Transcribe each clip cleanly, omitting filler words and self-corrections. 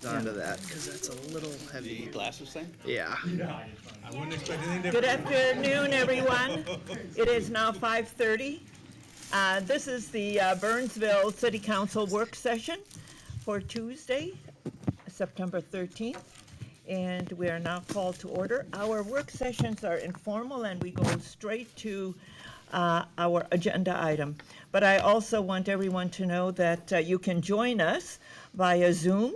onto that because that's a little heavy. Glasses thing? Yeah. I wouldn't expect anything different. Good afternoon, everyone. It is now 5:30. This is the Burnsville City Council work session for Tuesday, September 13th, and we are now called to order. Our work sessions are informal and we go straight to our agenda item. But I also want everyone to know that you can join us via Zoom,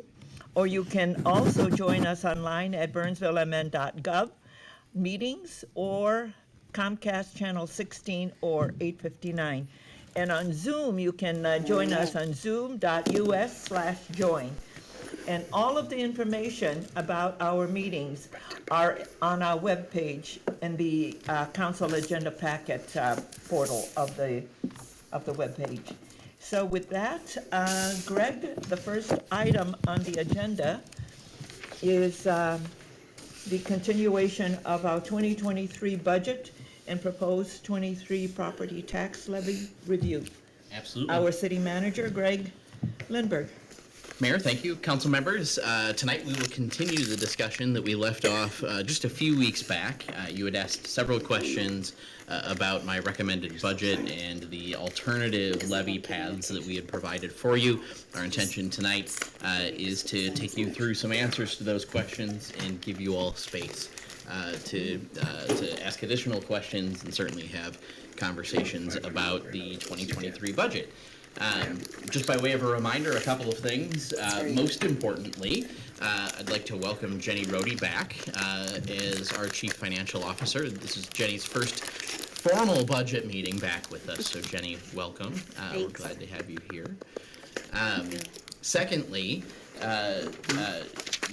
or you can also join us online at burnsvillemn.gov, meetings, or Comcast Channel 16 or 859. And on Zoom, you can join us on zoom.us/join. And all of the information about our meetings are on our webpage in the council agenda packet portal of the webpage. So with that, Greg, the first item on the agenda is the continuation of our 2023 budget and proposed 23 property tax levy review. Absolutely. Our city manager, Greg Lindberg. Mayor, thank you. Council members, tonight we will continue the discussion that we left off just a few weeks back. You had asked several questions about my recommended budget and the alternative levy paths that we had provided for you. Our intention tonight is to take you through some answers to those questions and give you all space to ask additional questions and certainly have conversations about the 2023 budget. Just by way of a reminder, a couple of things. Most importantly, I'd like to welcome Jenny Rohde back as our Chief Financial Officer. This is Jenny's first formal budget meeting back with us, so Jenny, welcome. We're glad to have you here. Secondly,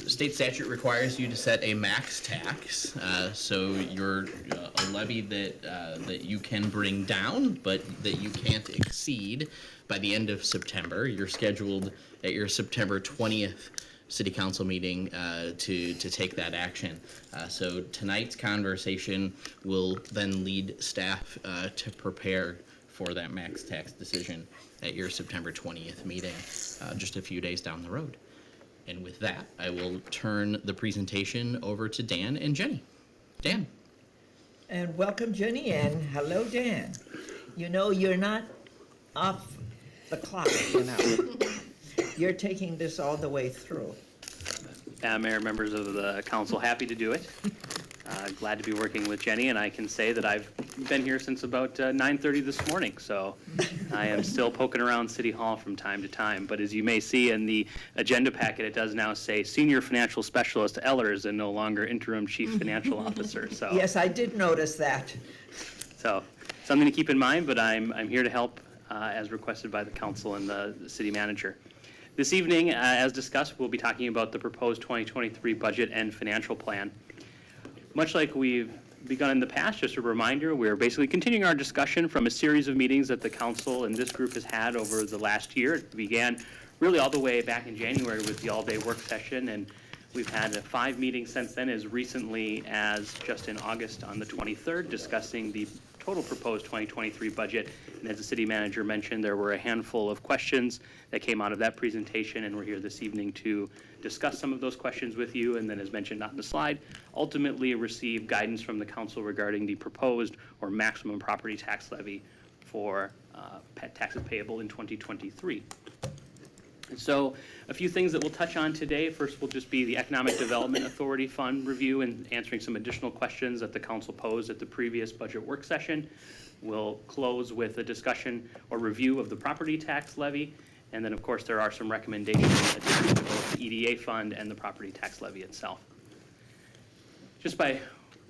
state statute requires you to set a max tax, so you're a levy that you can bring down, but that you can't exceed by the end of September. You're scheduled at your September 20th City Council meeting to take that action. So tonight's conversation will then lead staff to prepare for that max tax decision at your September 20th meeting, just a few days down the road. And with that, I will turn the presentation over to Dan and Jenny. Dan. And welcome, Jenny, and hello, Dan. You know, you're not off the clock, you know. You're taking this all the way through. Mayor, members of the council, happy to do it. Glad to be working with Jenny, and I can say that I've been here since about 9:30 this morning, so I am still poking around City Hall from time to time. But as you may see in the agenda packet, it does now say Senior Financial Specialist Ellers and no longer Interim Chief Financial Officer. So Yes, I did notice that. So something to keep in mind, but I'm here to help as requested by the council and the city manager. This evening, as discussed, we'll be talking about the proposed 2023 budget and financial plan. Much like we've begun in the past, just a reminder, we're basically continuing our discussion from a series of meetings that the council and this group has had over the last year. It began really all the way back in January with the all-day work session, and we've had 5 meetings since then, as recently as just in August on the 23rd, discussing the total proposed 2023 budget. And as the city manager mentioned, there were a handful of questions that came out of that presentation, and we're here this evening to discuss some of those questions with you, and then, as mentioned on the slide, ultimately receive guidance from the council regarding the proposed or maximum property tax levy for taxes payable in 2023. And so a few things that we'll touch on today. First will just be the Economic Development Authority Fund review and answering some additional questions that the council posed at the previous budget work session. We'll close with a discussion or review of the property tax levy. And then, of course, there are some recommendations in addition to both the EDA fund and the property tax levy itself. Just by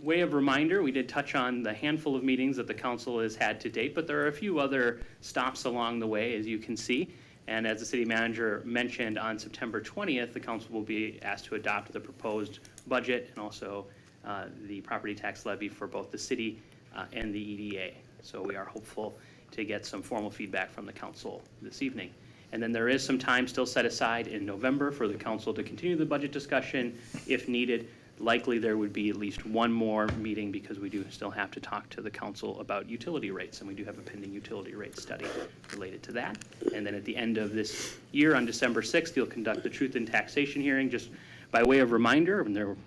way of reminder, we did touch on the handful of meetings that the council has had to date, but there are a few other stops along the way, as you can see. And as the city manager mentioned, on September 20th, the council will be asked to adopt the proposed budget and also the property tax levy for both the city and the EDA. So we are hopeful to get some formal feedback from the council this evening. And then there is some time still set aside in November for the council to continue the budget discussion if needed. Likely there would be at least one more meeting because we do still have to talk to the council about utility rates, and we do have a pending utility rate study related to that. And then at the end of this year, on December 6th, you'll conduct the truth in taxation hearing. Just by way of reminder,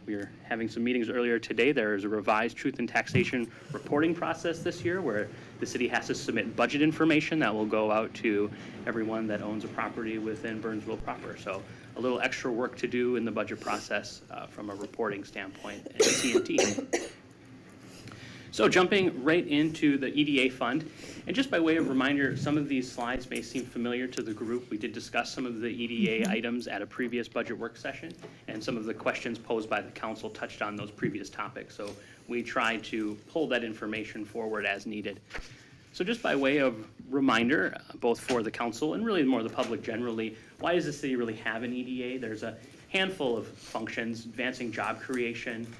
we were having some meetings earlier today, there is a revised truth in taxation reporting process this year where the city has to submit budget information that will go out to everyone that owns a property within Burnsville proper. So a little extra work to do in the budget process from a reporting standpoint and TNT. So jumping right into the EDA fund, and just by way of reminder, some of these slides may seem familiar to the group. We did discuss some of the EDA items at a previous budget work session, and some of the questions posed by the council touched on those previous topics. So we tried to pull that information forward as needed. So just by way of reminder, both for the council and really more the public generally, why does the city really have an EDA? There's a handful of functions: advancing job creation,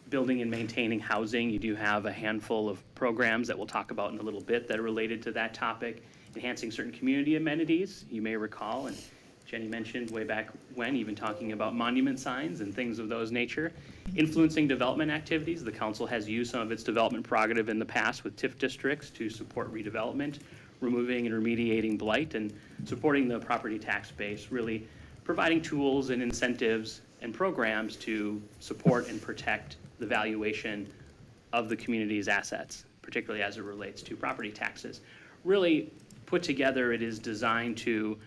building and maintaining housing. You do have a handful of programs that we'll talk about in a little bit that are related to that topic. Enhancing certain community amenities, you may recall, and Jenny mentioned way back when, even talking about monument signs and things of those nature. Influencing development activities. The council has used some of its development prerogative in the past with TIF districts to support redevelopment, removing and remediating blight, and supporting the property tax base, really providing tools and incentives and programs to support and protect the valuation of the community's assets, particularly as it relates to property taxes. Really put together, it is designed to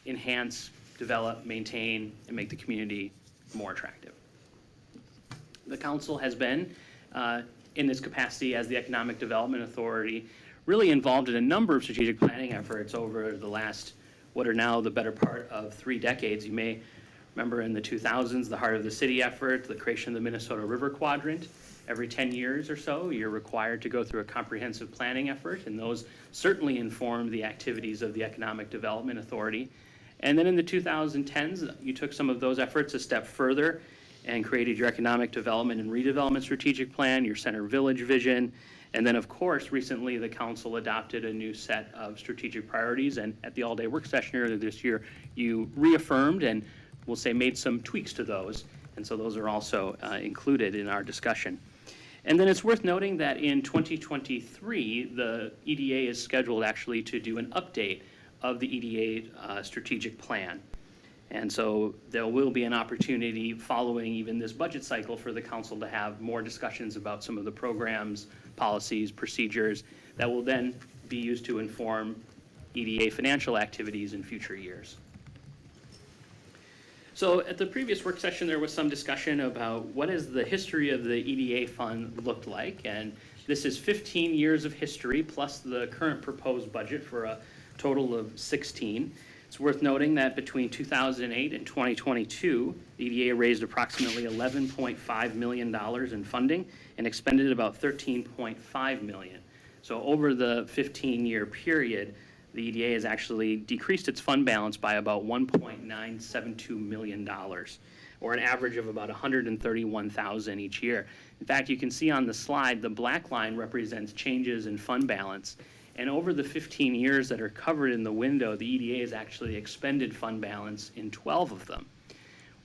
enhance, develop, maintain, and make the community more attractive. The council has been, in its capacity as the Economic Development Authority, really involved in a number of strategic planning efforts over the last, what are now the better part of 3 decades. You may remember in the 2000s, the Heart of the City effort, the creation of the Minnesota River Quadrant. Every 10 years or so, you're required to go through a comprehensive planning effort, and those certainly inform the activities of the Economic Development Authority. And then in the 2010s, you took some of those efforts a step further and created your Economic Development and Redevelopment Strategic Plan, your Center Village Vision, and then of course, recently the council adopted a new set of strategic priorities, and at the all-day work session earlier this year, you reaffirmed and we'll say made some tweaks to those, and so those are also included in our discussion. And then it's worth noting that in 2023, the EDA is scheduled actually to do an update of the EDA strategic plan. And so there will be an opportunity following even this budget cycle for the council to have more discussions about some of the programs, policies, procedures that will then be used to inform EDA financial activities in future years. So at the previous work session, there was some discussion about what is the history of the EDA fund looked like. And this is 15 years of history plus the current proposed budget for a total of 16. It's worth noting that between 2008 and 2022, the EDA raised approximately $11.5 million in funding and expended about $13.5 million. So over the 15-year period, the EDA has actually decreased its fund balance by about $1.972 million, or an average of about $131,000 each year. In fact, you can see on the slide, the black line represents changes in fund balance. And over the 15 years that are covered in the window, the EDA has actually expended fund balance in 12 of them.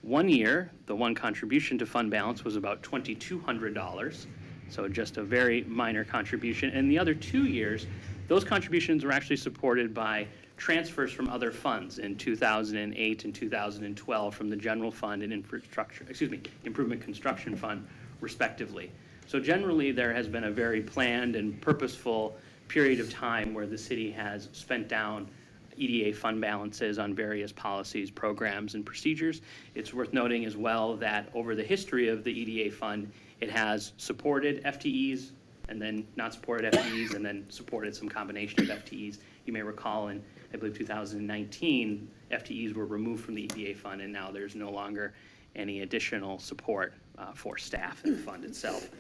One year, the one contribution to fund balance was about $2,200, so just a very minor contribution. And the other 2 years, those contributions were actually supported by transfers from other funds in 2008 and 2012 from the general fund and improvement construction fund, respectively. So generally, there has been a very planned and purposeful period of time where the city has spent down EDA fund balances on various policies, programs, and procedures. It's worth noting as well that over the history of the EDA fund, it has supported FTEs and then not supported FTEs and then supported some combination of FTEs. You may recall in, I believe, 2019, FTEs were removed from the EDA fund, and now there's no longer any additional support for staff in the fund itself.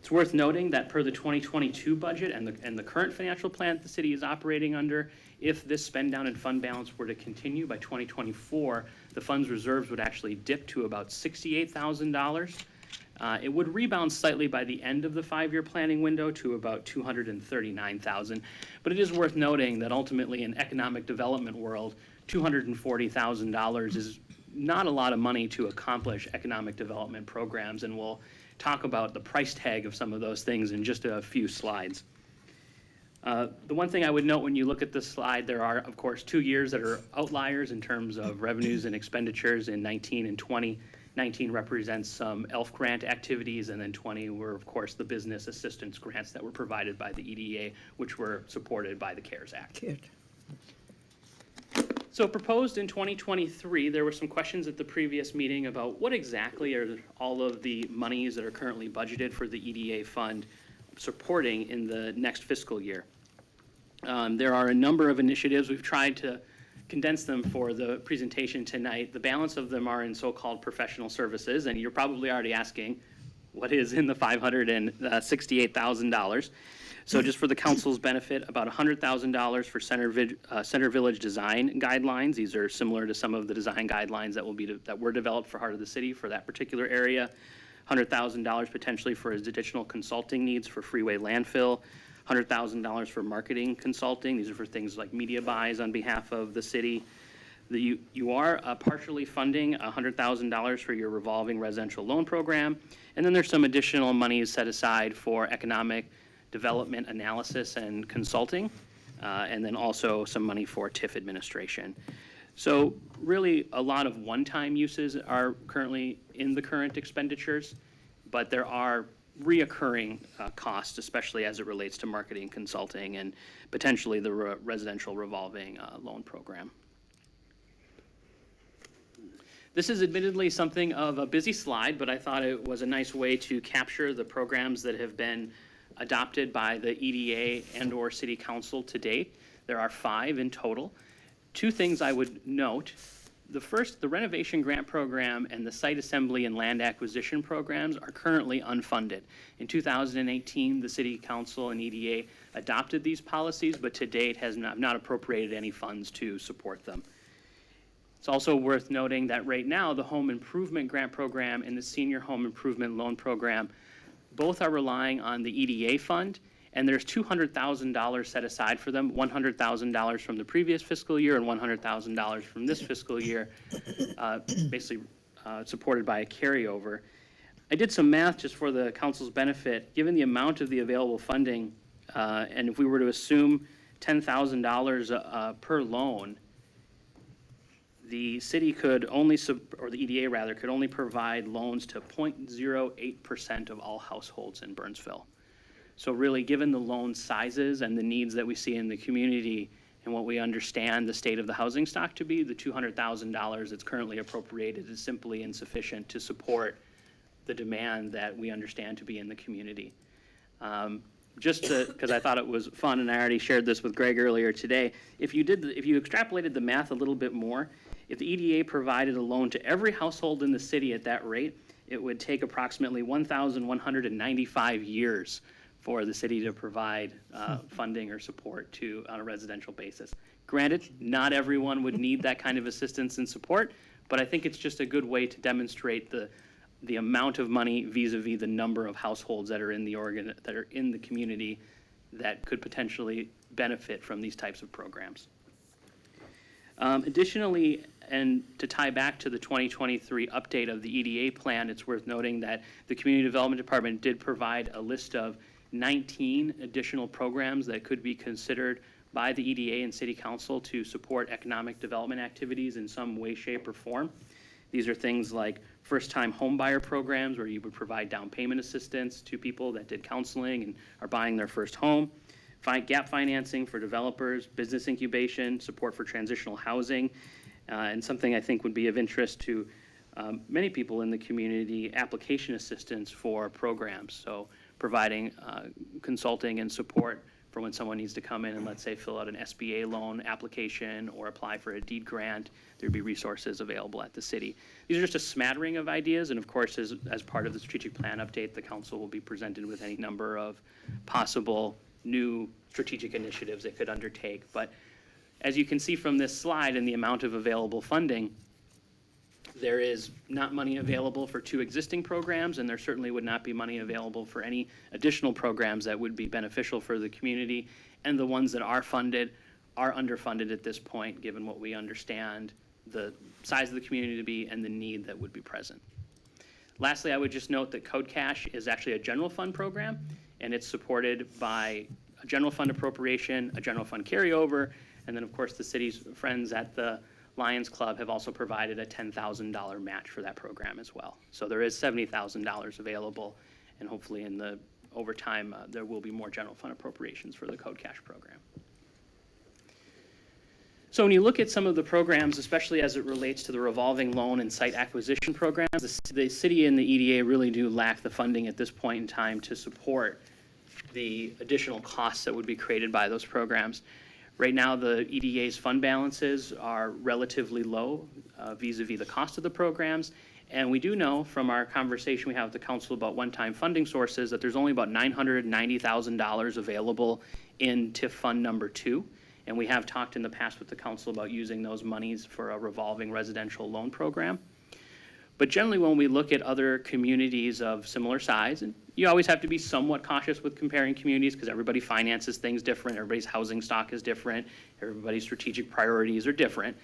It's worth noting that per the 2022 budget and the current financial plan that the city is operating under, if this spend down in fund balance were to continue by 2024, the fund's reserves would actually dip to about $68,000. It would rebound slightly by the end of the 5-year planning window to about $239,000. But it is worth noting that ultimately in economic development world, $240,000 is not a lot of money to accomplish economic development programs, and we'll talk about the price tag of some of those things in just a few slides. The one thing I would note when you look at this slide, there are, of course, 2 years that are outliers in terms of revenues and expenditures in 19 and 20. 19 represents some ELF grant activities, and then 20 were, of course, the business assistance grants that were provided by the EDA, which were supported by the CARES Act. Good. So proposed in 2023, there were some questions at the previous meeting about what exactly are all of the monies that are currently budgeted for the EDA fund supporting in the next fiscal year. There are a number of initiatives. We've tried to condense them for the presentation tonight. The balance of them are in so-called professional services, and you're probably already asking, what is in the $568,000? So just for the council's benefit, about $100,000 for Center Village design guidelines. These are similar to some of the design guidelines that were developed for Heart of the City for that particular area. $100,000 potentially for his additional consulting needs for freeway landfill. $100,000 for marketing consulting. These are for things like media buys on behalf of the city. You are partially funding $100,000 for your revolving residential loan program. And then there's some additional monies set aside for economic development analysis and consulting, and then also some money for TIF administration. So really a lot of one-time uses are currently in the current expenditures, but there are reoccurring costs, especially as it relates to marketing, consulting, and potentially the residential revolving loan program. This is admittedly something of a busy slide, but I thought it was a nice way to capture the programs that have been adopted by the EDA and/or City Council to date. There are 5 in total. 2 things I would note. The first, the renovation grant program and the site assembly and land acquisition programs are currently unfunded. In 2018, the City Council and EDA adopted these policies, but to date has not appropriated any funds to support them. It's also worth noting that right now, the home improvement grant program and the senior home improvement loan program both are relying on the EDA fund, and there's $200,000 set aside for them, $100,000 from the previous fiscal year and $100,000 from this fiscal year, basically supported by a carryover. I did some math just for the council's benefit. Given the amount of the available funding, and if we were to assume $10,000 per loan, the city could only, or the EDA rather, could only provide loans to 0.08% of all households in Burnsville. So really, given the loan sizes and the needs that we see in the community and what we understand the state of the housing stock to be, the $200,000 that's currently appropriated is simply insufficient to support the demand that we understand to be in the community. Just because I thought it was fun, and I already shared this with Greg earlier today, if you extrapolated the math a little bit more, if the EDA provided a loan to every household in the city at that rate, it would take approximately 1,195 years for the city to provide funding or support to on a residential basis. Granted, not everyone would need that kind of assistance and support, but I think it's just a good way to demonstrate the amount of money vis-a-vis the number of households that are in the community that could potentially benefit from these types of programs. Additionally, and to tie back to the 2023 update of the EDA plan, it's worth noting that the Community Development Department did provide a list of 19 additional programs that could be considered by the EDA and City Council to support economic development activities in some way, shape, or form. These are things like first-time homebuyer programs where you would provide down payment assistance to people that did counseling and are buying their first home, gap financing for developers, business incubation, support for transitional housing, and something I think would be of interest to many people in the community, application assistance for programs. So providing consulting and support for when someone needs to come in and, let's say, fill out an SBA loan application or apply for a deed grant, there'd be resources available at the city. These are just a smattering of ideas, and of course, as part of the strategic plan update, the council will be presented with any number of possible new strategic initiatives it could undertake. But as you can see from this slide and the amount of available funding, there is not money available for 2 existing programs, and there certainly would not be money available for any additional programs that would be beneficial for the community. And the ones that are funded are underfunded at this point, given what we understand the size of the community to be and the need that would be present. Lastly, I would just note that Code Cash is actually a general fund program, and it's supported by a general fund appropriation, a general fund carryover, and then, of course, the city's friends at the Lions Club have also provided a $10,000 match for that program as well. So there is $70,000 available, and hopefully over time, there will be more general fund appropriations for the Code Cash program. So when you look at some of the programs, especially as it relates to the revolving loan and site acquisition programs, the city and the EDA really do lack the funding at this point in time to support the additional costs that would be created by those programs. Right now, the EDA's fund balances are relatively low vis-a-vis the cost of the programs. And we do know from our conversation we have with the council about one-time funding sources that there's only about $990,000 available in TIF Fund number 2. And we have talked in the past with the council about using those monies for a revolving residential loan program. But generally, when we look at other communities of similar size, and you always have to be somewhat cautious with comparing communities because everybody finances things different, everybody's housing stock is different, everybody's strategic priorities are different.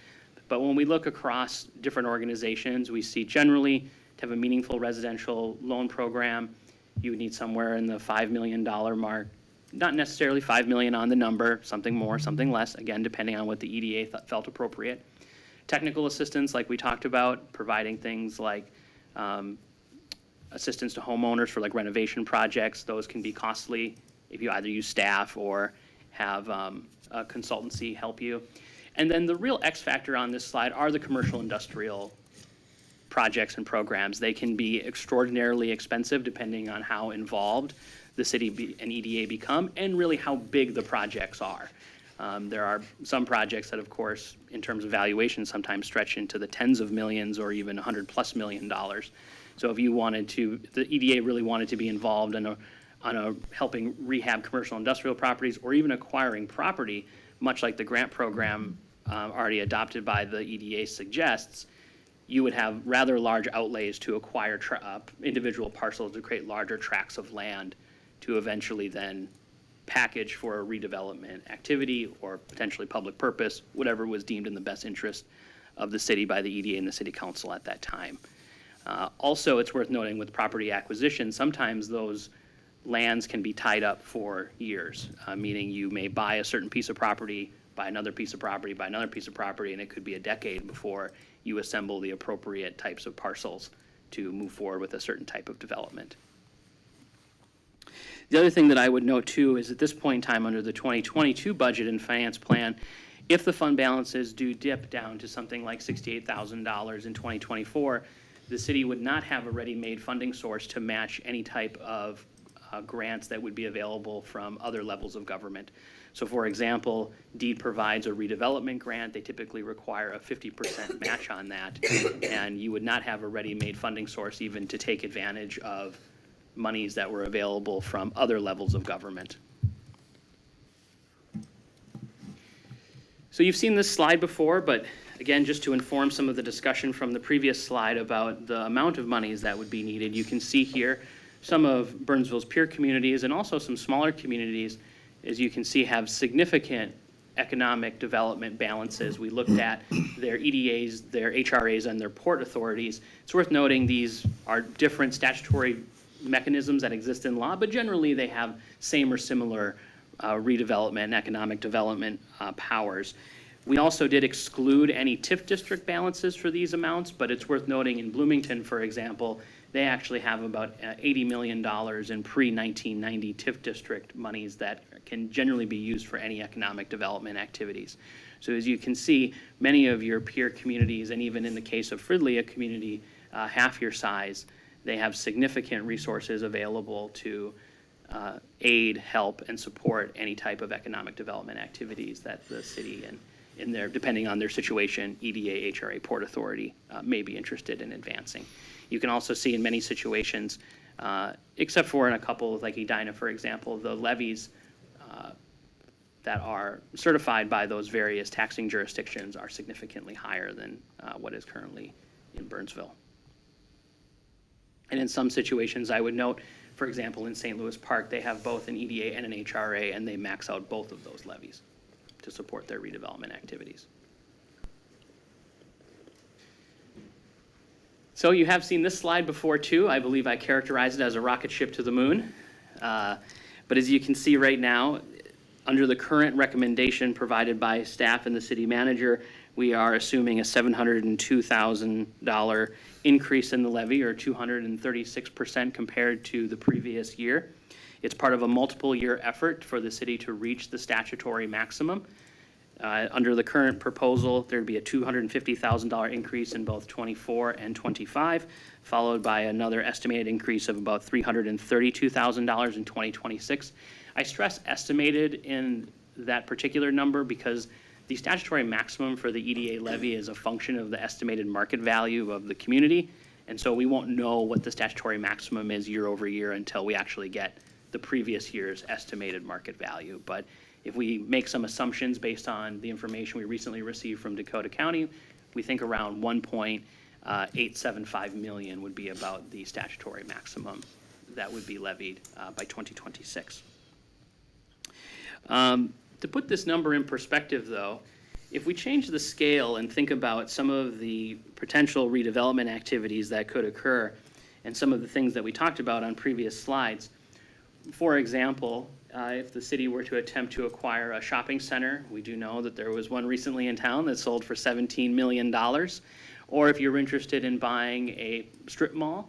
But when we look across different organizations, we see generally to have a meaningful residential loan program, you would need somewhere in the $5 million mark. Not necessarily 5 million on the number, something more, something less, again, depending on what the EDA felt appropriate. Technical assistance, like we talked about, providing things like assistance to homeowners for like renovation projects. Those can be costly if you either use staff or have a consultancy help you. And then the real X factor on this slide are the commercial industrial projects and programs. They can be extraordinarily expensive depending on how involved the city and EDA become, and really how big the projects are. There are some projects that, of course, in terms of valuation, sometimes stretch into the tens of millions or even $100+ million. So if you wanted to, the EDA really wanted to be involved in helping rehab commercial industrial properties or even acquiring property, much like the grant program already adopted by the EDA suggests, you would have rather large outlays to acquire individual parcels to create larger tracts of land to eventually then package for a redevelopment activity or potentially public purpose, whatever was deemed in the best interest of the city by the EDA and the city council at that time. Also, it's worth noting with property acquisition, sometimes those lands can be tied up for years, meaning you may buy a certain piece of property, buy another piece of property, buy another piece of property, and it could be a decade before you assemble the appropriate types of parcels to move forward with a certain type of development. The other thing that I would note too is at this point in time under the 2022 budget and finance plan, if the fund balances do dip down to something like $68,000 in 2024, the city would not have a ready-made funding source to match any type of grants that would be available from other levels of government. So for example, DEED provides a redevelopment grant. They typically require a 50% match on that, and you would not have a ready-made funding source even to take advantage of monies that were available from other levels of government. So you've seen this slide before, but again, just to inform some of the discussion from the previous slide about the amount of monies that would be needed, you can see here some of Burnsville's peer communities and also some smaller communities, as you can see, have significant economic development balances. We looked at their EDAs, their HRAs, and their port authorities. It's worth noting these are different statutory mechanisms that exist in law, but generally they have same or similar redevelopment and economic development powers. We also did exclude any TIF district balances for these amounts, but it's worth noting in Bloomington, for example, they actually have about $80 million in pre-1990 TIF district monies that can generally be used for any economic development activities. So as you can see, many of your peer communities, and even in the case of Fridley, a community half your size, they have significant resources available to aid, help, and support any type of economic development activities that the city and in their, depending on their situation, EDA, HRA, Port Authority may be interested in advancing. You can also see in many situations, except for in a couple like Edina, for example, the levies that are certified by those various taxing jurisdictions are significantly higher than what is currently in Burnsville. And in some situations, I would note, for example, in St. Louis Park, they have both an EDA and an HRA, and they max out both of those levies to support their redevelopment activities. So you have seen this slide before too. I believe I characterized it as a rocket ship to the moon. But as you can see right now, under the current recommendation provided by staff and the city manager, we are assuming a $702,000 increase in the levy, or 236% compared to the previous year. It's part of a multiple year effort for the city to reach the statutory maximum. Under the current proposal, there'd be a $250,000 increase in both 24 and 25, followed by another estimated increase of about $332,000 in 2026. I stress estimated in that particular number because the statutory maximum for the EDA levy is a function of the estimated market value of the community. And so we won't know what the statutory maximum is year over year until we actually get the previous year's estimated market value. But if we make some assumptions based on the information we recently received from Dakota County, we think around 1.875 million would be about the statutory maximum that would be levied by 2026. To put this number in perspective, though, if we change the scale and think about some of the potential redevelopment activities that could occur and some of the things that we talked about on previous slides, for example, if the city were to attempt to acquire a shopping center, we do know that there was one recently in town that sold for $17 million. Or if you're interested in buying a strip mall,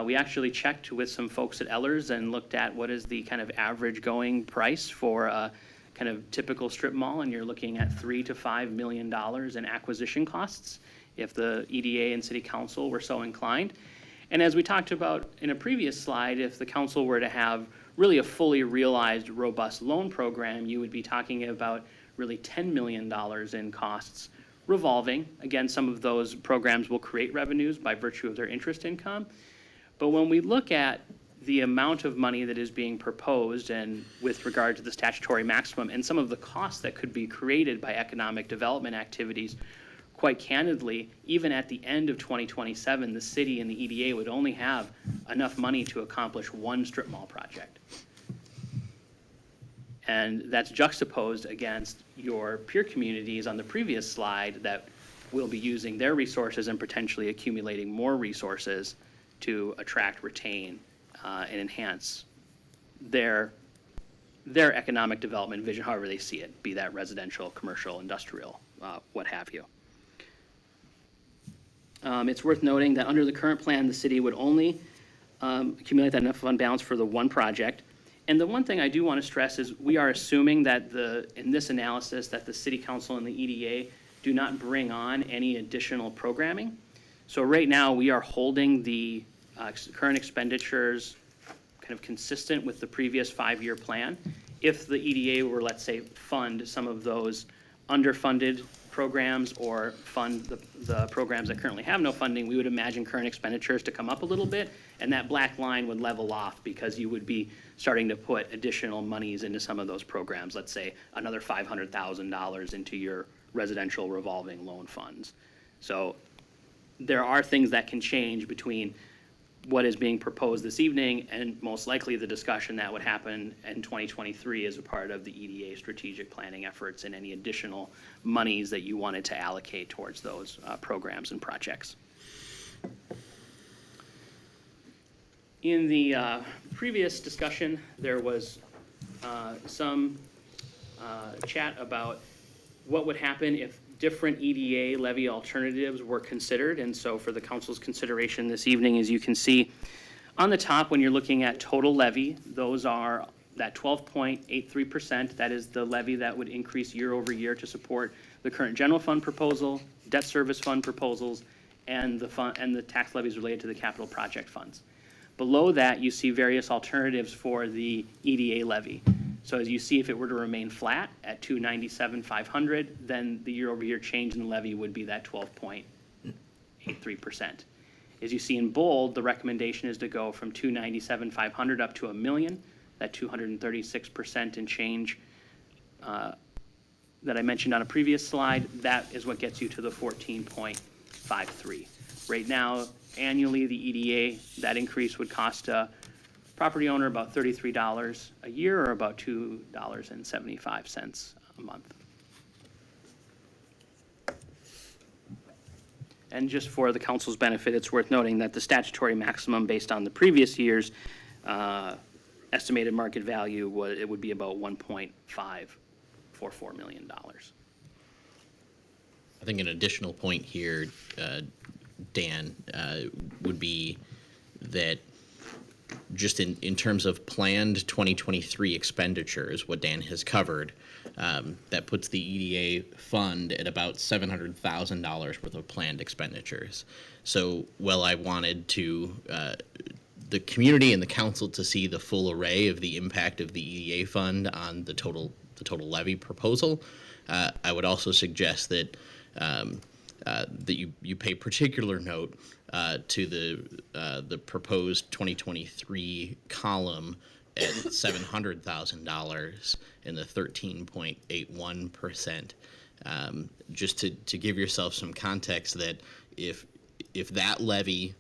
we actually checked with some folks at Ellers and looked at what is the kind of average going price for a kind of typical strip mall, and you're looking at $3 to $5 million in acquisition costs if the EDA and City Council were so inclined. And as we talked about in a previous slide, if the council were to have really a fully realized, robust loan program, you would be talking about really $10 million in costs revolving. Again, some of those programs will create revenues by virtue of their interest income. But when we look at the amount of money that is being proposed and with regard to the statutory maximum and some of the costs that could be created by economic development activities, quite candidly, even at the end of 2027, the city and the EDA would only have enough money to accomplish one strip mall project. And that's juxtaposed against your peer communities on the previous slide that will be using their resources and potentially accumulating more resources to attract, retain, and enhance their economic development vision, however they see it, be that residential, commercial, industrial, what have you. It's worth noting that under the current plan, the city would only accumulate that enough fund balance for the one project. And the one thing I do want to stress is we are assuming that in this analysis that the City Council and the EDA do not bring on any additional programming. So right now we are holding the current expenditures kind of consistent with the previous 5-year plan. If the EDA were, let's say, fund some of those underfunded programs or fund the programs that currently have no funding, we would imagine current expenditures to come up a little bit, and that black line would level off because you would be starting to put additional monies into some of those programs, let's say another $500,000 into your residential revolving loan funds. So there are things that can change between what is being proposed this evening and most likely the discussion that would happen in 2023 as a part of the EDA strategic planning efforts and any additional monies that you wanted to allocate towards those programs and projects. In the previous discussion, there was some chat about what would happen if different EDA levy alternatives were considered. And so for the council's consideration this evening, as you can see on the top, when you're looking at total levy, those are that 12.83%. That is the levy that would increase year over year to support the current general fund proposal, debt service fund proposals, and the tax levies related to the capital project funds. Below that, you see various alternatives for the EDA levy. So as you see, if it were to remain flat at $297,500, then the year-over-year change in the levy would be that 12.83%. As you see in bold, the recommendation is to go from $297,500 up to $1 million, that 236% and change that I mentioned on a previous slide. That is what gets you to the 14.53. Right now, annually, the EDA, that increase would cost a property owner about $33 a year, or about $2.75 a month. And just for the council's benefit, it's worth noting that the statutory maximum based on the previous year's estimated market value, it would be about $1.544 million. I think an additional point here, Dan, would be that just in terms of planned 2023 expenditures, what Dan has covered, that puts the EDA fund at about $700,000 worth of planned expenditures. So while I wanted to the community and the council to see the full array of the impact of the EDA fund on the total levy proposal, I would also suggest that that you pay particular note to the proposed 2023 column at $700,000 in the 13.81%. Just to give yourself some context that if that levy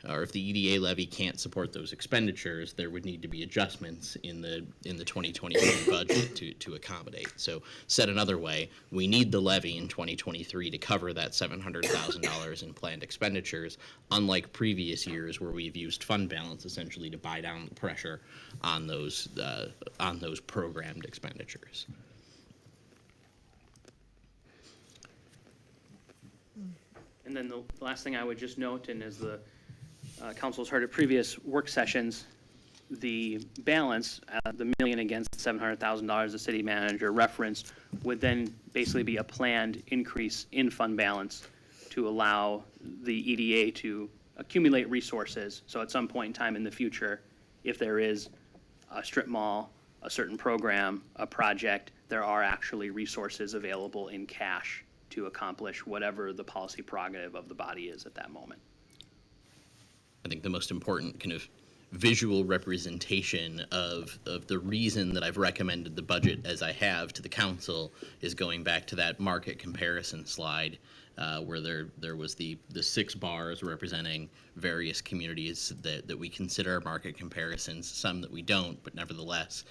or if the EDA levy can't support those expenditures, there would need to be adjustments in the 2023 budget to accommodate. So said another way, we need the levy in 2023 to cover that $700,000 in planned expenditures, unlike previous years where we've used fund balance essentially to buy down the pressure on those programmed expenditures. And then the last thing I would just note, and as the council's heard at previous work sessions, the balance, the million against $700,000 the city manager referenced, would then basically be a planned increase in fund balance to allow the EDA to accumulate resources. So at some point in time in the future, if there is a strip mall, a certain program, a project, there are actually resources available in cash to accomplish whatever the policy prerogative of the body is at that moment. I think the most important kind of visual representation of the reason that I've recommended the budget as I have to the council is going back to that market comparison slide where there was the 6 bars representing various communities that we consider market comparisons, some that we don't, but nevertheless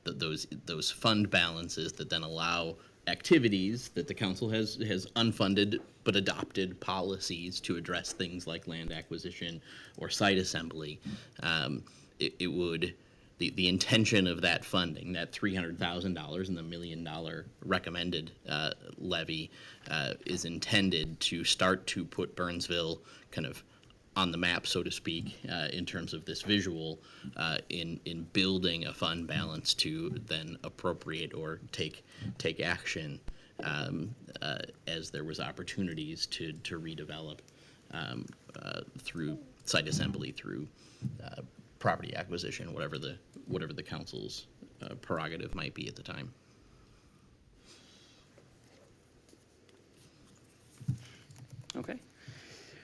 those fund balances that then allow activities that the council has unfunded but adopted policies to address things like land acquisition or site assembly. It would, the intention of that funding, that $300,000 and the $1 million recommended levy is intended to start to put Burnsville kind of on the map, so to speak, in terms of this visual, in building a fund balance to then appropriate or take action as there was opportunities to redevelop through site assembly, through property acquisition, whatever the council's prerogative might be at the time. Okay.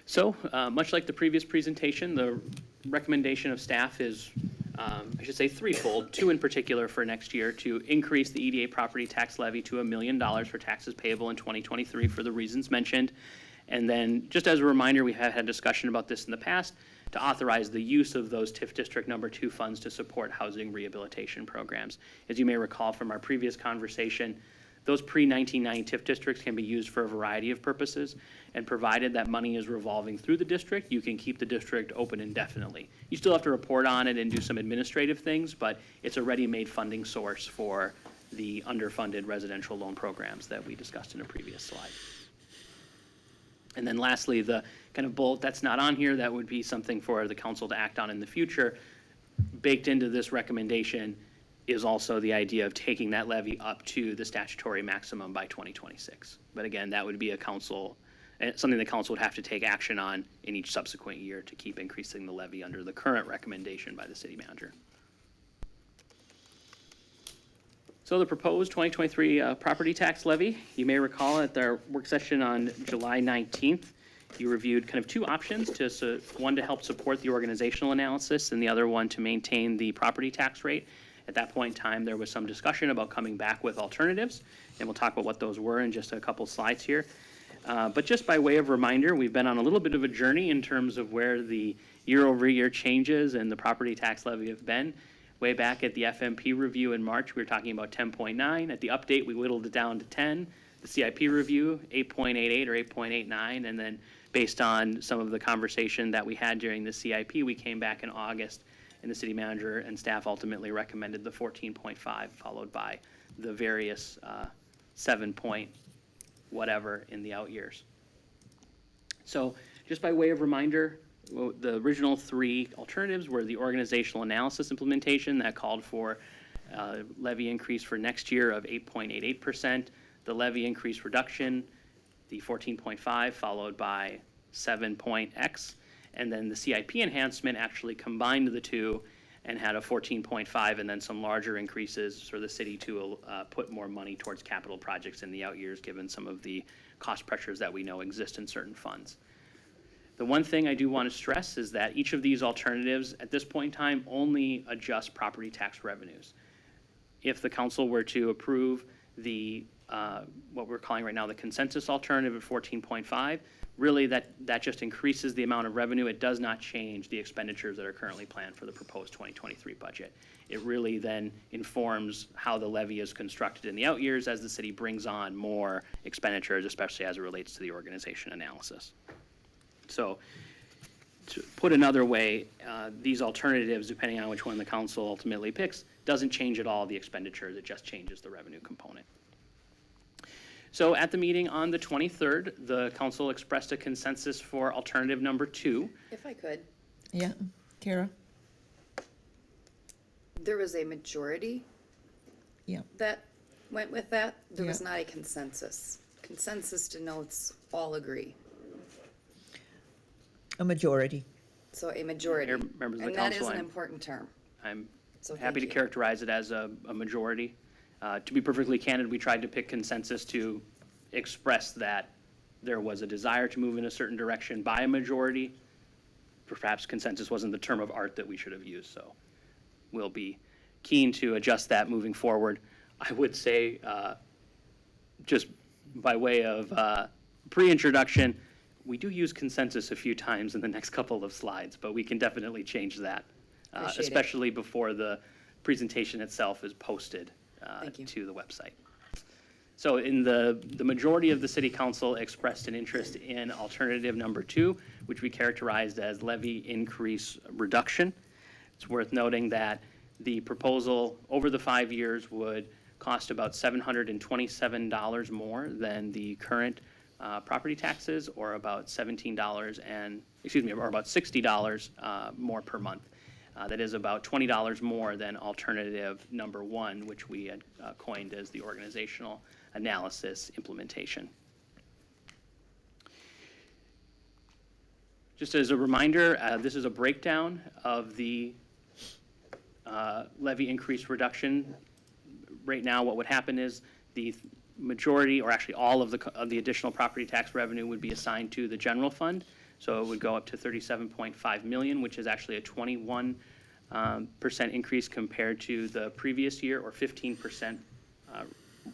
So, much like the previous presentation, the recommendation of staff is, I should say, threefold. 2 in particular for next year, to increase the EDA property tax levy to $1 million for taxes payable in 2023 for the reasons mentioned. And then, just as a reminder, we have had discussion about this in the past, to authorize the use of those TIF District Number 2 funds to support housing rehabilitation programs. As you may recall from our previous conversation, those pre-1990 TIF districts can be used for a variety of purposes, and provided that money is revolving through the district, you can keep the district open indefinitely. You still have to report on it and do some administrative things, but it's a ready-made funding source for the underfunded residential loan programs that we discussed in a previous slide. And then lastly, the kind of bullet that's not on here, that would be something for the council to act on in the future. Baked into this recommendation is also the idea of taking that levy up to the statutory maximum by 2026. But again, that would be something the council would have to take action on in each subsequent year to keep increasing the levy under the current recommendation by the city manager. So the proposed 2023 property tax levy, you may recall at our work session on July 19th, you reviewed kind of 2 options, one to help support the organizational analysis and the other one to maintain the property tax rate. At that point in time, there was some discussion about coming back with alternatives, and we'll talk about what those were in just a couple slides here. But just by way of reminder, we've been on a little bit of a journey in terms of where the year-over-year changes in the property tax levy have been. Way back at the FMP review in March, we were talking about 10.9. At the update, we whittled it down to 10. The CIP review, 8.88 or 8.89, and then based on some of the conversation that we had during the CIP, we came back in August, and the city manager and staff ultimately recommended the 14.5, followed by the various 7 point whatever in the out years. So just by way of reminder, the original three alternatives were the organizational analysis implementation that called for levy increase for next year of 8.88%, the levy increase reduction, the 14.5, followed by 7.x, and then the CIP enhancement actually combined the two and had a 14.5 and then some larger increases for the city to put more money towards capital projects in the out years, given some of the cost pressures that we know exist in certain funds. The one thing I do want to stress is that each of these alternatives at this point in time only adjust property tax revenues. If the council were to approve the what we're calling right now the consensus alternative at 14.5, really that just increases the amount of revenue. It does not change the expenditures that are currently planned for the proposed 2023 budget. It really then informs how the levy is constructed in the out years as the city brings on more expenditures, especially as it relates to the organization analysis. So to put another way, these alternatives, depending on which one the council ultimately picks, doesn't change at all the expenditures. It just changes the revenue component. So at the meeting on the 23rd, the council expressed a consensus for alternative number 2. If I could, Yeah, Kara? there was a majority Yeah. that went with that. There was Yeah. not a consensus. Consensus denotes all agree. A majority. So a majority. Mayor, members of the And that is council, an I'm- important term. I'm So happy to thank you. characterize it as a majority. To be perfectly candid, we tried to pick consensus to express that there was a desire to move in a certain direction by a majority. Perhaps consensus wasn't the term of art that we should have used, so we'll be keen to adjust that moving forward. I would say, just by way of pre-introduction, we do use consensus a few times in the next couple of slides, but we can definitely change that, Appreciate it. especially before the presentation itself is posted Thank you. to the website. So in the majority of the city council expressed an interest in alternative number 2, which we characterized as levy increase reduction. It's worth noting that the proposal over the 5 years would cost about $727 more than the current property taxes, or about about $60 more per month. That is about $20 more than alternative number 1, which we had coined as the organizational analysis implementation. Just as a reminder, this is a breakdown of the levy increase reduction. Right now, what would happen is the majority, or actually all of the additional property tax revenue would be assigned to the general fund. So it would go up to $37.5 million, which is actually a 21% increase compared to the previous year, or 15%,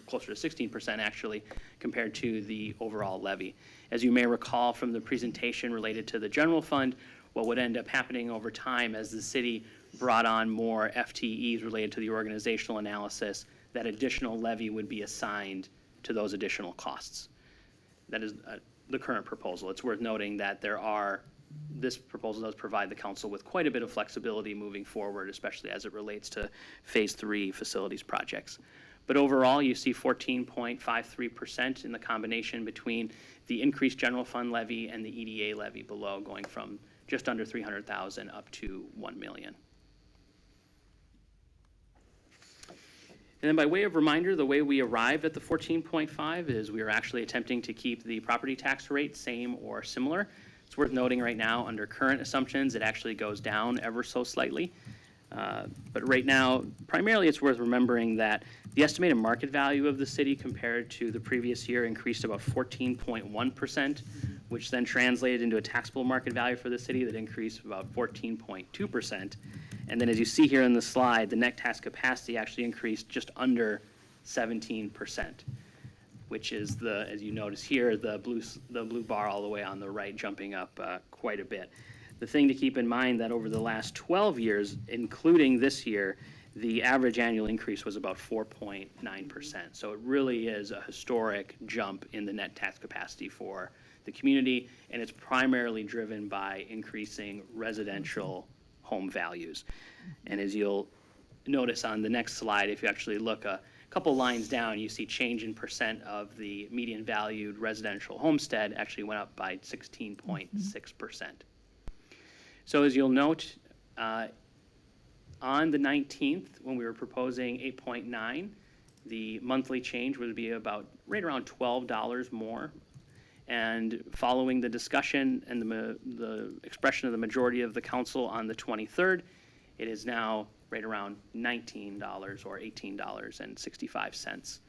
closer to 16% actually, compared to the overall levy. As you may recall from the presentation related to the general fund, what would end up happening over time as the city brought on more FTEs related to the organizational analysis, that additional levy would be assigned to those additional costs. That is the current proposal. It's worth noting that this proposal does provide the council with quite a bit of flexibility moving forward, especially as it relates to Phase 3 facilities projects. But overall, you see 14.53% in the combination between the increased general fund levy and the EDA levy below, going from just under $300,000 up to $1 million. And then by way of reminder, the way we arrived at the 14.5 is we are actually attempting to keep the property tax rate same or similar. It's worth noting right now, under current assumptions, it actually goes down ever so slightly. But right now, primarily it's worth remembering that the estimated market value of the city compared to the previous year increased about 14.1%, which then translated into a taxable market value for the city that increased about 14.2%. And then as you see here in the slide, the net tax capacity actually increased just under 17%, which is as you notice here, the blue bar all the way on the right, jumping up quite a bit. The thing to keep in mind that over the last 12 years, including this year, the average annual increase was about 4.9%. So it really is a historic jump in the net tax capacity for the community, and it's primarily driven by increasing residential home values. And as you'll notice on the next slide, if you actually look a couple lines down, you see change in percent of the median valued residential homestead actually went up by 16.6%. So as you'll note, on the 19th, when we were proposing 8.9, the monthly change would be about right around $12 more. And following the discussion and the expression of the majority of the council on the 23rd, it is now right around $19 or $18.65.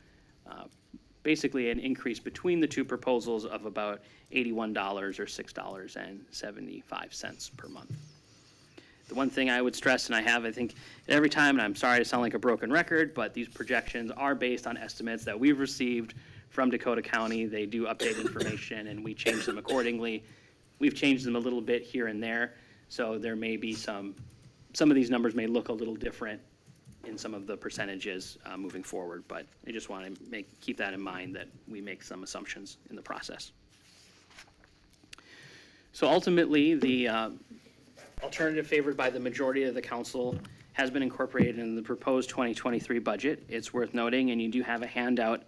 Basically an increase between the two proposals of about $81 or $6.75 per month. The one thing I would stress, and I have, I think, every time, and I'm sorry to sound like a broken record, but these projections are based on estimates that we've received from Dakota County. They do update information, and we change them accordingly. We've changed them a little bit here and there, so there may be some of these numbers may look a little different in some of the percentages moving forward, but I just want to keep that in mind that we make some assumptions in the process. So ultimately, the alternative favored by the majority of the council has been incorporated in the proposed 2023 budget. It's worth noting, and you do have a handout,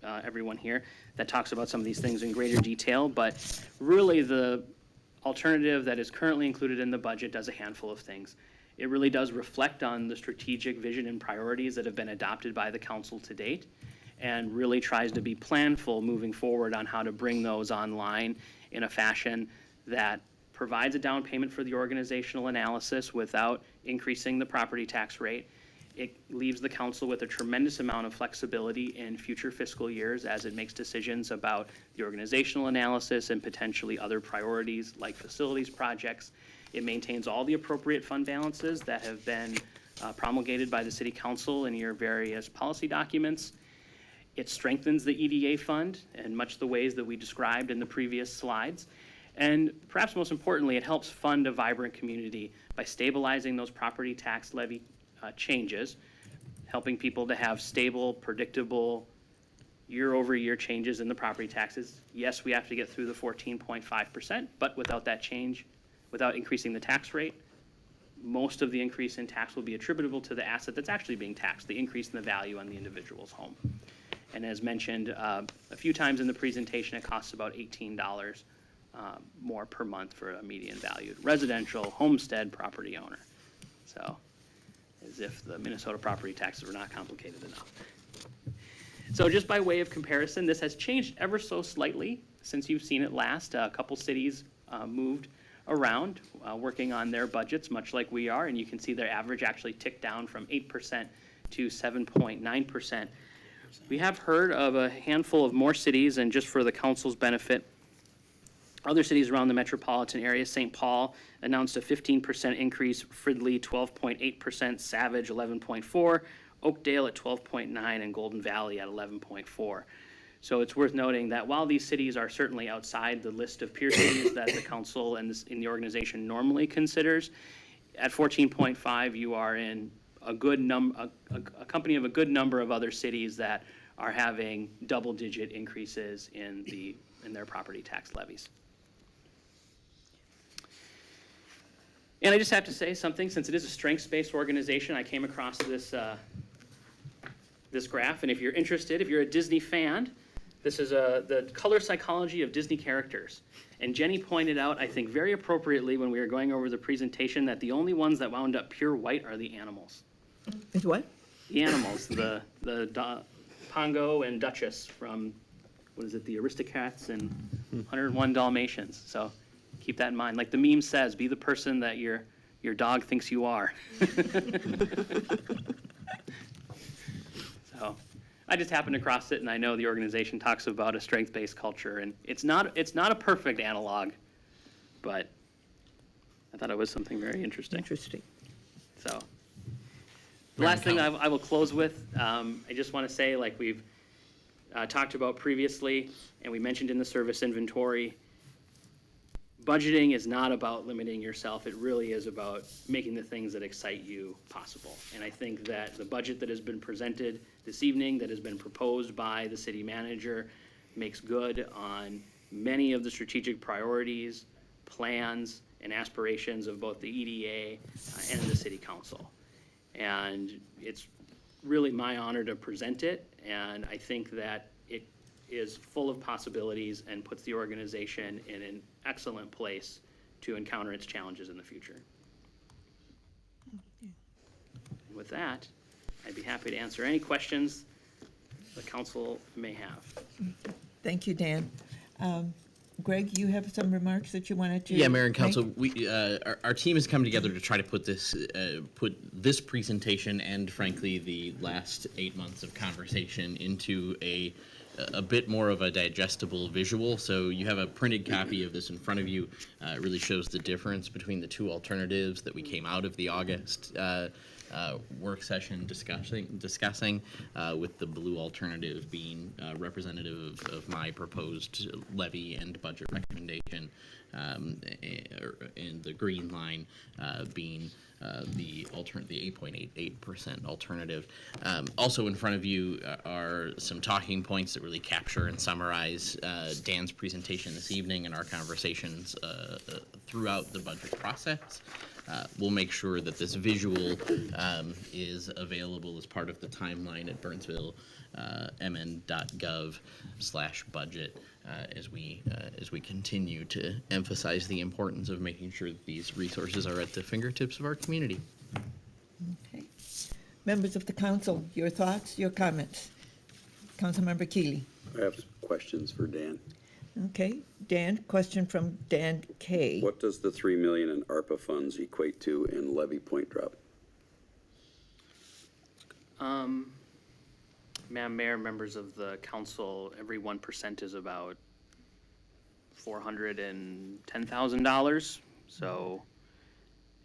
everyone here, that talks about some of these things in greater detail, but really the alternative that is currently included in the budget does a handful of things. It really does reflect on the strategic vision and priorities that have been adopted by the council to date, and really tries to be planful moving forward on how to bring those online in a fashion that provides a down payment for the organizational analysis without increasing the property tax rate. It leaves the council with a tremendous amount of flexibility in future fiscal years as it makes decisions about the organizational analysis and potentially other priorities like facilities projects. It maintains all the appropriate fund balances that have been promulgated by the city council in your various policy documents. It strengthens the EDA fund in much the ways that we described in the previous slides. And perhaps most importantly, it helps fund a vibrant community by stabilizing those property tax levy changes, helping people to have stable, predictable, year-over-year changes in the property taxes. Yes, we have to get through the 14.5%, but without that change, without increasing the tax rate, most of the increase in tax will be attributable to the asset that's actually being taxed, the increase in the value on the individual's home. And as mentioned a few times in the presentation, it costs about $18 more per month for a median valued residential homestead property owner. So, as if the Minnesota property taxes were not complicated enough. So just by way of comparison, this has changed ever so slightly since you've seen it last. A couple cities moved around working on their budgets, much like we are, and you can see their average actually ticked down from 8% to 7.9%. We have heard of a handful of more cities, and just for the council's benefit, other cities around the metropolitan area, St. Paul announced a 15% increase, Fridley 12.8%, Savage 11.4%, Oakdale at 12.9%, and Golden Valley at 11.4%. So it's worth noting that while these cities are certainly outside the list of peer cities that the council and the organization normally considers, at 14.5%, you are in a good a company of a good number of other cities that are having double-digit increases in their property tax levies. And I just have to say something, since it is a strengths-based organization, I came across this this graph, and if you're interested, if you're a Disney fan, this is the color psychology of Disney characters. And Jenny pointed out, I think very appropriately when we were going over the presentation, that the only ones that wound up pure white are the animals. Is what? The animals, the Pongo and Duchess from, what is it, the Aristocats and 101 Dalmatians. So keep that in mind. Like the meme says, be the person that your dog thinks you are. So I just happened across it, and I know the organization talks about a strength-based culture, and it's not a perfect analog, but I thought it was something very interesting. Interesting. So the last thing I will close with, I just want to say, like we've talked about previously, and we mentioned in the service inventory, budgeting is not about limiting yourself. It really is about making the things that excite you possible. And I think that the budget that has been presented this evening, that has been proposed by the city manager, makes good on many of the strategic priorities, plans, and aspirations of both the EDA and the city council. And it's really my honor to present it, and I think that it is full of possibilities and puts the organization in an excellent place to encounter its challenges in the future. With that, I'd be happy to answer any questions the council may have. Thank you, Dan. Greg, you have some remarks that you wanted to Yeah, Mayor and make? Council, we, our team has come together to try to put this presentation and frankly, the last 8 months of conversation into a bit more of a digestible visual. So you have a printed copy of this in front of you. It really shows the difference between the two alternatives that we came out of the August work session discussing with the blue alternative being representative of my proposed levy and budget recommendation, and the green line being the 8.88% alternative. Also in front of you are some talking points that really capture and summarize Dan's presentation this evening and our conversations throughout the budget process. We'll make sure that this visual is available as part of the timeline at burnsvillemn.gov/budget as we continue to emphasize the importance of making sure that these resources are at the fingertips of our community. Okay. Members of the council, your thoughts, your comments? Councilmember Keeley. I have some questions for Dan. Okay, Dan, question from Dan K. What does the $3 million in ARPA funds equate to in levy point drop? Madam Mayor, members of the council, every 1% is about $410,000. So,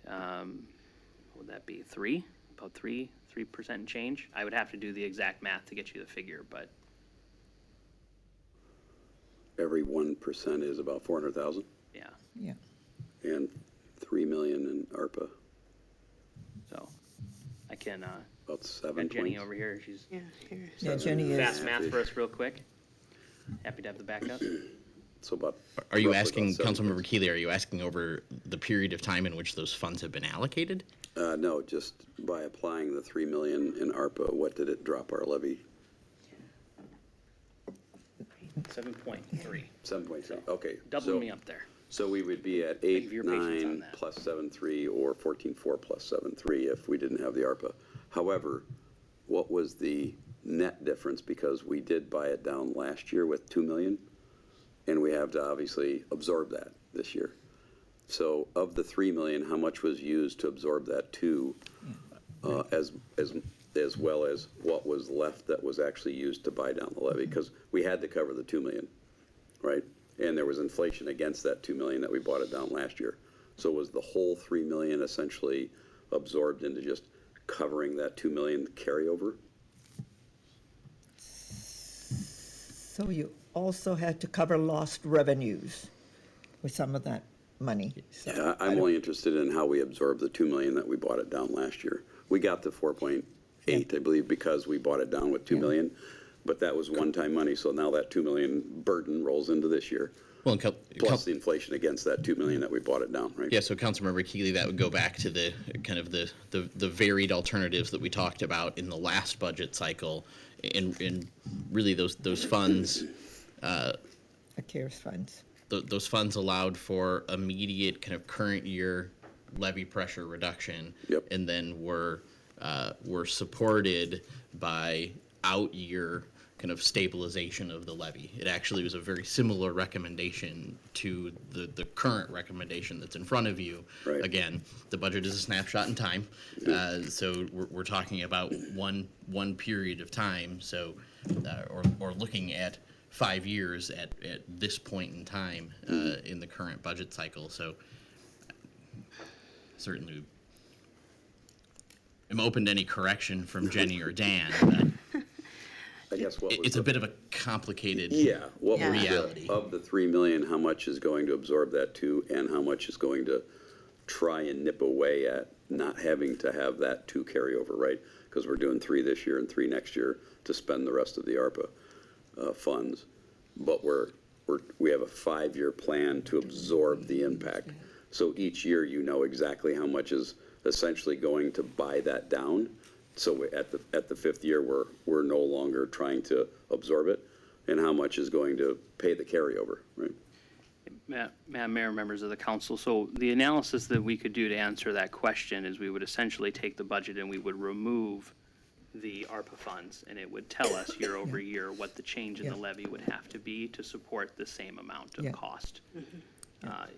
what would that be? About 3% and change? I would have to do the exact math to get you the figure, but Every 1% is about 400,000, yeah. Yeah. and 3 million in ARPA, So I can, about 7 got Jenny points. over here. She's Yeah, Jenny is. fast math for us real quick. Happy to have the backup. So about. Are you roughly asking, about 7 Councilmember points. Keeley, are you asking over the period of time in which those funds have been allocated? No, just by applying the 3 million in ARPA, what did it drop our levy? 7.3. 7.3, okay. Doubling me up there. So we would be at Thank you for your patience on 8.9 that. plus 7.3 or 14.4 plus 7.3 if we didn't have the ARPA. However, what was the net difference? Because we did buy it down last year with 2 million, and we have to obviously absorb that this year. So of the 3 million, how much was used to absorb that 2, as well as what was left that was actually used to buy down the levy? Because we had to cover the 2 million, right? And there was inflation against that 2 million that we bought it down last year. So was the whole 3 million essentially absorbed into just covering that 2 million carryover? So you also had to cover lost revenues with some of that money. So Yeah, I'm only interested in how we absorbed the 2 million that we bought it down last year. We got to 4.8, I believe, because we bought it down with 2 million. But that was one-time money, so now that 2 million burden rolls into this year, Well, and plus the inflation against that 2 million that we bought it down, right? yeah, so Councilmember Keeley, that would go back to the kind of the varied alternatives that we talked about in the last budget cycle, and really those funds, the CARES funds. those funds allowed for immediate kind of current year levy pressure reduction. Yep. And then were supported by out year kind of stabilization of the levy. It actually was a very similar recommendation to the current recommendation that's in front of you. Right. Again, the budget is a snapshot in time, so we're talking about one period of time. So, or looking at 5 years at this point in time in the current budget cycle. So, certainly, I'm open to any correction from Jenny or Dan. But I guess what was It's a bit of a complicated. Yeah, what Yeah. was Reality. of the 3 million, how much is going to absorb that two, and how much is going to try and nip away at not having to have that two carry over, right? Because we're doing 3 this year and 3 next year to spend the rest of the ARPA funds. But we have a 5-year plan to absorb the impact. So each year, you know exactly how much is essentially going to buy that down. So at the 5th year, we're no longer trying to absorb it, and how much is going to pay the carryover, right? Madam Mayor, members of the council, so the analysis that we could do to answer that question is we would essentially take the budget and we would remove the ARPA funds, and it would tell us year over year what the change in the levy would have to be to support the same amount of cost.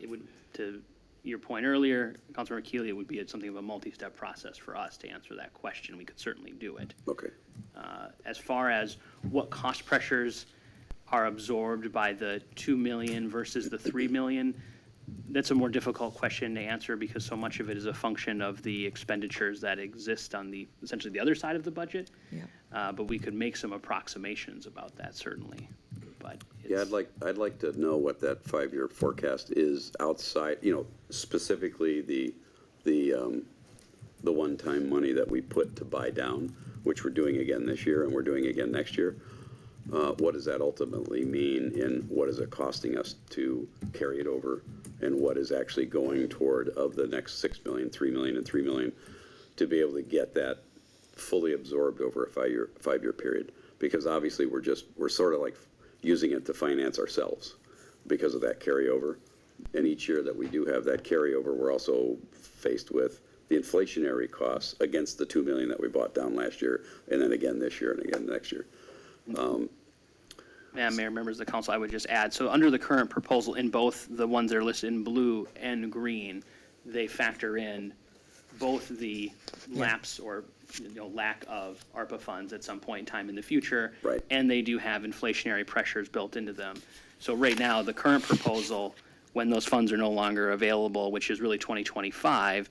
It would, to your point earlier, Councilmember Keeley, it would be something of a multi-step process for us to answer that question. We could certainly do it. Okay. As far as what cost pressures are absorbed by the 2 million versus the 3 million, that's a more difficult question to answer because so much of it is a function of the expenditures that exist on the, essentially the other side of the budget. Yeah. But we could make some approximations about that, certainly. But Yeah, I'd like to know what that 5-year forecast is outside, specifically the one-time money that we put to buy down, which we're doing again this year and we're doing again next year. What does that ultimately mean, and what is it costing us to carry it over, and what is actually going toward of the next 6 million, 3 million, and 3 million to be able to get that fully absorbed over a 5-year period? Because obviously we're sort of like using it to finance ourselves because of that carryover. And each year that we do have that carryover, we're also faced with the inflationary costs against the 2 million that we bought down last year, and then again this year and again next year. Madam Mayor, members of the council, I would just add, so under the current proposal, in both the ones that are listed in blue and green, they factor in both the lapse or lack of ARPA funds at some point in time in the future. Right. And they do have inflationary pressures built into them. So right now, the current proposal, when those funds are no longer available, which is really 2025,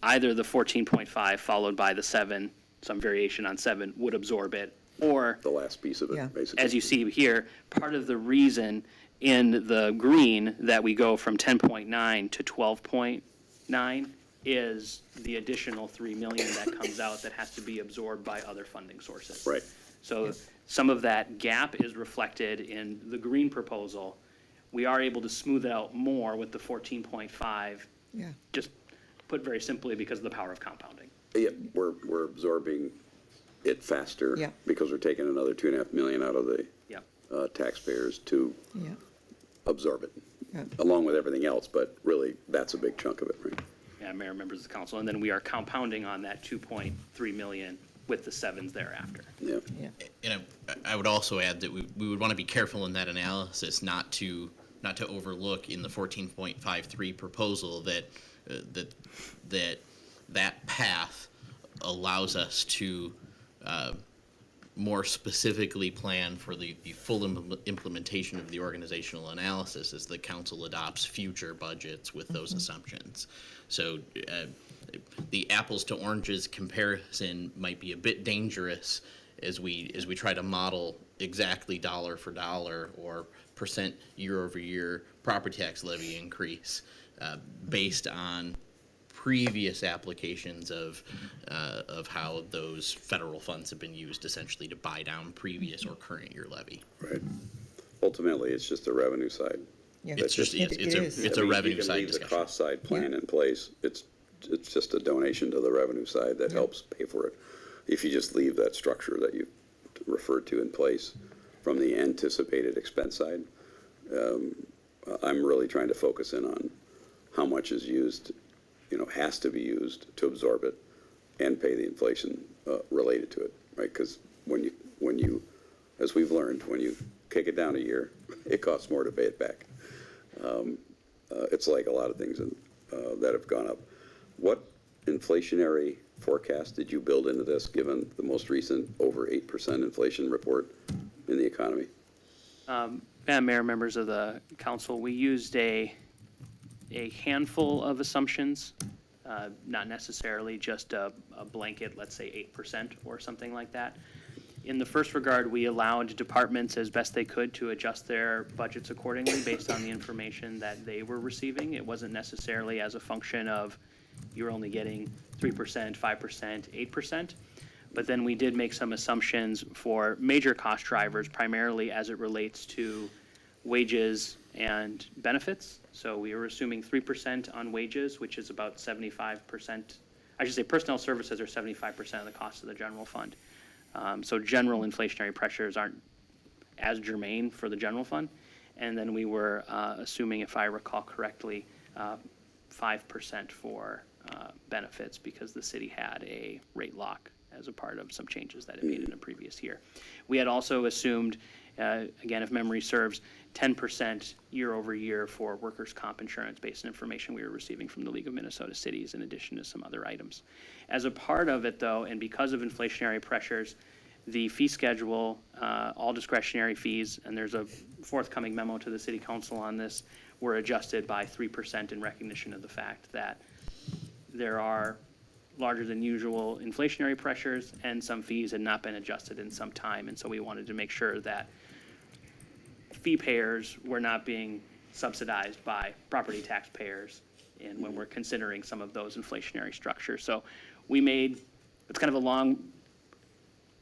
either the 14.5 followed by the 7, some variation on 7, would absorb it, or The last piece of it, Yeah. basically. as you see here, part of the reason in the green that we go from 10.9 to 12.9 is the additional 3 million that comes out that has to be absorbed by other funding sources. Right. So some of that gap is reflected in the green proposal. We are able to smooth it out more with the 14.5, Yeah. just put very simply because of the power of compounding. Yeah, we're absorbing it faster. Yeah. Because we're taking another 2.5 million out of the Yeah. taxpayers to Yeah. absorb it, Yeah. along with everything else, but really, that's a big chunk of it, right? Yeah, Mayor, members of the council, and then we are compounding on that 2.3 million with the 7s thereafter. Yeah. Yeah. And I would also add that we would want to be careful in that analysis not to overlook in the 14.53 proposal that path allows us to more specifically plan for the full implementation of the organizational analysis as the council adopts future budgets with those assumptions. So the apples to oranges comparison might be a bit dangerous as we try to model exactly dollar for dollar or percent year over year property tax levy increase based on previous applications of how those federal funds have been used essentially to buy down previous or current year levy. Right. Ultimately, it's just the revenue side. Yeah. It's just It is. it's I a mean, revenue you can side leave discussion. the cost side plan in place. It's just a donation to the revenue side that helps pay for it. If you just leave that structure that you referred to in place from the anticipated expense side, I'm really trying to focus in on how much is used, has to be used to absorb it and pay the inflation related to it, right? Because when you, as we've learned, when you kick it down a year, it costs more to pay it back. It's like a lot of things that have gone up. What inflationary forecast did you build into this, given the most recent over 8% inflation report in the economy? Madam Mayor, members of the council, we used a handful of assumptions, not necessarily just a blanket, let's say 8% or something like that. In the first regard, we allowed departments as best they could to adjust their budgets accordingly based on the information that they were receiving. It wasn't necessarily as a function of you're only getting 3%, 5%, 8%. But then we did make some assumptions for major cost drivers, primarily as it relates to wages and benefits. So we were assuming 3% on wages, which is about 75%. I should say personnel services are 75% of the cost of the general fund. So general inflationary pressures aren't as germane for the general fund. And then we were assuming, if I recall correctly, 5% for benefits because the city had a rate lock as a part of some changes that it made in a previous year. We had also assumed, again, if memory serves, 10% year over year for workers' comp insurance based on information we were receiving from the League of Minnesota Cities, in addition to some other items. As a part of it, though, and because of inflationary pressures, the fee schedule, all discretionary fees, and there's a forthcoming memo to the City Council on this, were adjusted by 3% in recognition of the fact that there are larger than usual inflationary pressures and some fees had not been adjusted in some time. And so we wanted to make sure that fee payers were not being subsidized by property taxpayers and when we're considering some of those inflationary structures. So we made, it's kind of a long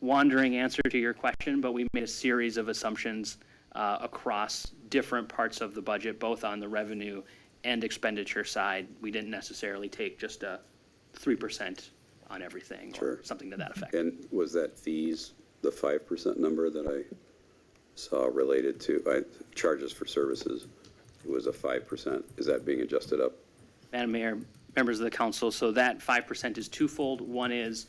wandering answer to your question, but we made a series of assumptions across different parts of the budget, both on the revenue and expenditure side. We didn't necessarily take just a 3% on everything or something to that effect. And was that fees, the 5% number that I saw related to charges for services? It was a 5%. Is that being adjusted up? Madam Mayor, members of the council, so that 5% is twofold. One is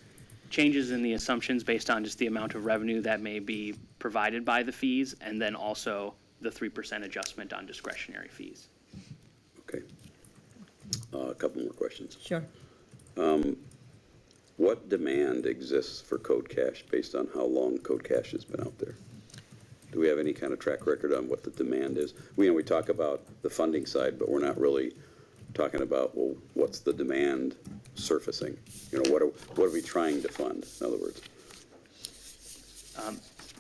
changes in the assumptions based on just the amount of revenue that may be provided by the fees, and then also the 3% adjustment on discretionary fees. Okay. A couple more questions. Sure. What demand exists for Code Cash based on how long Code Cash has been out there? Do we have any kind of track record on what the demand is? We talk about the funding side, but we're not really talking about, well, what's the demand surfacing? What are we trying to fund, in other words?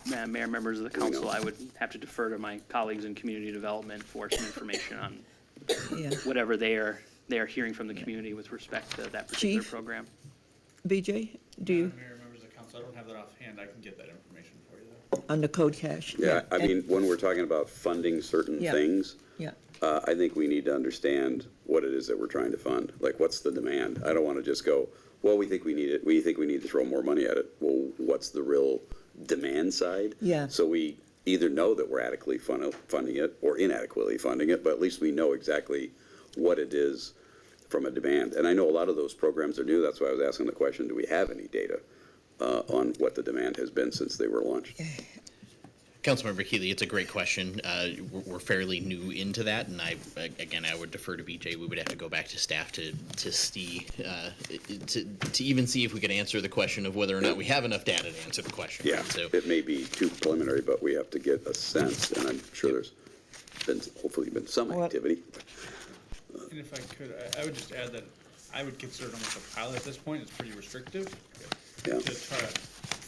Madam Mayor, members of the council, I would have to defer to my colleagues in community development for some information on whatever they are hearing from the community with respect to that particular Chief? program. BJ, do you, Mayor, members of the council, I don't have that offhand. I can get that information for you, though. on the code cash? Yeah, I And- mean, when we're talking about funding certain Yeah. things, Yeah, I think we need to understand what it is that we're trying to fund. Like, what's the demand? I don't want to just go, well, we think we need it. We think we need to throw more money at it. Well, what's the real demand side? Yeah. So we either know that we're adequately funding it or inadequately funding it, but at least we know exactly what it is from a demand. And I know a lot of those programs are new. That's why I was asking the question, do we have any data on what the demand has been since they were launched? Councilmember Keeley, it's a great question. We're fairly new into that, and I would defer to BJ. We would have to go back to staff to see to even see if we could answer the question of whether or not we have enough data to answer the question. Yeah, So it may be too preliminary, but we have to get a sense, and I'm sure there's been, hopefully been some Well- activity. And if I could, I would just add that I would consider it almost a pilot at this point. It's pretty restrictive Yeah. to try to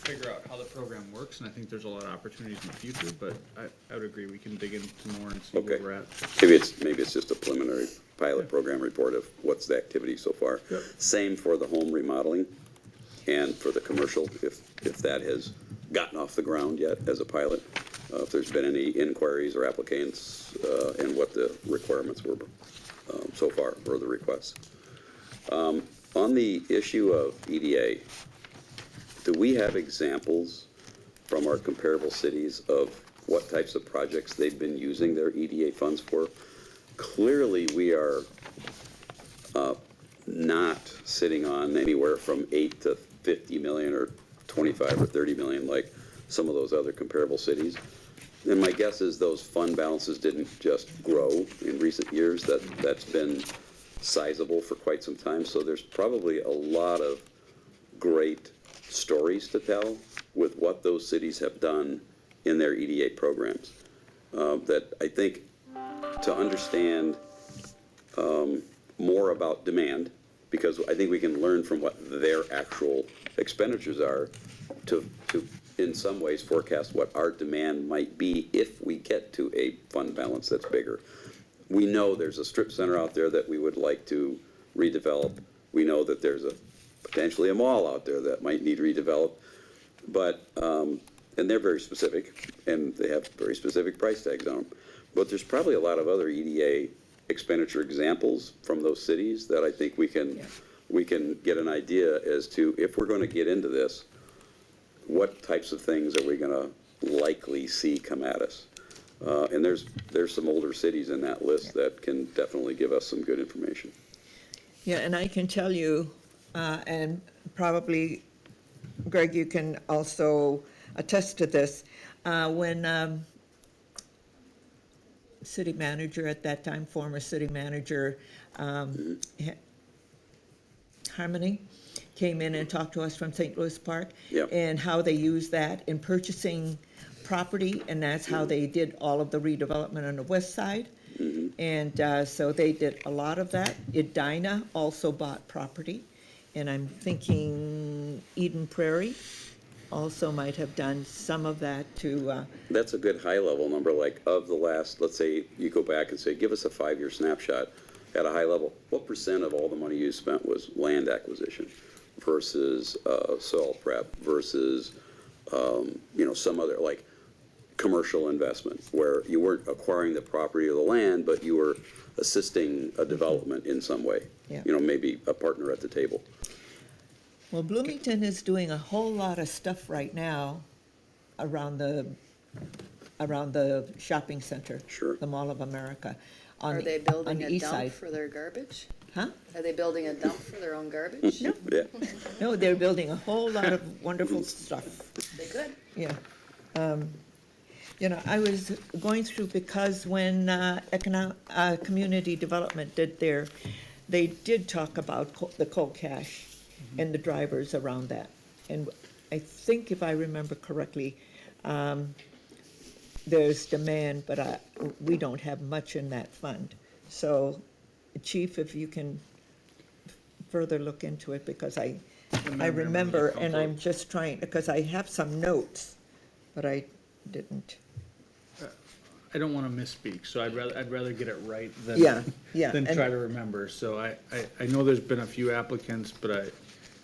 figure out how the program works, and I think there's a lot of opportunities in the future, but I would agree, we can dig into more and see where Okay. we're at. Maybe it's just a preliminary pilot program report of what's the activity so far. Yep. Same for the home remodeling and for the commercial, if that has gotten off the ground yet as a pilot. If there's been any inquiries or applicants and what the requirements were so far, or the requests. On the issue of EDA, do we have examples from our comparable cities of what types of projects they've been using their EDA funds for? Clearly, we are not sitting on anywhere from 8 to 50 million or 25 or 30 million like some of those other comparable cities. And my guess is those fund balances didn't just grow in recent years, that's been sizable for quite some time. So there's probably a lot of great stories to tell with what those cities have done in their EDA programs. That I think to understand more about demand, because I think we can learn from what their actual expenditures are to in some ways forecast what our demand might be if we get to a fund balance that's bigger. We know there's a strip center out there that we would like to redevelop. We know that there's potentially a mall out there that might need redeveloped, but, and they're very specific, and they have very specific price tags on them. But there's probably a lot of other EDA expenditure examples from those cities that I think we can get an idea as to, if we're gonna get into this, what types of things are we gonna likely see come at us? And there's some older cities in that list that can definitely give us some good information. Yeah, and I can tell you, and probably, Greg, you can also attest to this, when city manager at that time, former city manager, Harmony, came in and talked to us from St. Louis Park, Yep. and how they use that in purchasing property, and that's how they did all of the redevelopment on the west side. And so they did a lot of that. Edina also bought property, and I'm thinking Eden Prairie also might have done some of that to, That's a good high-level number, like of the last, let's say, you go back and say, give us a 5-year snapshot at a high level. What percent of all the money you spent was land acquisition versus soil prep versus, some other, like, commercial investment, where you weren't acquiring the property or the land, but you were assisting a development in some way? Yeah. Maybe a partner at the table. well, Bloomington is doing a whole lot of stuff right now around the shopping center. Sure. The Mall of America. Are they on building the a east dump side. for their garbage? Huh? Are they building a dump for their own garbage? No, Yeah. no, they're building a whole lot of wonderful stuff. They could. Yeah. I was going through, because when community development they did talk about the cold cash and the drivers around that. And I think, if I remember correctly, there's demand, but we don't have much in that fund. So, Chief, if you can further look into it, because I remember, and I'm just trying, because I have some notes, but I didn't. I don't want to misspeak, so I'd rather get it right than Yeah, than and- try to remember. So I know there's been a few applicants, but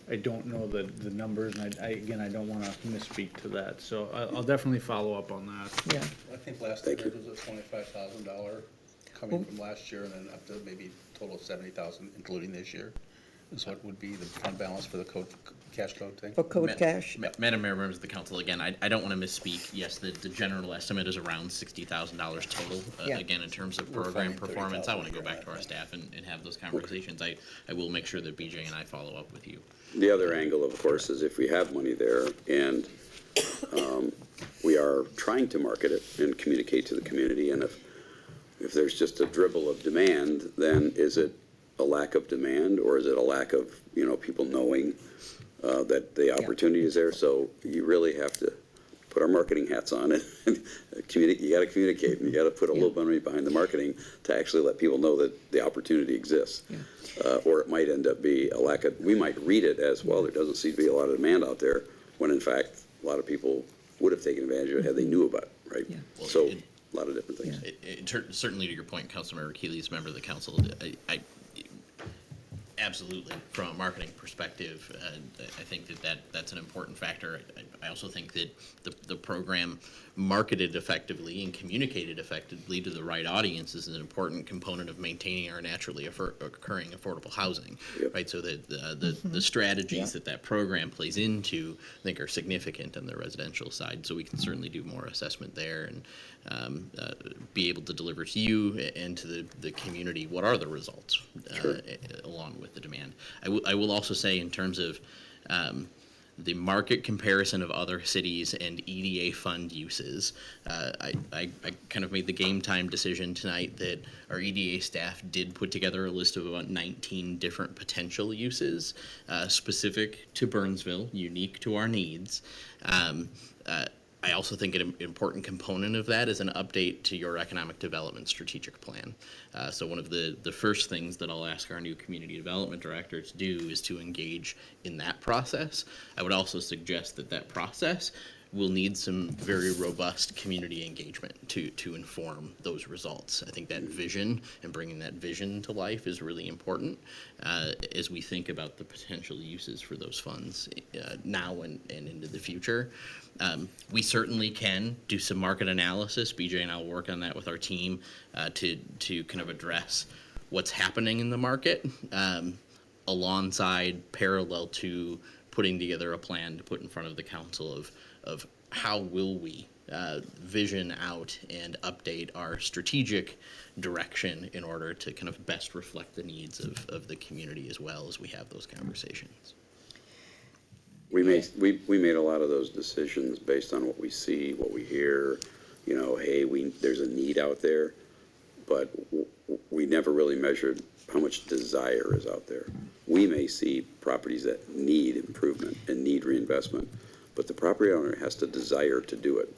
I don't know the numbers, and I don't want to misspeak to that. So I'll definitely follow up on that. Yeah, I think last year it was a $25,000 coming from last year, and then up to maybe a total of $70,000, including this year, is what would be the fund balance for the cash code thing. for code cash. Madam Mayor, members of the council, again, I don't want to misspeak. Yes, the general estimate is around $60,000 total. Yeah. Again, in terms of We're program finding performance, I want to go 30,000 back to our staff and have those conversations. I will make sure that BJ and I follow up with you. The other angle, of course, is if we have money there and we are trying to market it and communicate to the community, and if there's just a dribble of demand, then is it a lack of demand, or is it a lack of, people knowing that the opportunity is there? So you really have to put our marketing hats on and you got to communicate, and you got to put a little bit of money behind the marketing to actually let people know that the opportunity exists. Or it might end up be a lack of, we might read it as, well, there doesn't seem to be a lot of demand out there, when in fact, a lot of people would have taken advantage of it had they knew about it, right? Yeah. Well, So, a lot of different things. Certainly to your point, Councilmember Keeley, as a member of the council, I absolutely, from a marketing perspective, I think that's an important factor. I also think that the program marketed effectively and communicated effectively to the right audience is an important component of maintaining our naturally occurring affordable housing, Yep. right? So that the strategies that program plays into, I think, are significant on the residential side. So we can certainly do more assessment there and be able to deliver to you and to the community what are the results along with the demand. I will also say, in terms of the market comparison of other cities and EDA fund uses, I kind of made the game time decision tonight that our EDA staff did put together a list of about 19 different potential uses specific to Burnsville, unique to our needs. I also think an important component of that is an update to your economic development strategic plan. So one of the first things that I'll ask our new community development director to do is to engage in that process. I would also suggest that process we'll need some very robust community engagement to inform those results. I think that vision and bringing that vision to life is really important as we think about the potential uses for those funds now and into the future. We certainly can do some market analysis. BJ and I will work on that with our team to kind of address what's happening in the market alongside, parallel to putting together a plan to put in front of the council of how will we vision out and update our strategic direction in order to kind of best reflect the needs of the community as well as we have those conversations. We made a lot of those decisions based on what we see, what we hear, you know, hey, there's a need out there, but we never really measured how much desire is out there. We may see properties that need improvement and need reinvestment, but the property owner has to desire to do it,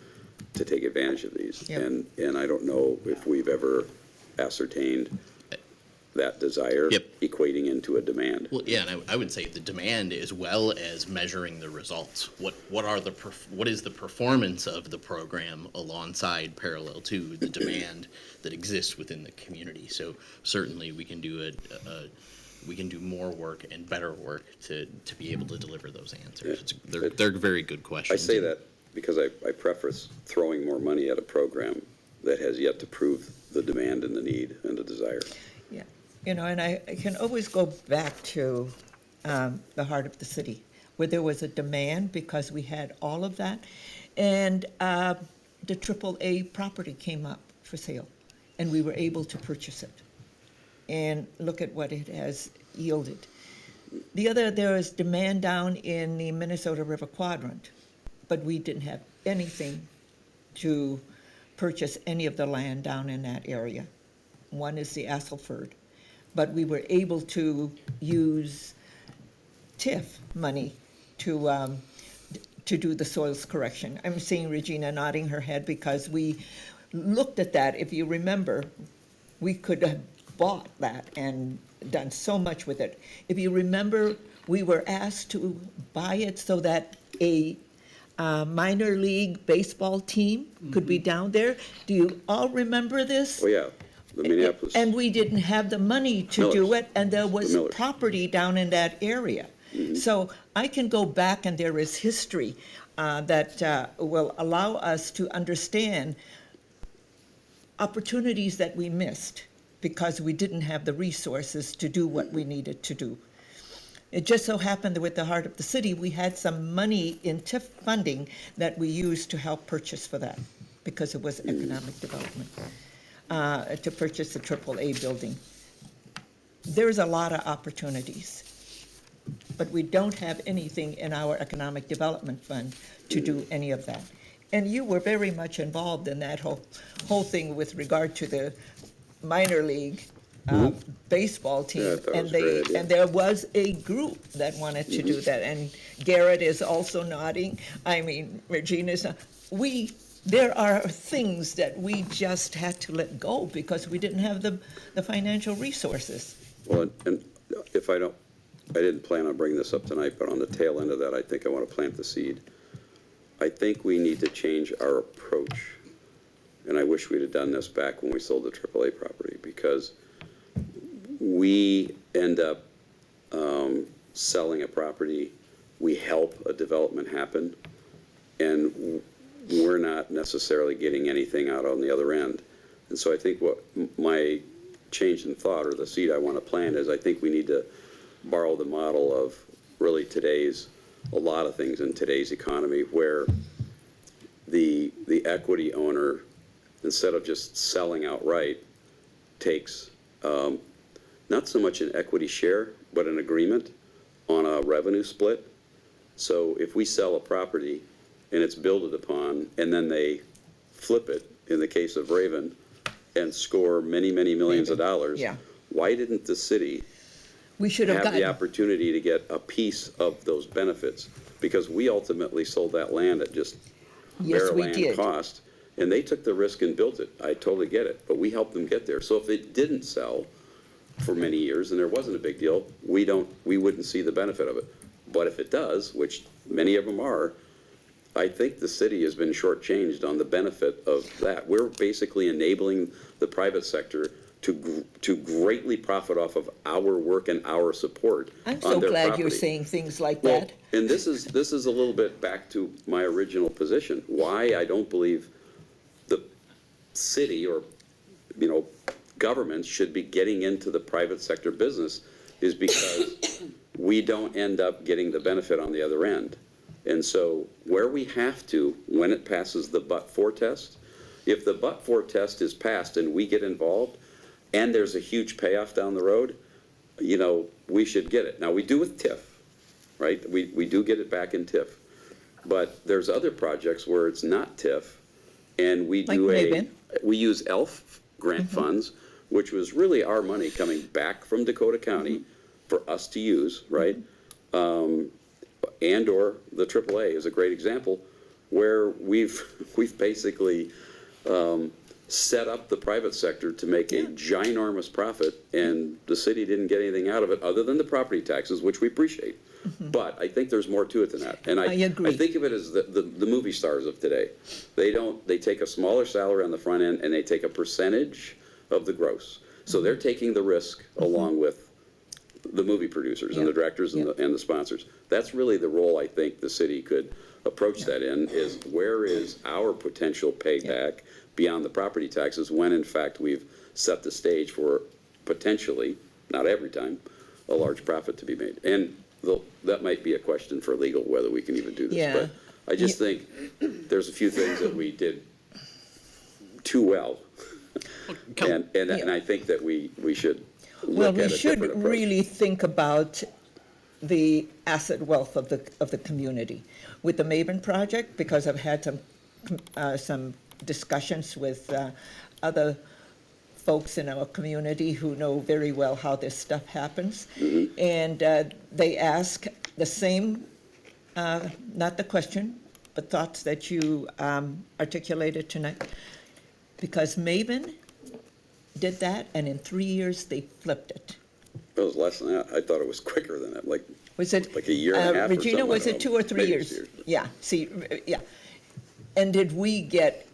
to take advantage of these. Yep. And I don't know if we've ever ascertained that desire equating into a demand. Well, yeah, and I would say the demand as well as measuring the results. What is the performance of the program alongside, parallel to the demand that exists within the community? So certainly we can do we can do more work and better work to be able to deliver those answers. They're very good questions. I say that because I preface throwing more money at a program that has yet to prove the demand and the need and the desire. Yeah, you know, and I can always go back to the heart of the city, where there was a demand because we had all of that, and the AAA property came up for sale, and we were able to purchase it. And look at what it has yielded. There is demand down in the Minnesota River Quadrant, but we didn't have anything to purchase any of the land down in that area. One is the Asselford, but we were able to use TIF money to do the soils correction. I'm seeing Regina nodding her head because we looked at that. If you remember, we could have bought that and done so much with it. If you remember, we were asked to buy it so that a minor league baseball team could be down there. Do you all remember this? Oh, yeah, the Minneapolis. And we didn't have the money to do Millers. it, and there was The Millers. property down in that area. So I can go back, and there is history that will allow us to understand opportunities that we missed because we didn't have the resources to do what we needed to do. It just so happened that with the heart of the city, we had some money in TIF funding that we used to help purchase for that because it was economic development, to purchase the AAA building. There's a lot of opportunities, but we don't have anything in our economic development fund to do any of that. And you were very much involved in that whole thing with regard to the minor league baseball team. Yeah, I thought it was a great idea. And there was a group that wanted to do that, and Garrett is also nodding. I mean, Regina's, there are things that we just had to let go because we didn't have the financial resources. Well, and if I didn't plan on bringing this up tonight, but on the tail end of that, I think I want to plant the seed. I think we need to change our approach, and I wish we'd have done this back when we sold the AAA property, because we end up selling a property, we help a development happen, and we're not necessarily getting anything out on the other end. And so I think what my change in thought, or the seed I want to plant, is I think we need to borrow the model of really a lot of things in today's economy, where the equity owner, instead of just selling outright, takes not so much an equity share, but an agreement on a revenue split. So if we sell a property and it's builded upon, and then they flip it, in the case of Raven, and score many, many millions of dollars, Yeah. why didn't the city We should have have the gotten, opportunity to get a piece of those benefits? Because we ultimately sold that land at just yes, bare we land did. cost, and they took the risk and built it. I totally get it, but we helped them get there. So if it didn't sell for many years and there wasn't a big deal, we wouldn't see the benefit of it. But if it does, which many of them are, I think the city has been shortchanged on the benefit of that. We're basically enabling the private sector to greatly profit off of our work and our support I'm on so their glad you're property. saying things like Well, that. and this is a little bit back to my original position, why I don't believe the city or, governments should be getting into the private sector business is because we don't end up getting the benefit on the other end. And so where we have to, when it passes the but-for test, if the but-for test is passed and we get involved and there's a huge payoff down the road, we should get it. Now, we do with TIF, right? We do get it back in TIF. But there's other projects where it's not TIF, and we Like do Maven. we use ELF grant funds, which was really our money coming back from Dakota County for us to use, right? And or the AAA is a great example where we've basically set up the private sector to make a ginormous profit, and the city didn't get anything out of it other than the property taxes, which we appreciate. But I think there's more to it than that. And I agree. I think of it as the movie stars of today. They take a smaller salary on the front end and they take a percentage of the gross. So they're taking the risk along with the movie producers and the directors and the sponsors. That's really the role I think the city could approach that in, is where is our potential payback beyond the property taxes when in fact we've set the stage for potentially, not every time, a large profit to be made. And that might be a question for legal, whether we can even do this. Yeah. But I just think there's a few things that we did too well. And I think that we should Well, look we at a should different approach. really think about the asset wealth of the community. With the Maven project, because I've had some discussions with other folks in our community who know very well how this stuff happens. And they ask the same, not the question, but thoughts that you articulated tonight. Because Maven did that, and in 3 years, they flipped it. It was less than that. I thought it was quicker than that, like Was it? a year and a half or Regina, something, was I it don't 2 know. or 3 Maybe years? 2 years. Yeah, see, yeah. And did we get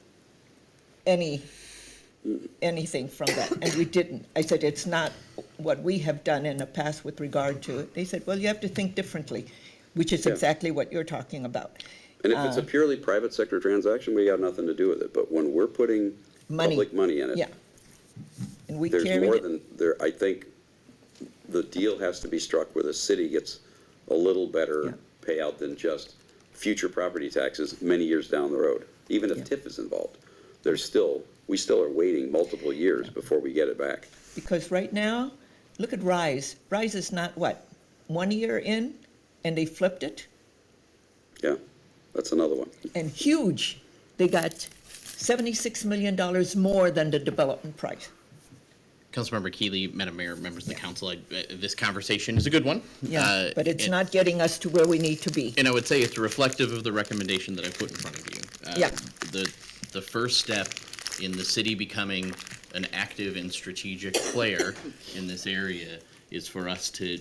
anything from that? And we didn't. I said, it's not what we have done in the past with regard to it. They said, well, you have to think differently, which is Yeah. exactly what you're talking about. And if it's a purely private sector transaction, we got nothing to do with it. But when we're putting Money. public money in it, Yeah. And we there's carried more it. than there. I think the deal has to be struck where the city gets a little better payout than just future property taxes many years down the road. Even if TIF is involved, we still are waiting multiple years before we get it back. Because right now, look at Rise. Rise is not, what, 1 year in, and they flipped it? Yeah, that's another one. And huge. They got $76 million more than the development price. Councilmember Keeley, Madam Mayor, members of the council, this conversation is a good one. Yeah, but it's and- not getting us to where we need to be. And I would say it's reflective of the recommendation that I put in front of you. Yeah. The first step in the city becoming an active and strategic player in this area is for us to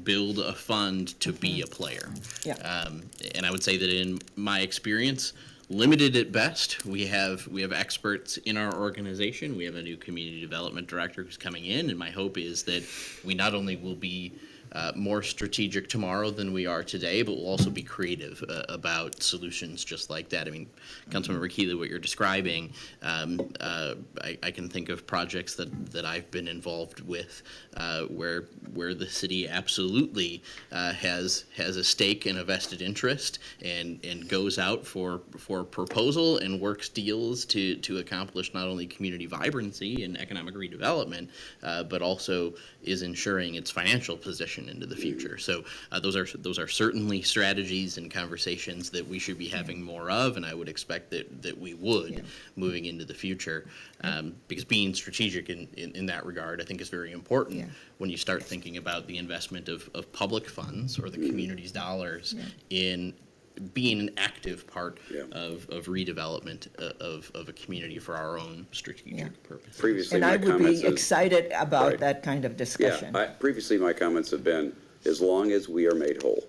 build a fund to be a player. Yeah. And I would say that in my experience, limited at best, we have experts in our organization. We have a new community development director who's coming in, and my hope is that we not only will be more strategic tomorrow than we are today, but we'll also be creative about solutions just like that. I mean, Councilmember Keeley, what you're describing, I can think of projects that I've been involved with where the city absolutely has a stake and a vested interest and goes out for proposal and works deals to accomplish not only community vibrancy and economic redevelopment, but also is ensuring its financial position into the future. So those are certainly strategies and conversations that we should be having more of, and I would expect that we would moving into the future, because being strategic in that regard, I think, is very important when you start thinking about the investment of public funds or the community's dollars in being an active part of redevelopment of a community for our own strategic purposes. Previously, And my I would comments be is- excited about Right. that kind of discussion. Yeah, previously my comments have been, as long as we are made whole.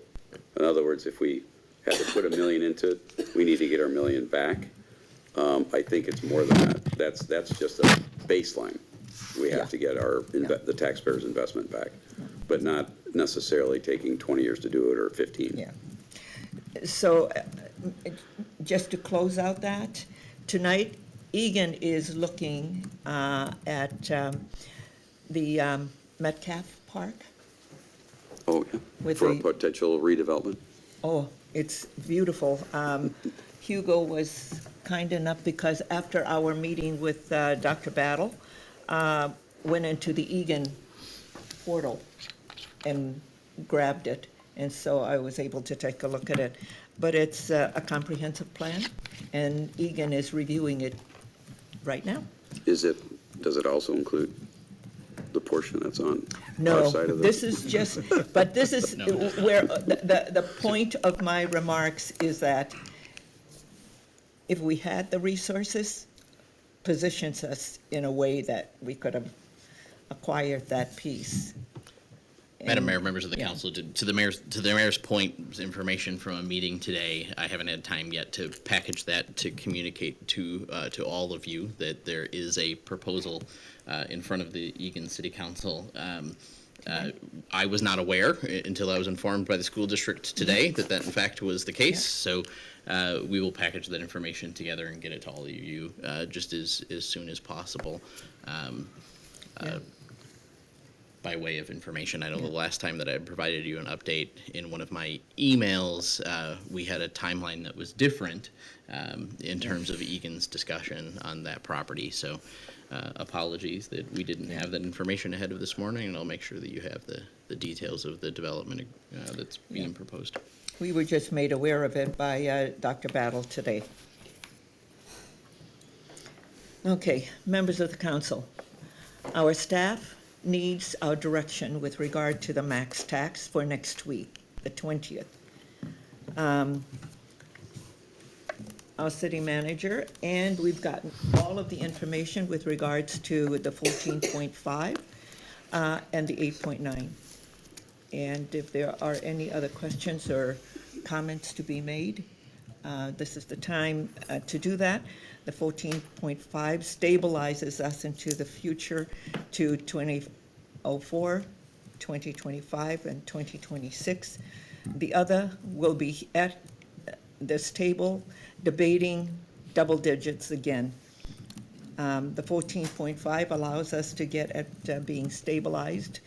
In other words, if we had to put $1 million into it. We need to get our $1 million back. I think it's more than that. That's just a baseline. We have to get our, the taxpayers' investment back, but not necessarily taking 20 years to do it or 15. Yeah. So, just to close out that, tonight, Egan is looking at the Metcalf Park. Oh, yeah, With for a the- potential redevelopment? Oh, it's beautiful. Hugo was kind enough, because after our meeting with Dr. Battle, went into the Egan portal and grabbed it, and so I was able to take a look at it. But it's a comprehensive plan, and Egan is reviewing it right now. Does it also include the portion that's on our No, side of this is just, but this is No. where, the point of my remarks is that if we had the resources, positions us in a way that we could have acquired that piece. Madam And- Mayor, members of the yeah. council, to the mayor's point, information from a meeting today, I haven't had time yet to package that to communicate to all of you that there is a proposal in front of the Egan City Council. I was not aware until I was informed by the school district today that in fact was the case. So we will package that information together and get it to all of you just as soon as possible. By way of information, I know the last time that I provided you an update in one of my emails, we had a timeline that was different in terms of Egan's discussion on that property. So apologies that we didn't have that information ahead of this morning, and I'll make sure that you have the details of the development that's being proposed. We were just made aware of it by Dr. Battle today. Okay, members of the council, our staff needs our direction with regard to the max tax for next week, the 20th. Our city manager, and we've gotten all of the information with regards to the 14.5 and the 8.9. And if there are any other questions or comments to be made, this is the time to do that. The 14.5 stabilizes us into the future to 2004, 2025, and 2026. The other will be at this table debating double digits again. The 14.5 allows us to get at being stabilized,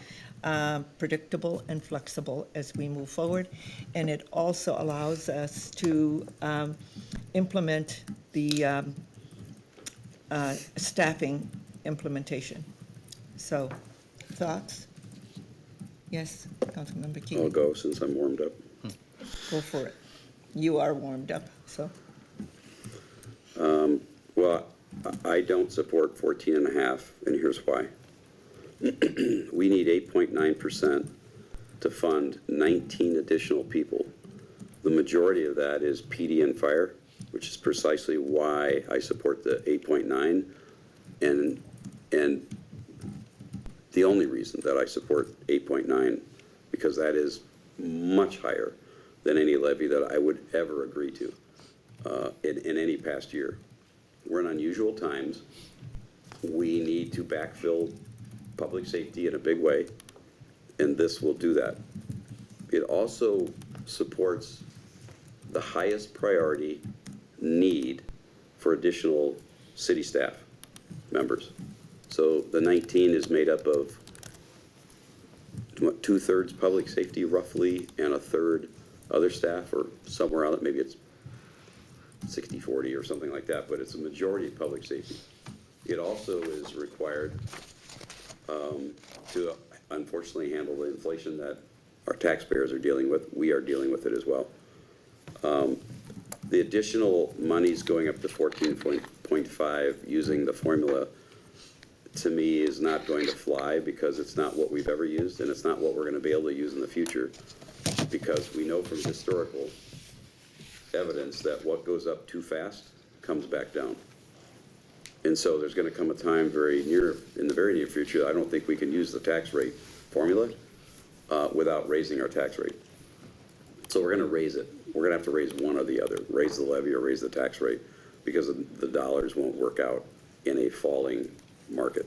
predictable and flexible as we move forward. And it also allows us to implement the staffing implementation. So, thoughts? Yes, Councilmember I'll Keating, go since I'm warmed up. go for it. You are warmed up, so. Well, I don't support 14.5, and here's why. We need 8.9% to fund 19 additional people. The majority of that is PD and fire, which is precisely why I support the 8.9, and the only reason that I support 8.9, because that is much higher than any levy that I would ever agree to in any past year. We're in unusual times. We need to backfill public safety in a big way, and this will do that. It also supports the highest priority need for additional city staff members. So the 19 is made up of 2/3 public safety roughly, and 1/3 other staff, or somewhere out, maybe it's 60-40 or something like that, but it's a majority of public safety. It also is required to unfortunately handle the inflation that our taxpayers are dealing with. We are dealing with it as well. The additional monies going up to 14.5 using the formula, to me, is not going to fly, because it's not what we've ever used, and it's not what we're going to be able to use in the future, because we know from historical evidence that what goes up too fast comes back down. And so there's going to come a time in the very near future, I don't think we can use the tax rate formula without raising our tax rate. So we're gonna raise it. We're gonna have to raise one or the other, raise the levy or raise the tax rate, because the dollars won't work out in a falling market.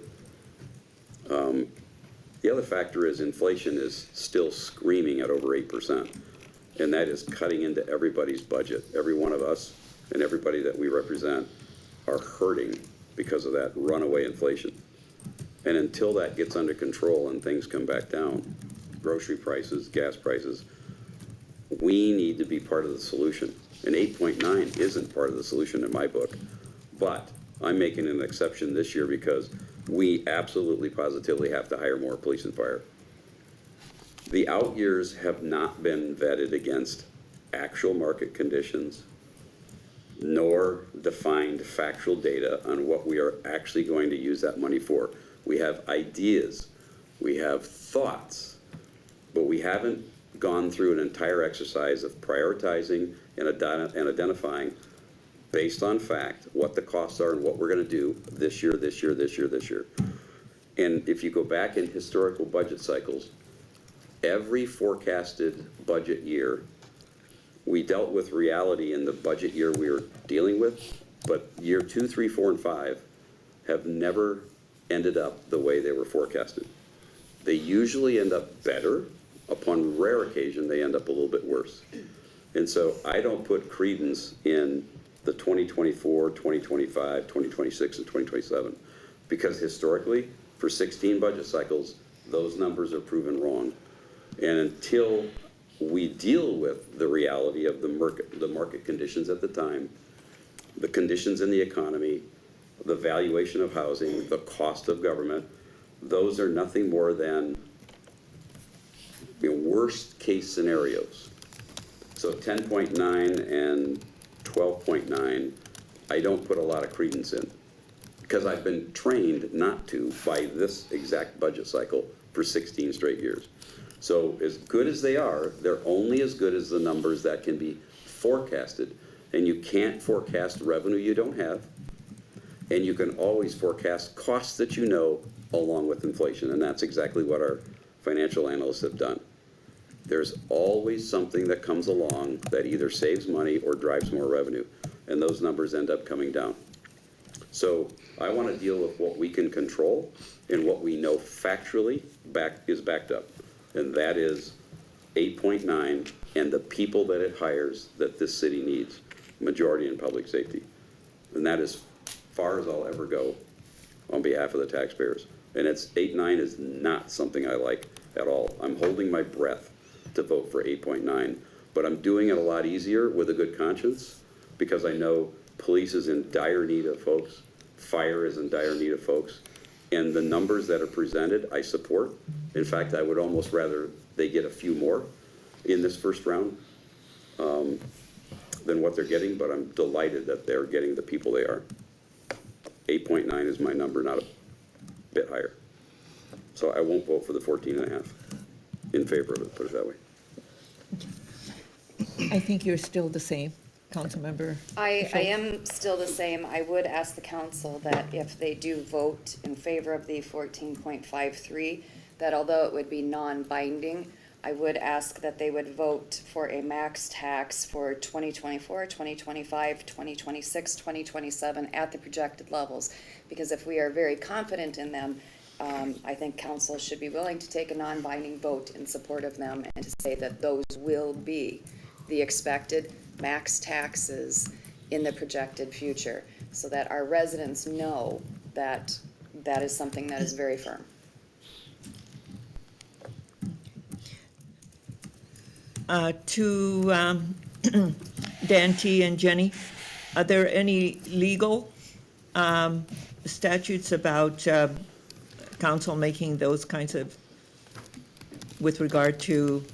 The other factor is inflation is still screaming at over 8%, and that is cutting into everybody's budget. Every one of us and everybody that we represent are hurting because of that runaway inflation. And until that gets under control and things come back down, grocery prices, gas prices, we need to be part of the solution. And 8.9 isn't part of the solution in my book, but I'm making an exception this year because we absolutely positively have to hire more police and fire. The out years have not been vetted against actual market conditions, nor defined factual data on what we are actually going to use that money for. We have ideas, we have thoughts, but we haven't gone through an entire exercise of prioritizing and identifying, based on fact, what the costs are and what we're going to do this year, this year, this year, this year. And if you go back in historical budget cycles, every forecasted budget year, we dealt with reality in the budget year we were dealing with, but year 2, 3, 4, and 5 have never ended up the way they were forecasted. They usually end up better. Upon rare occasion, they end up a little bit worse. And so I don't put credence in the 2024, 2025, 2026, and 2027, because historically, for 16 budget cycles, those numbers are proven wrong. And until we deal with the reality of the market conditions at the time, the conditions in the economy, the valuation of housing, the cost of government, those are nothing more than worst case scenarios. So 10.9 and 12.9, I don't put a lot of credence in, because I've been trained not to by this exact budget cycle for 16 straight years. So as good as they are, they're only as good as the numbers that can be forecasted. And you can't forecast revenue you don't have, and you can always forecast costs that you know along with inflation, and that's exactly what our financial analysts have done. There's always something that comes along that either saves money or drives more revenue, and those numbers end up coming down. So I want to deal with what we can control and what we know factually is backed up, and that is 8.9 and the people that it hires that this city needs, majority in public safety. And that is far as I'll ever go on behalf of the taxpayers. And 8.9 is not something I like at all. I'm holding my breath to vote for 8.9, but I'm doing it a lot easier with a good conscience, because I know police is in dire need of folks, fire is in dire need of folks, and the numbers that are presented, I support. In fact, I would almost rather they get a few more in this first round than what they're getting, but I'm delighted that they're getting the people they are. 8.9 is my number, not a bit higher. So I won't vote for the 14.5 in favor of it, put it that way. I think you're still the same, Councilmember. I am still the same. I would ask the council that if they do vote in favor of the 14.53, that although it would be non-binding, I would ask that they would vote for a max tax for 2024, 2025, 2026, 2027 at the projected levels. Because if we are very confident in them, I think council should be willing to take a non-binding vote in support of them and to say that those will be the expected max taxes in the projected future, so that our residents know that that is something that is very firm. To Dan T. and Jenny, are there any legal statutes about council making those kinds of, with regard to,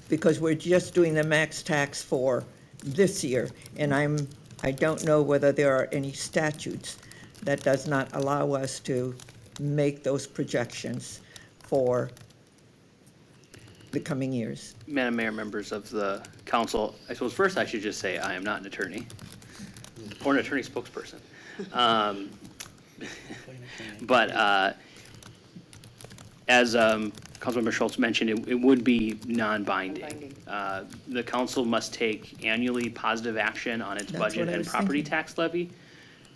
because we're just doing the max tax for this year, and I don't know whether there are any statutes that does not allow us to make those projections for the coming years. Madam Mayor, members of the council, I suppose first I should just say I am not an attorney or an attorney spokesperson. But as Councilmember Schultz mentioned, it would be non-binding. Non-binding. The council must take annually positive action on its That's budget what I and was property thinking. tax levy.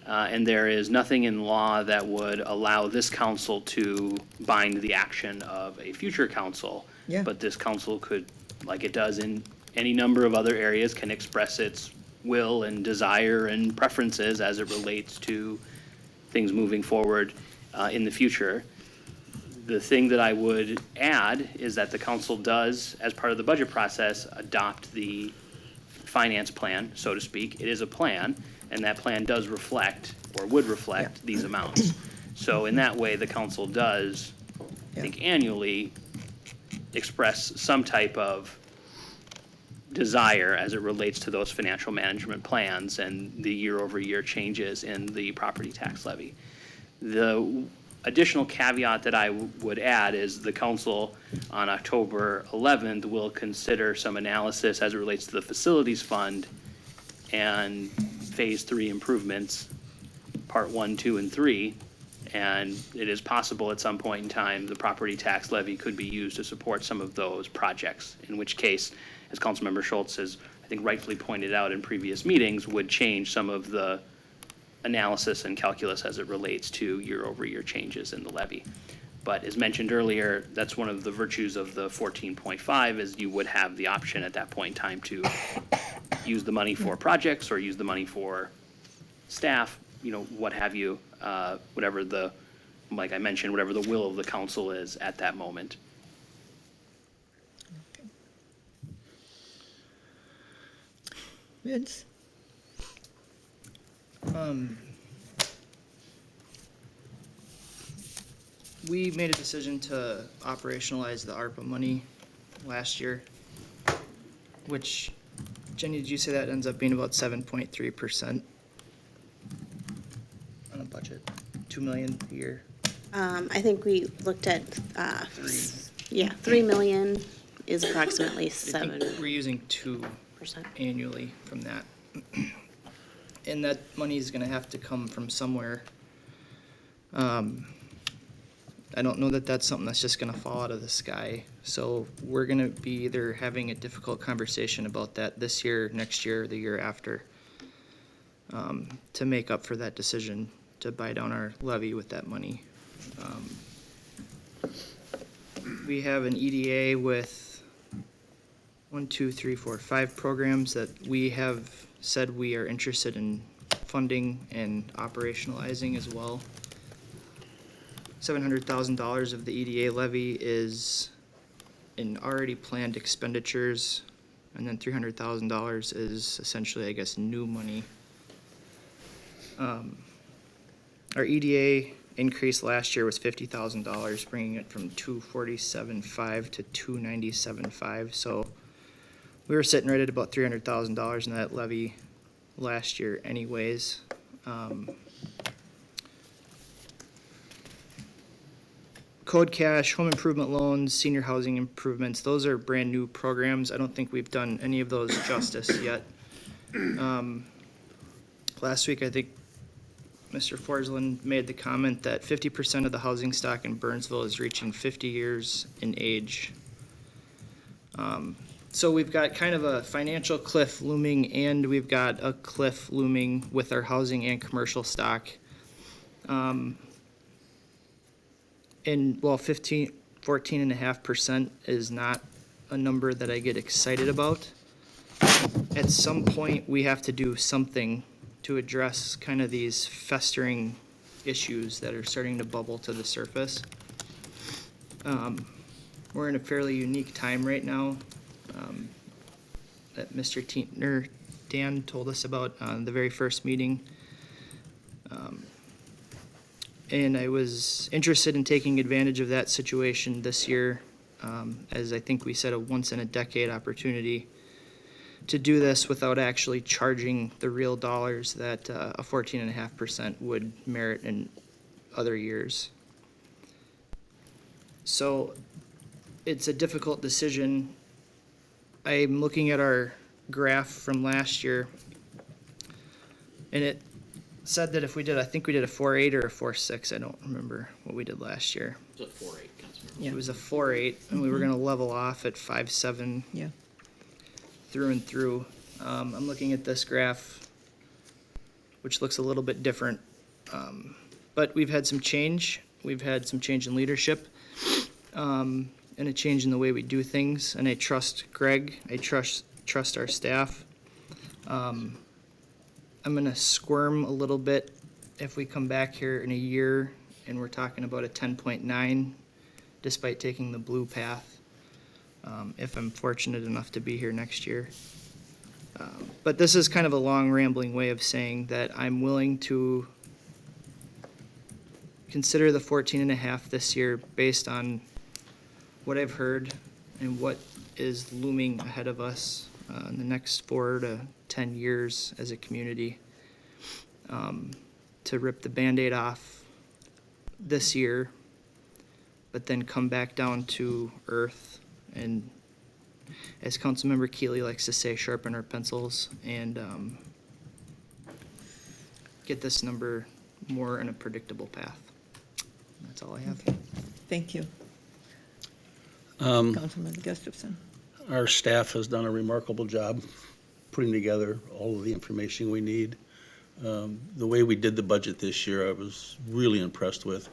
And there is nothing in law that would allow this council to bind the action of a future council. Yeah. But this council could, like it does in any number of other areas, can express its will and desire and preferences as it relates to things moving forward in the future. The thing that I would add is that the council does, as part of the budget process, adopt the finance plan, so to speak. It is a plan, and that plan does reflect, or would reflect, these amounts. So in that way, the council does, I think annually, express some type of desire as it relates to those financial management plans and the year-over-year changes in the property tax levy. The additional caveat that I would add is the council on October 11th will consider some analysis as it relates to the facilities fund and phase 3 improvements, part 1, 2, and 3. And it is possible at some point in time, the property tax levy could be used to support some of those projects, in which case, as Councilmember Schultz has, I think, rightfully pointed out in previous meetings, would change some of the analysis and calculus as it relates to year-over-year changes in the levy. But as mentioned earlier, that's one of the virtues of the 14.5 is you would have the option at that point in time to use the money for projects or use the money for staff, what have you, whatever the, like I mentioned, whatever the will of the council is at that moment. Vince? We made a decision to operationalize the ARPA money last year, which, Jenny, did you say that ends up being about 7.3% on a budget? 2 million a year? I think we looked at, 3 million is approximately I think 7%. we're using 2 annually from that. And that money is gonna have to come from somewhere. I don't know that that's something that's just gonna fall out of the sky. So we're gonna be either having a difficult conversation about that this year, next year, or the year after, to make up for that decision to buy down our levy with that money. We have an EDA with 5 programs that we have said we are interested in funding and operationalizing as well. $700,000 of the EDA levy is in already planned expenditures, and then $300,000 is essentially, I guess, new money. Our EDA increase last year was $50,000, bringing it from $247,500 to $297,500. So we were sitting right at about $300,000 in that levy last year anyways. Code Cash, home improvement loans, senior housing improvements, those are brand new programs. I don't think we've done any of those justice yet. Last week, I think Mr. Forsland made the comment that 50% of the housing stock in Burnsville is reaching 50 years in age. So we've got kind of a financial cliff looming, and we've got a cliff looming with our housing and commercial stock. And while 14.5% is not a number that I get excited about, at some point we have to do something to address kind of these festering issues that are starting to bubble to the surface. We're in a fairly unique time right now that Mr. Tientner, Dan, told us about on the very first meeting. And I was interested in taking advantage of that situation this year, as I think we said, a once-in-a-decade opportunity to do this without actually charging the real dollars that a 14.5% would merit in other years. So it's a difficult decision. I'm looking at our graph from last year, and it said that if we did, I think we did a 4.8 or a 4.6. I don't remember what we did last year. It's a 4.8, Councilman. Yeah. It was a 4.8, and we were gonna level off at 5.7 Yeah. through and through. I'm looking at this graph, which looks a little bit different. But we've had some change. We've had some change in leadership, and a change in the way we do things. And I trust Greg. I trust our staff. I'm gonna squirm a little bit if we come back here in a year and we're talking about a 10.9, despite taking the blue path. If I'm fortunate enough to be here next year. But this is kind of a long rambling way of saying that I'm willing to consider the 14.5 this year based on what I've heard and what is looming ahead of us in the next 4 to 10 years as a community. To rip the Band-Aid off this year, but then come back down to earth and, as Councilmember Keeley likes to say, sharpen our pencils and get this number more in a predictable path. That's all I have. Okay. Thank you. Councilman Gustafson. Our staff has done a remarkable job putting together all of the information we need. The way we did the budget this year, I was really impressed with,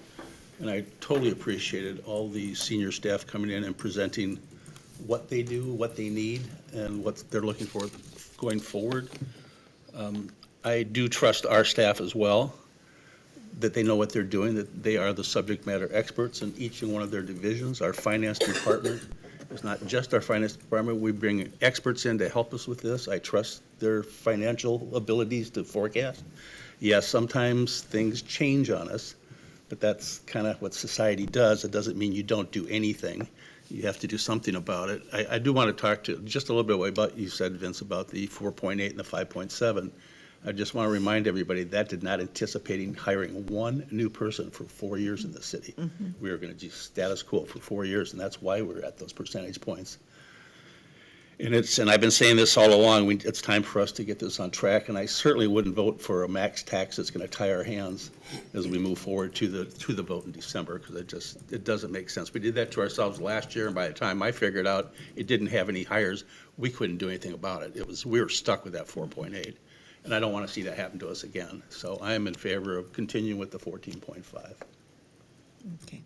and I totally appreciated all the senior staff coming in and presenting what they do, what they need, and what they're looking for going forward. I do trust our staff as well, that they know what they're doing, that they are the subject matter experts in each and one of their divisions. Our finance department is not just our finance department. We bring experts in to help us with this. I trust their financial abilities to forecast. Yes, sometimes things change on us, but that's kind of what society does. It doesn't mean you don't do anything. You have to do something about it. I do want to talk to just a little bit about, you said, Vince, about the 4.8 and the 5.7. I just want to remind everybody that did not anticipating hiring one new person for 4 years in the city. We were going to do status quo for 4 years, and that's why we're at those percentage points. And I've been saying this all along, it's time for us to get this on track, and I certainly wouldn't vote for a max tax that's going to tie our hands as we move forward to the vote in December, because it doesn't make sense. We did that to ourselves last year, and by the time I figured out it didn't have any hires, we couldn't do anything about it. We were stuck with that 4.8. And I don't want to see that happen to us again. So I am in favor of continuing with the 14.5. Okay.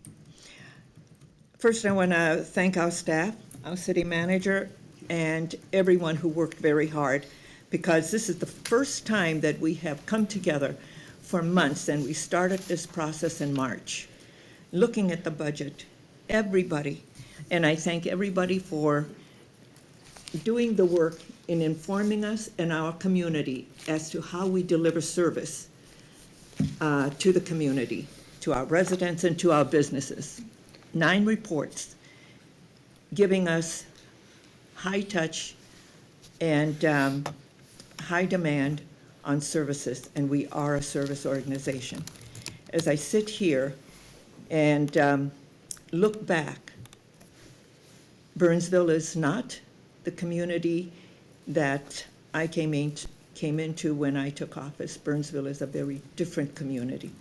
First, I want to thank our staff, our city manager, and everyone who worked very hard, because this is the first time that we have come together for months, and we started this process in March, looking at the budget, everybody. And I thank everybody for doing the work in informing us and our community as to how we deliver service to the community, to our residents and to our businesses. 9 reports giving us high touch and high demand on services, and we are a service organization. As I sit here and look back, Burnsville is not the community that I came into when I took office. Burnsville is a very different community.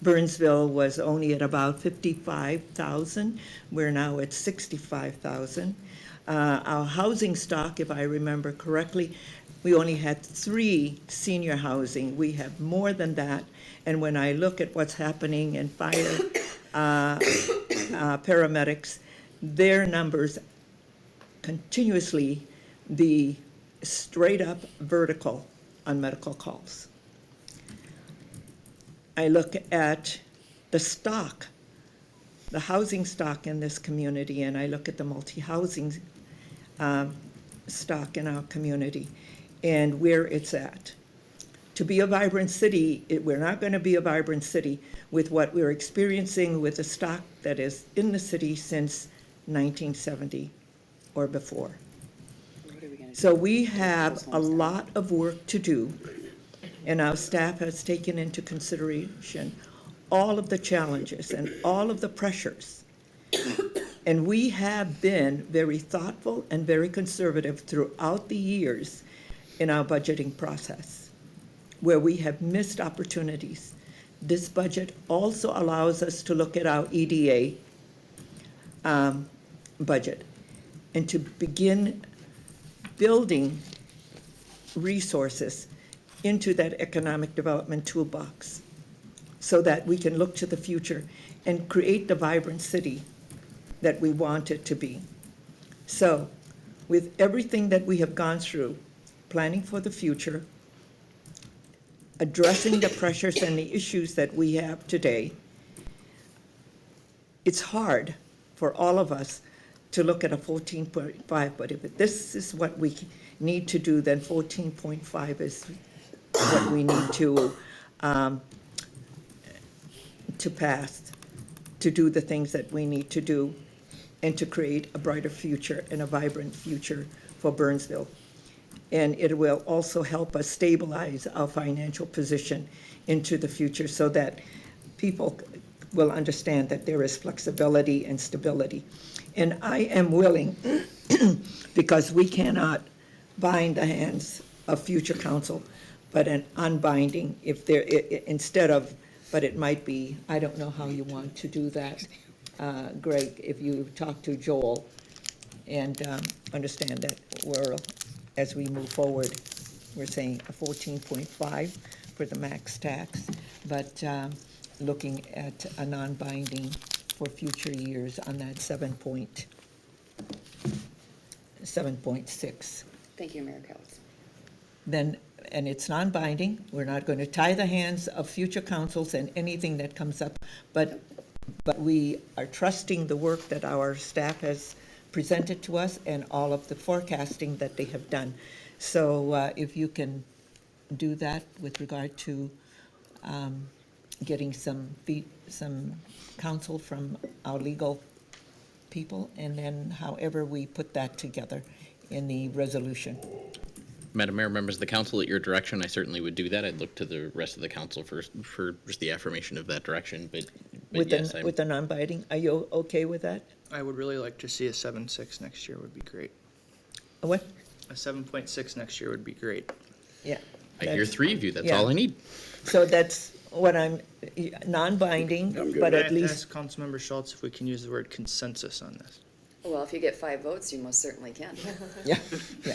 Burnsville was only at about 55,000. We're now at 65,000. Our housing stock, if I remember correctly, we only had 3 senior housing. We have more than that. And when I look at what's happening in fire, paramedics, their numbers continuously the straight up vertical on medical calls. I look at the stock, the housing stock in this community, and I look at the multi-housing stock in our community and where it's at. To be a vibrant city, we're not going to be a vibrant city with what we're experiencing with the stock that is in the city since 1970 or before. So we have a lot of work to do, and our staff has taken into consideration all of the challenges and all of the pressures. And we have been very thoughtful and very conservative throughout the years in our budgeting process, where we have missed opportunities. This budget also allows us to look at our EDA, budget and to begin building resources into that economic development toolbox so that we can look to the future and create the vibrant city that we want it to be. So, with everything that we have gone through, planning for the future, addressing the pressures and the issues that we have today, it's hard for all of us to look at a 14.5, but if this is what we need to do, then 14.5 is what we need to pass, to do the things that we need to do, and to create a brighter future and a vibrant future for Burnsville. And it will also help us stabilize our financial position into the future so that people will understand that there is flexibility and stability. And I am willing, because we cannot bind the hands of future council, but an unbinding if there, instead of, but it might be, I don't know how you want to do that, Greg, if you talk to Joel and understand that we're, as we move forward, we're saying a 14.5 for the max tax, but looking at a non-binding for future years on that 7.6. Thank you, Mayor Callis. Then, and it's non-binding, we're not going to tie the hands of future councils and anything that comes up, but we are trusting the work that our staff has presented to us and all of the forecasting that they have done. So if you can do that with regard to getting some counsel from our legal people, and then however we put that together in the resolution. Madam Mayor, members of the council, at your direction, I certainly would do that. I'd look to the rest of the council for just the affirmation of that direction, but yes, With the non-binding, are you okay with that? I would really like to see a 7.6 next year would be great. A what? A 7.6 next year would be great. Yeah. I hear three of you, that's yeah. all I need. So that's what I'm, non-binding, I'm good. but May I at least, ask Councilmember Schultz if we can use the word consensus on this? Well, if you get 5 votes, you most certainly can. yeah, yeah.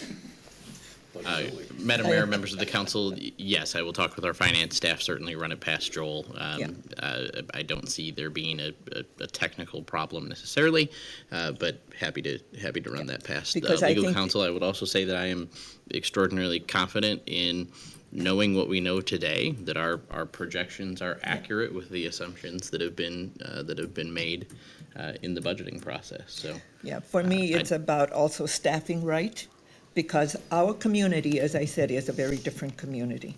Madam Mayor, members of the council, yes, I will talk with our finance staff, certainly run it past Joel. Yeah. I don't see there being a technical problem necessarily, but happy to run that past Because I legal think- counsel. I would also say that I am extraordinarily confident in knowing what we know today, that our projections are accurate with the assumptions that have been made in the budgeting process. So Yeah, for me, it's about also staffing right, because our community, as I said, is a very different community.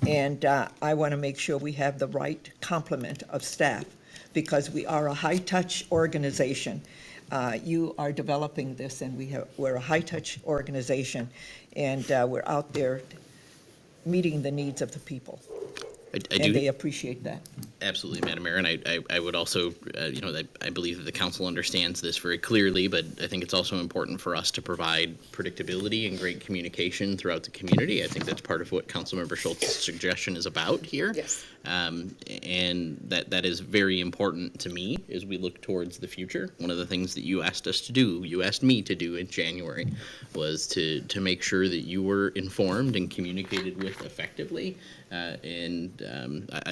And I want to make sure we have the right complement of staff, because we are a high-touch organization. You are developing this, and we're a high-touch organization, and we're out there meeting the needs of the people. I And do. they appreciate that. Absolutely, Madam Mayor, and I would also, I believe that the council understands this very clearly, but I think it's also important for us to provide predictability and great communication throughout the community. I think that's part of what Councilmember Schultz's suggestion is about here. Yes. And that is very important to me as we look towards the future. One of the things that you asked us to do, you asked me to do in January, was to make sure that you were informed and communicated with effectively. I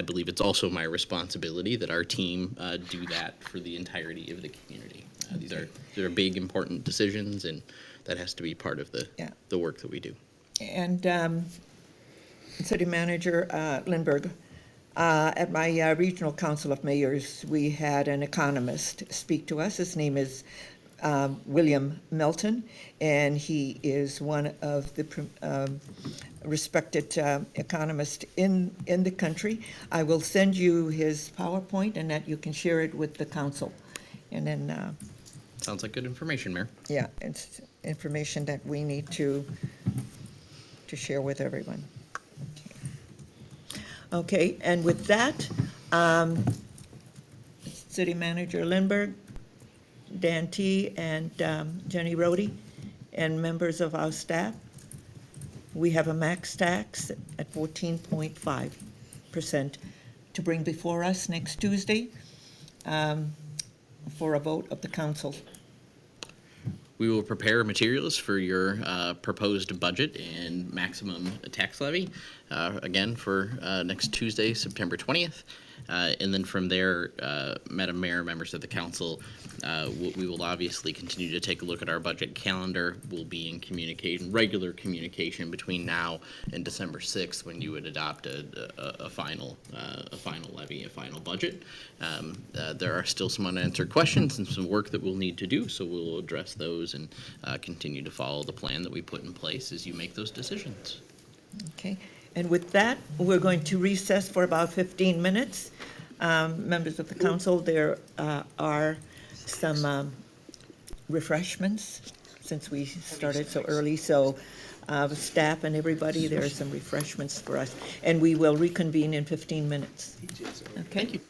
believe it's also my responsibility that our team do that for the entirety of the community. These are big, important decisions, and that has to be part of the work that we do. And City Manager Lindbergh, at my Regional Council of Mayors, we had an economist speak to us. His name is William Melton, and he is one of the respected economists in the country. I will send you his PowerPoint, and that you can share it with the council. And then, Sounds like good information, Mayor. yeah, it's information that we need to share with everyone. Okay, and with that, City Manager Lindbergh, Dan T. and Jenny Rhodey, and members of our staff, we have a max tax at 14.5% to bring before us next Tuesday. for a vote of the council? We will prepare materials for your proposed budget and maximum tax levy, again, for next Tuesday, September 20th. And then from there, Madam Mayor, members of the council, we will obviously continue to take a look at our budget calendar. We'll be in regular communication between now and December 6th, when you would adopt a final levy, a final budget. There are still some unanswered questions and some work that we'll need to do, so we'll address those and continue to follow the plan that we put in place as you make those decisions. Okay, and with that, we're going to recess for about 15 minutes. Members of the council, there are some refreshments, since we started so early, so staff and everybody, there are some refreshments for us, and we will reconvene in 15 minutes. Okay? Thank you.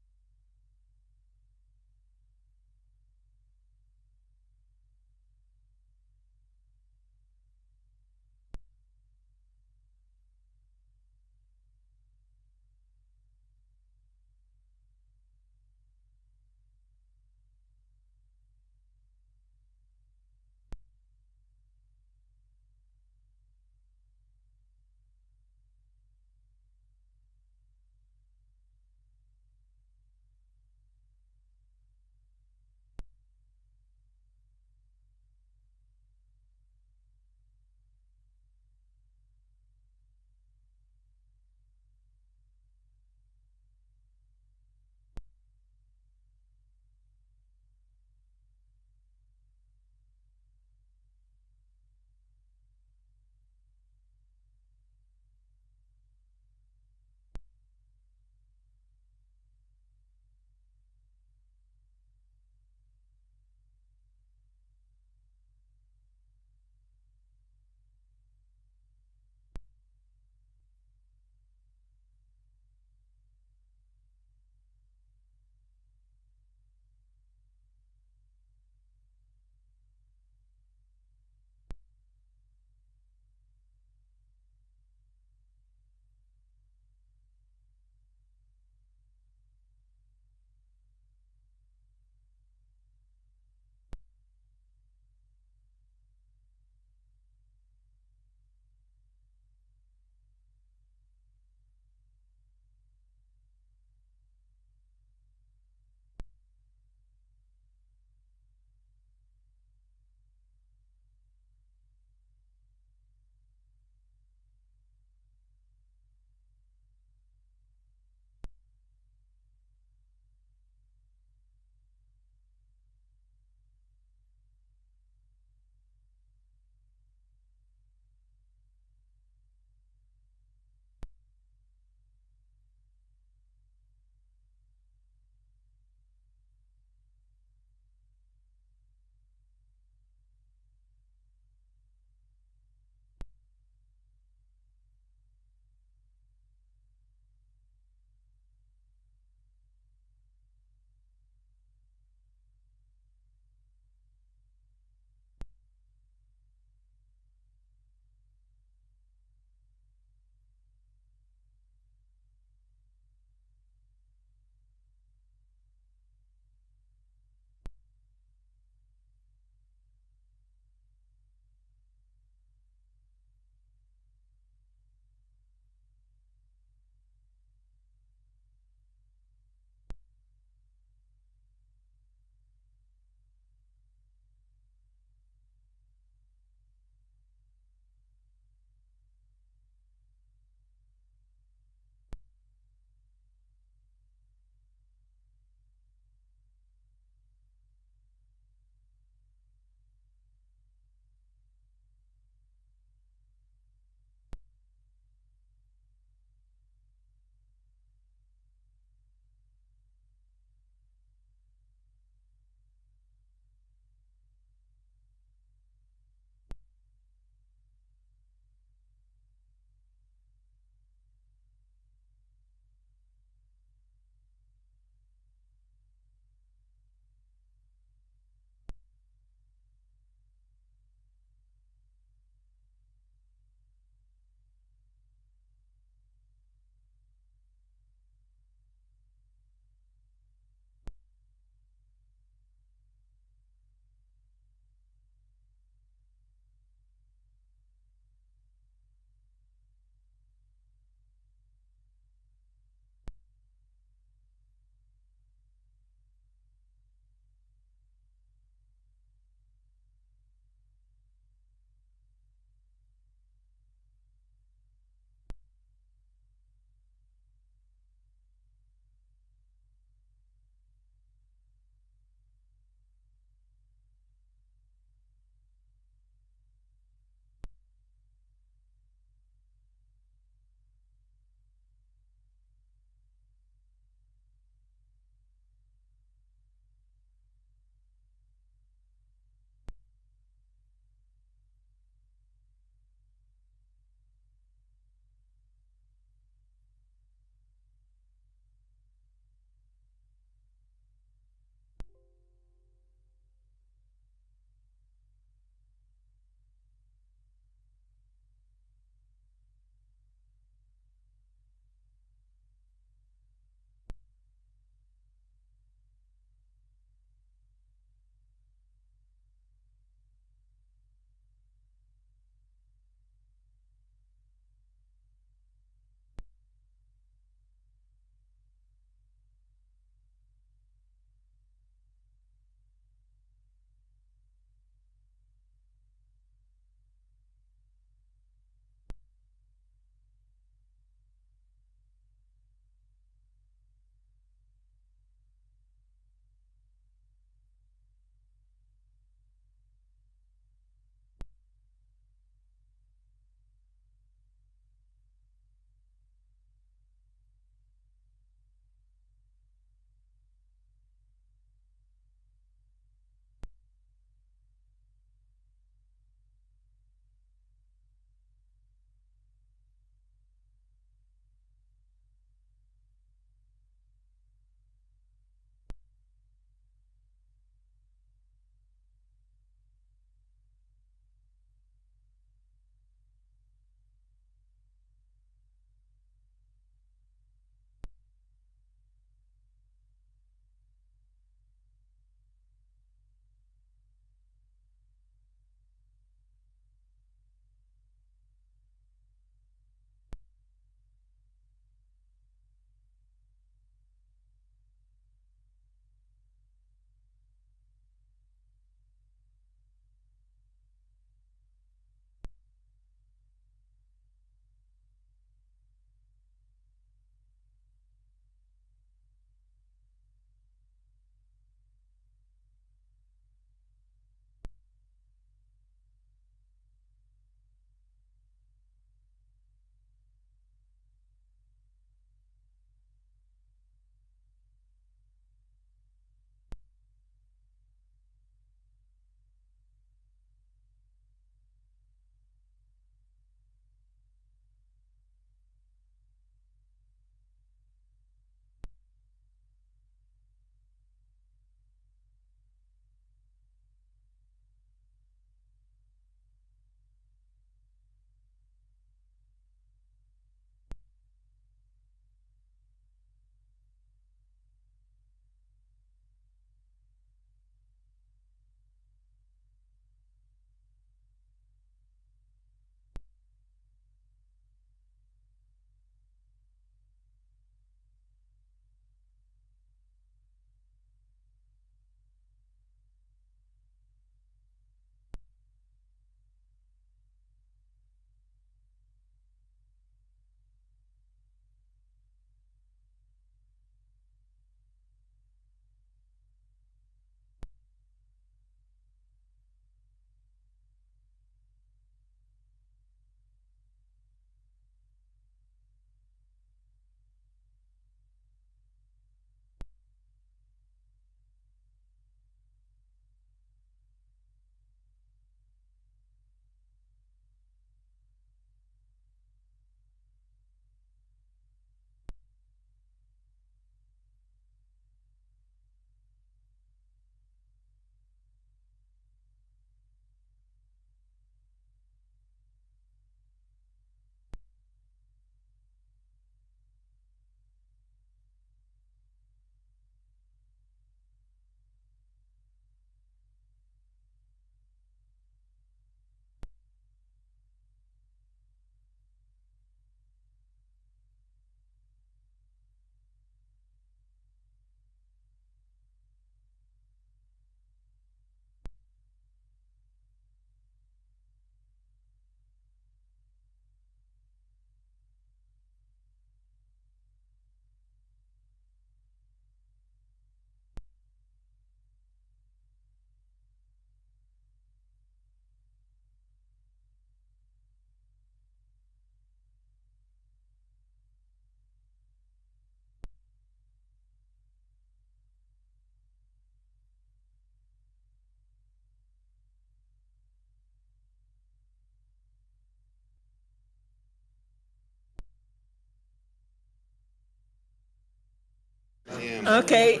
Okay,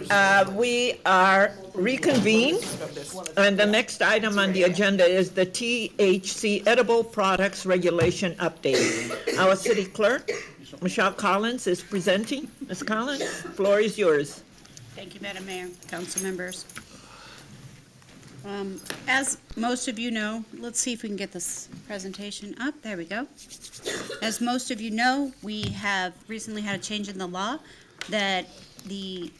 we are reconvened, and the next item on the agenda is the THC Edible Products Regulation Update. Our city clerk, Michelle Collins, is presenting. Ms. Collins, floor is yours. Thank you, Madam Mayor, council members. As most of you know, let's see if we can get this presentation up. There we go. As most of you know, we have recently had a change in the law that the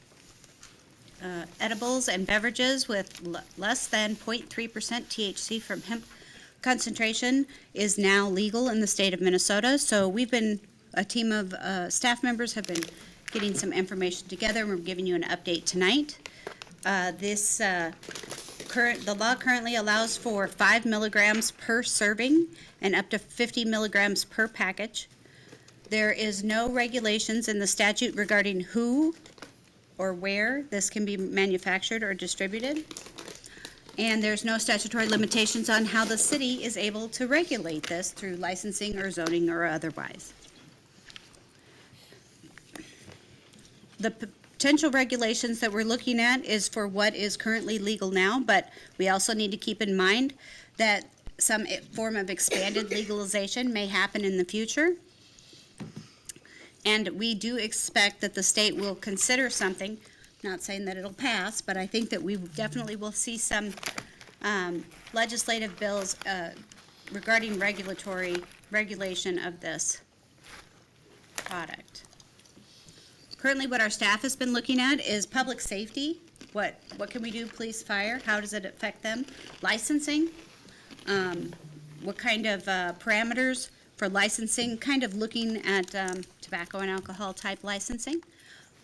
edibles and beverages with less than 0.3% THC from hemp concentration is now legal in the state of Minnesota. So we've been, a team of staff members have been getting some information together, and we're giving you an update tonight. The law currently allows for 5 milligrams per serving and up to 50 milligrams per package. There is no regulations in the statute regarding who or where this can be manufactured or distributed. And there's no statutory limitations on how the city is able to regulate this through licensing or zoning or otherwise. The potential regulations that we're looking at is for what is currently legal now, but we also need to keep in mind that some form of expanded legalization may happen in the future. And we do expect that the state will consider something, not saying that it'll pass, but I think that we definitely will see some legislative bills regarding regulation of this product. Currently, what our staff has been looking at is public safety. What can we do, police, fire? How does it affect them? Licensing, what kind of parameters for licensing, kind of looking at tobacco and alcohol type licensing.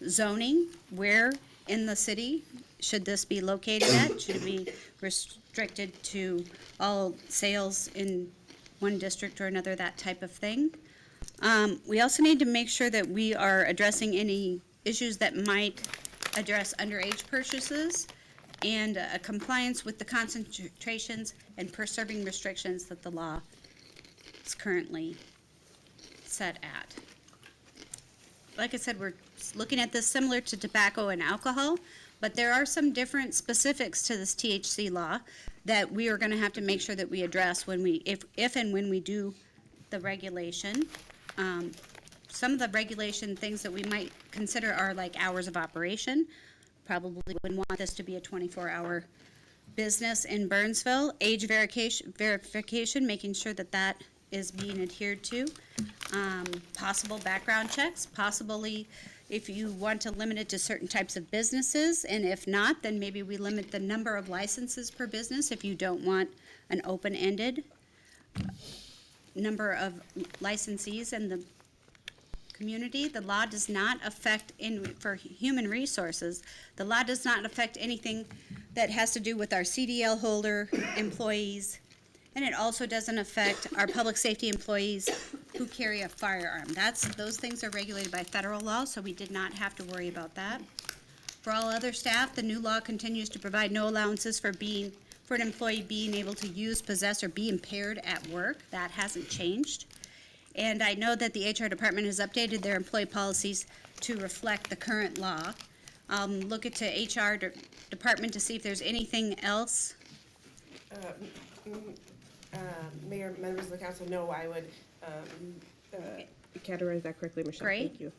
Zoning, where in the city should this be located at? Should it be restricted to all sales in one district or another, that type of thing? We also need to make sure that we are addressing any issues that might address underage purchases and compliance with the concentrations and per serving restrictions that the law is currently set at. Like I said, we're looking at this similar to tobacco and alcohol, but there are some different specifics to this THC law that we are going to have to make sure that we address when we, if and when we do the regulation. Some of the regulation things that we might consider are like hours of operation. Probably wouldn't want this to be a 24-hour business in Burnsville. Age verification, making sure that that is being adhered to. Possible background checks, possibly if you want to limit it to certain types of businesses, and if not, then maybe we limit the number of licenses per business if you don't want an open-ended number of licensees in the community. The law does not affect, for human resources, the law does not affect anything that has to do with our CDL holder employees, and it also doesn't affect our public safety employees who carry a firearm. Those things are regulated by federal law, so we did not have to worry about that. For all other staff, the new law continues to provide no allowances for an employee being able to use, possess, or be impaired at work. That hasn't changed. And I know that the HR department has updated their employee policies to reflect the current law. Look at the HR department to see if there's anything else. Mayor, members of the council, no, I would categorize that correctly, Michelle. Great. Thank you.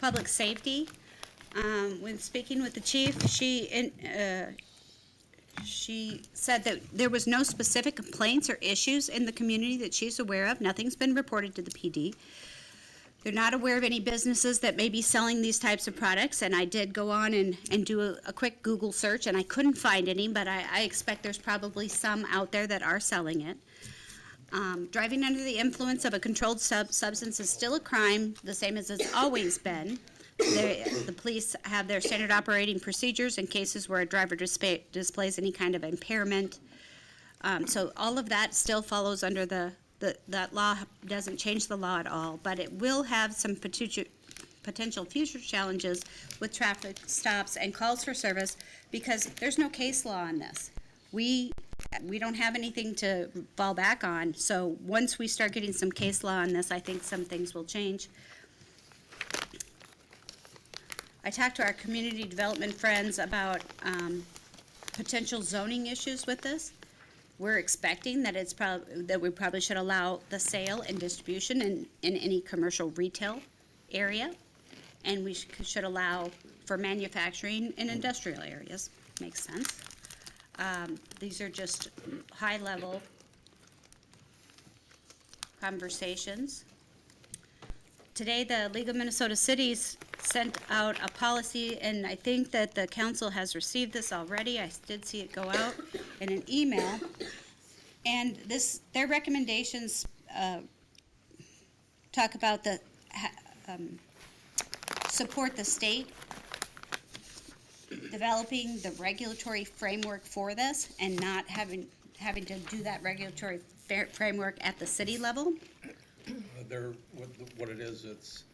Public safety, when speaking with the chief, she said that there was no specific complaints or issues in the community that she's aware of. Nothing's been reported to the PD. They're not aware of any businesses that may be selling these types of products, and I did go on and do a quick Google search, and I couldn't find any, but I expect there's probably some out there that are selling it. Driving under the influence of a controlled substance is still a crime, the same as it's always been. The police have their standard operating procedures in cases where a driver displays any kind of impairment. So all of that still follows under that law doesn't change the law at all, but it will have some potential future challenges with traffic stops and calls for service because there's no case law on this. We don't have anything to fall back on, so once we start getting some case law on this, I think some things will change. I talked to our community development friends about potential zoning issues with this. We're expecting that that we probably should allow the sale and distribution in any commercial retail area. And we should allow for manufacturing in industrial areas. Makes sense. These are just high-level conversations. Today, the League of Minnesota Cities sent out a policy, and I think that the council has received this already. I did see it go out in an email. And their recommendations talk about support the state developing the regulatory framework for this and not having to do that regulatory framework at the city level. What it is,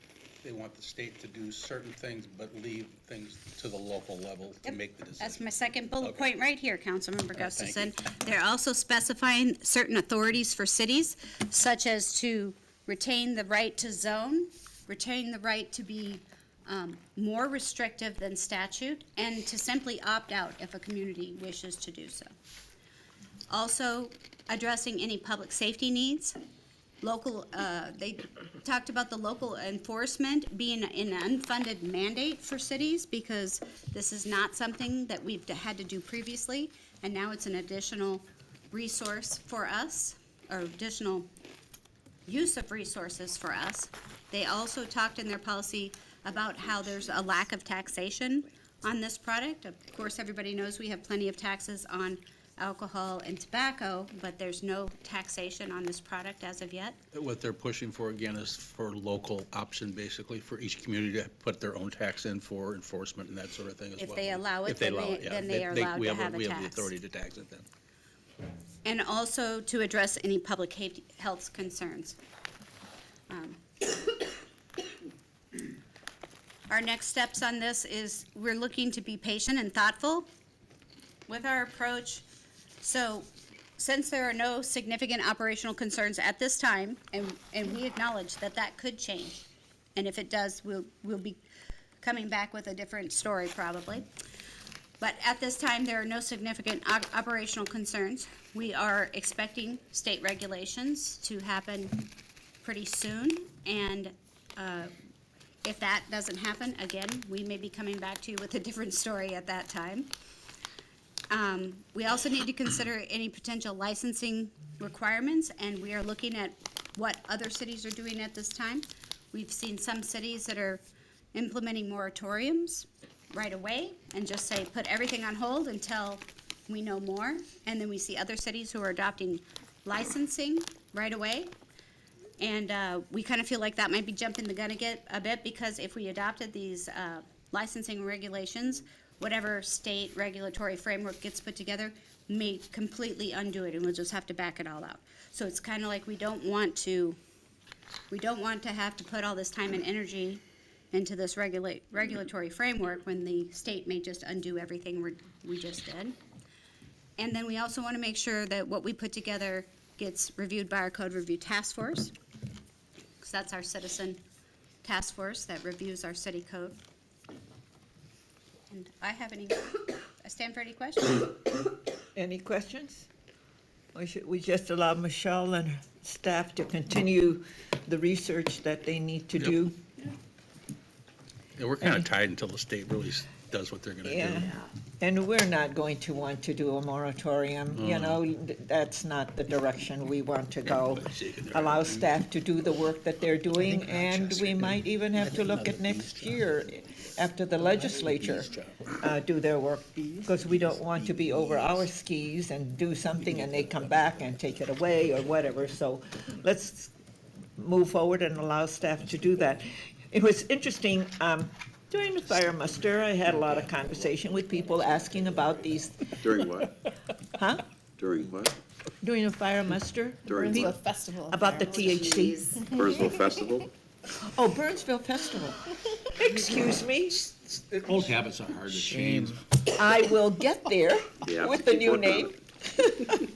they want the state to do certain things, but leave things to the local level to make the decision. That's my second bullet Okay. point right here, Councilmember Gustafson. thank They're also specifying certain authorities for cities, such as to retain the right to zone, retain the right to be more restrictive than statute, and to simply opt out if a community wishes to do so. Also, addressing any public safety needs. They talked about the local enforcement being an unfunded mandate for cities, because this is not something that we've had to do previously, and now it's an additional resource for us, or additional use of resources for us. They also talked in their policy about how there's a lack of taxation on this product. Of course, everybody knows we have plenty of taxes on alcohol and tobacco, but there's no taxation on this product as of yet. What they're pushing for, again, is for local option, basically, for each community to put their own tax in for enforcement and that sort of thing as well. If they allow it, If they then allow they- it, yeah. then they are allowed to have a We have the tax. authority to tax it then. And also to address any public health concerns. Our next steps on this is we're looking to be patient and thoughtful with our approach. So since there are no significant operational concerns at this time, and we acknowledge that that could change, and if it does, we'll be coming back with a different story probably. But at this time, there are no significant operational concerns. We are expecting state regulations to happen pretty soon, and if that doesn't happen, again, we may be coming back to you with a different story at that time. We also need to consider any potential licensing requirements, and we are looking at what other cities are doing at this time. We've seen some cities that are implementing moratoriums right away and just say, put everything on hold until we know more. And then we see other cities who are adopting licensing right away. And we kind of feel like that might be jumping the gun a bit, because if we adopted these licensing regulations, whatever state regulatory framework gets put together may completely undo it, and we'll just have to back it all out. So it's kind of like we don't want to have to put all this time and energy into this regulatory framework when the state may just undo everything we just did. And then we also want to make sure that what we put together gets reviewed by our code review task force, because that's our citizen task force that reviews our city code. And I stand for any questions. Any questions? Or should we just allow Michelle and staff to continue the research that they need to do? Yeah, we're kind of tied until the state really does what they're gonna Yeah, do. and we're not going to want to do a moratorium, you know, that's not the direction we want to go. Allow staff to do the work that they're doing, and we might even have to look at next year, after the legislature do their work, because we don't want to be over our skis and do something and they come back and take it away or whatever, so let's move forward and allow staff to do that. It was interesting, during the fire muster, I had a lot of conversation with people asking about these, During what? huh? During what? During the fire muster? During Pe- what? Festival. About the THC. Burnsville Festival? Oh, Burnsville Festival. Excuse me, Old habits are hard to change. I will get there Yeah, with the keep new working on name.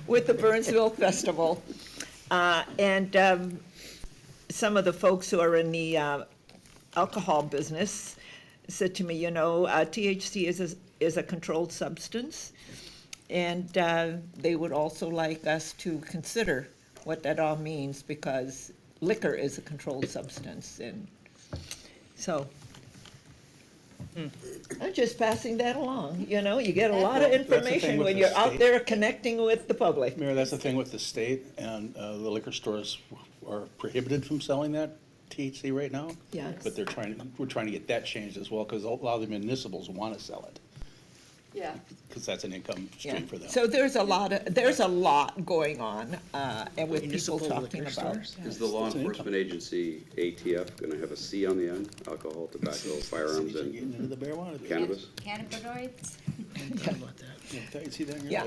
With the Burnsville Festival. And some of the folks who are in the alcohol business said to me, THC is a controlled substance, and they would also like us to consider what that all means, because liquor is a controlled substance, and so. I'm just passing that along, you get a lot of Well, that's the thing information with when the you're out state. there connecting with the public. Mayor, that's the thing with the state, and the liquor stores are prohibited from selling that THC right now. Yeah. But we're trying to get that changed as well, because a lot of the municipals want to sell it, Yeah. because that's an income Yeah. stream for them. So there's a lot going on, and with people Municipal talking liquor about. stores? Is the law It's an income. enforcement agency, ATF, gonna have a C on the end? Alcohol, tobacco, firearms, Cities are and getting into the marijuana business. cannabis? Cannabinoids? Yeah, you see that here? Yeah.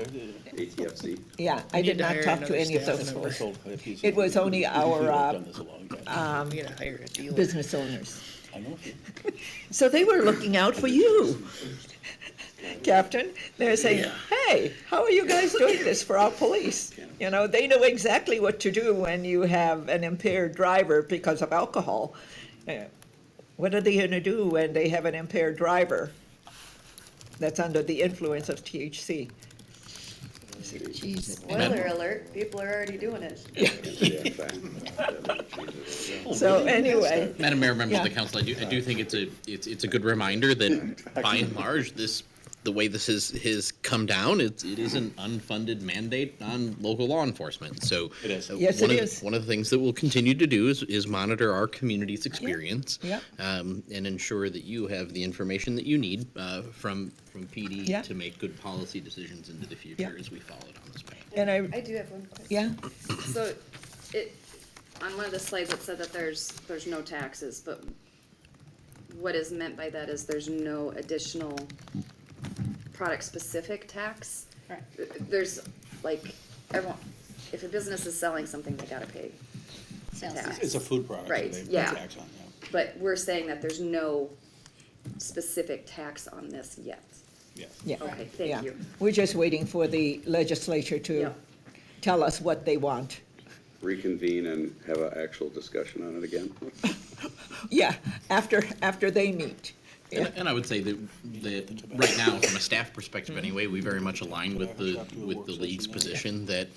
ATFC? Yeah, I need did to not hire talk to another any of staff those member. folks. It It was only our, done this a long time. We gotta hire a dealer. business owners. I know. So they were looking out for you, Captain. They're saying, hey, how are you guys doing this for our police? They know exactly what to do when you have an impaired driver because of alcohol. What are they gonna do when they have an impaired driver that's under the influence of THC? Jesus. Spoiler alert, people are already doing it. So anyway, Madam Mayor, members of the Yeah. council, I do think it's a good reminder that by and large, the way this has come down, it is an unfunded mandate on local law enforcement. So It is. Yes, it is. One of the things that we'll continue to do is monitor our community's experience. Yeah. And ensure that you have the information that you need from PD Yeah. to make good policy decisions into the future Yeah. as we follow down this path. and I do have one question. yeah, So, on one of the slides, it said that there's no taxes, but what is meant by that is there's no additional product-specific tax? Right. There's, everyone, if a business is selling something, they gotta pay Sales tax. tax. It's a food product. so Right, they pay yeah. tax on it, But we're saying that there's no specific tax on this yet. yeah. yeah. Okay, Yeah. thank you. We're just waiting for the legislature to Yeah. tell us what they want. Reconvene and have an actual discussion on it again? Yeah, after they meet. Yeah. And I would say that right now, from a staff perspective anyway, we very much align with the league's position that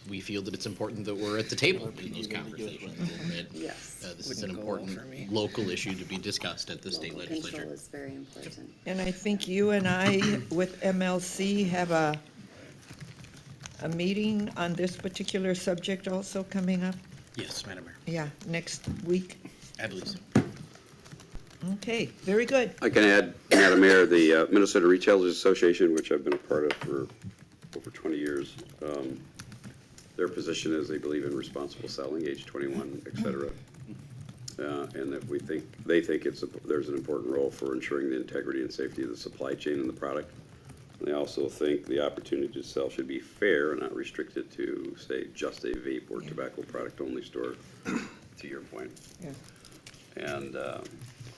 we feel that it's important that we're at the table in those conversations. And that, Yes. this is Wouldn't an go well important for me. local issue to be discussed at the state Local legislature. control is very important. And I think you and I with MLC have a meeting on this particular subject also coming up. Yes, Madam Mayor, Yeah, next week. I believe so. Okay, very good. I can add, Madam Mayor, the Minnesota Retailers Association, which I've been a part of for over 20 years, their position is they believe in responsible selling, age 21, et cetera. And that they think there's an important role for ensuring the integrity and safety of the supply chain and the product. They also think the opportunity to sell should be fair and not restricted to, say, just a vape or tobacco product only store, to your point. Yeah. And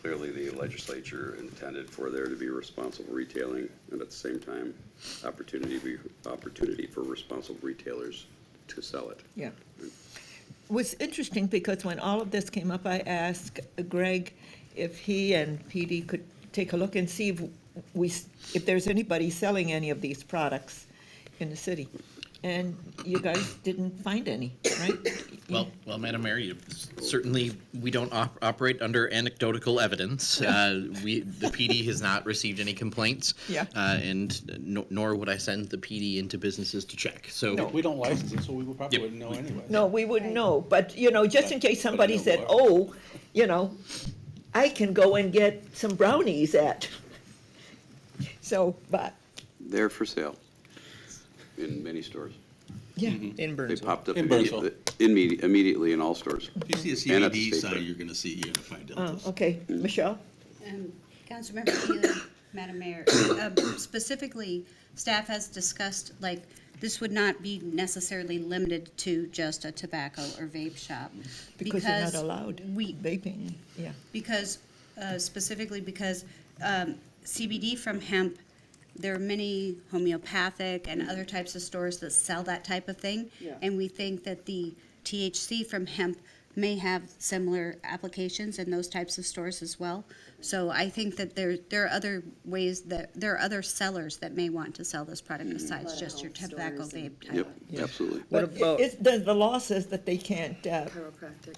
clearly, the legislature intended for there to be responsible retailing, and at the same time, opportunity for responsible retailers to sell it. Yeah. It was interesting because when all of this came up, I asked Greg if he and PD could take a look and see if there's anybody selling any of these products in the city. And you guys didn't find any, right? Well, Madam Mayor, certainly, we don't operate under anecdotal evidence. The PD has not received any complaints. Yeah. And nor would I send the PD into businesses to check. So We don't license it, so we probably Yep. wouldn't know anyway. No, we wouldn't know, but, just in case somebody know said, what. oh, I can go and get some brownies at. So, but, They're for sale in many stores. yeah, In They Burnsville. popped up In Burnsville. immediately in all stores. If you see a And at the CBD state sign, fair. you're gonna find oh, Deltas. okay, Michelle? Councilmember Keeler, Madam Mayor, specifically, staff has discussed, this would not be necessarily limited to just a tobacco or vape shop. Because you're not allowed We, vaping, yeah. specifically because CBD from hemp, there are many homeopathic and other types of stores that sell that type of thing. Yeah. And we think that the THC from hemp may have similar applications in those types of stores as well. So I think that there are other ways that, there are other sellers that may want to sell this product besides just your tobacco Stores and- vape type. Yep, absolutely. But the law says that they can't Chiropractic.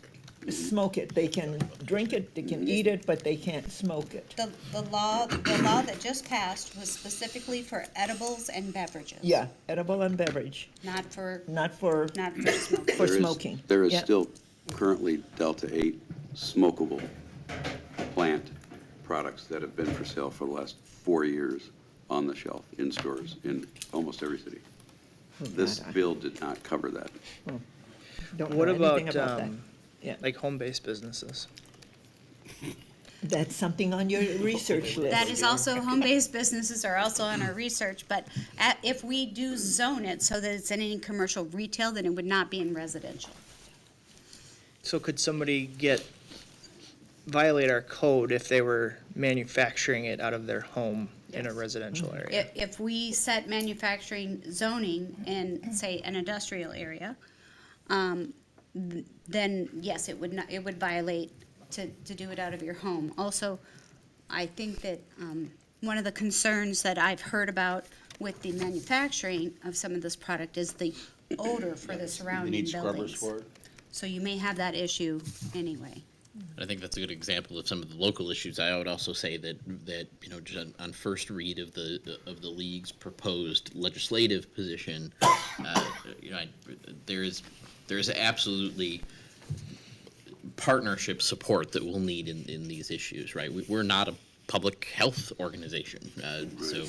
smoke it. They can drink it, they can eat it, but they can't smoke it. The law that just passed was specifically for edibles and beverages. Yeah, edible and beverage, Not for not for smoking. for There is- smoking. There is Yeah. still currently Delta 8 smokable plant products that have been for sale for the last 4 years on the shelf in stores in almost every city. This God, I bill did not cover that. don't know What anything about, about that. Yeah, like home-based businesses? that's something on your research list. That is also, home-based businesses are also on our research, but if we do zone it so that it's in any commercial retail, then it would not be in residential. So could somebody violate our code if they were manufacturing it out of their home in a residential area? If we set manufacturing zoning in, say, an industrial area, then yes, it would not, it would violate to do it out of your home. Also, I think that, one of the concerns that I've heard about with the manufacturing of some of this product is the odor for the surrounding buildings. So you may have that issue anyway. I think that's a good example of some of the local issues. I would also say that you know, just on first read of the league's proposed legislative position, you know, there is absolutely partnership support that we'll need in these issues, right? We're not a public health organization, so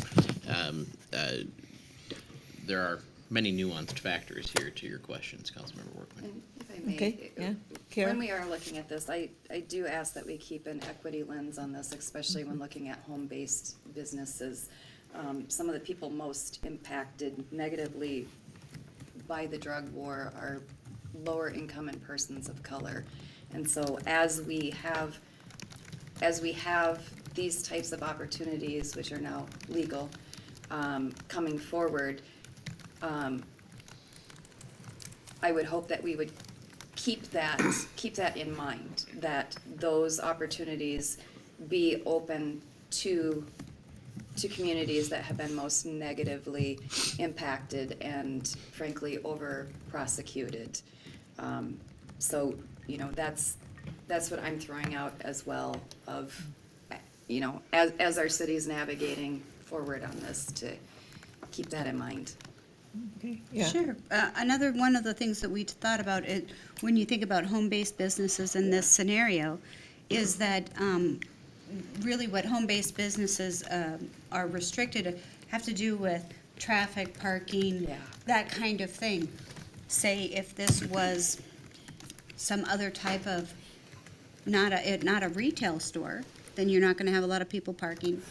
there are many nuanced factors here to your questions, Councilmember Workman. And if I may, Okay, yeah. Kara? when we are looking at this, I do ask that we keep an equity lens on this, especially when looking at home-based businesses. Some of the people most impacted negatively by the drug war are lower income and persons of color. And so as we have these types of opportunities, which are now legal, coming forward, I would hope that we would keep that in mind, that those opportunities be open to communities that have been most negatively impacted and frankly over prosecuted. So, you know, that's what I'm throwing out as well of, you know, as our city's navigating forward on this, to keep that in mind. Okay, yeah. Sure. Another one of the things that we thought about it, when you think about home-based businesses in this scenario, is that really what home-based businesses are restricted have to do with traffic, parking, Yeah. that kind of thing. Say if this was some other type of, not a retail store, then you're not gonna have a lot of people parking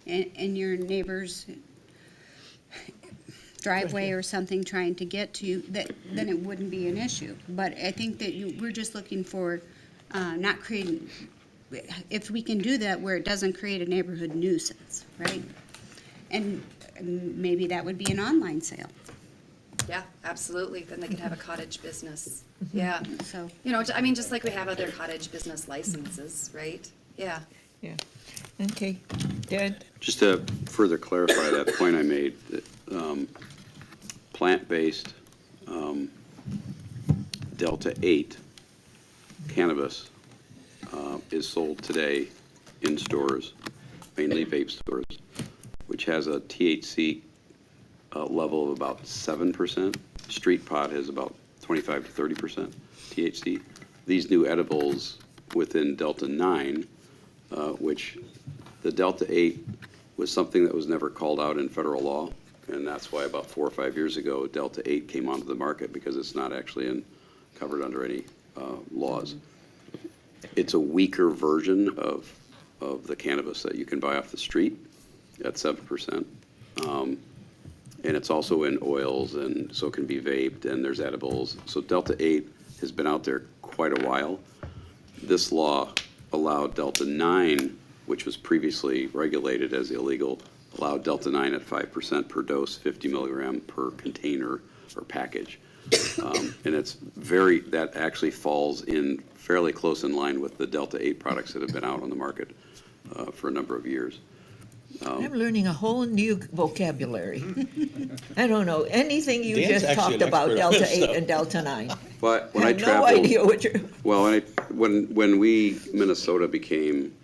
in your neighbor's driveway or something trying to get to you, then it wouldn't be an issue. But I think that we're just looking for not creating, if we can do that where it doesn't create a neighborhood nuisance, right? And maybe that would be an online sale. Yeah, absolutely. Then they could have a cottage business. Yeah. So, You know, I mean, just like we have other cottage business licenses, right? Yeah. Yeah, okay. Dad? Just to further clarify that point I made, that, plant-based Delta 8 cannabis is sold today in stores, mainly vape stores, which has a THC level of about 7%. Street pot has about 25 to 30% THC. These new edibles within Delta 9, which the Delta 8 was something that was never called out in federal law, and that's why about 4 or 5 years ago, Delta 8 came onto the market, because it's not actually covered under any laws. It's a weaker version of the cannabis that you can buy off the street at 7%. And it's also in oils, and so it can be vaped, and there's edibles. So Delta 8 has been out there quite a while. This law allowed Delta 9, which was previously regulated as illegal, allowed Delta 9 at 5% per dose, 50 milligram per container or package. And it's very, that actually falls in fairly close in line with the Delta 8 products that have been out on the market for a number of years. I'm learning a whole new vocabulary. I don't know anything you Dan's just actually talked an about expert on Delta this 8 stuff. and Delta 9. But when I I have no traveled, idea what you're, well, when we, Minnesota became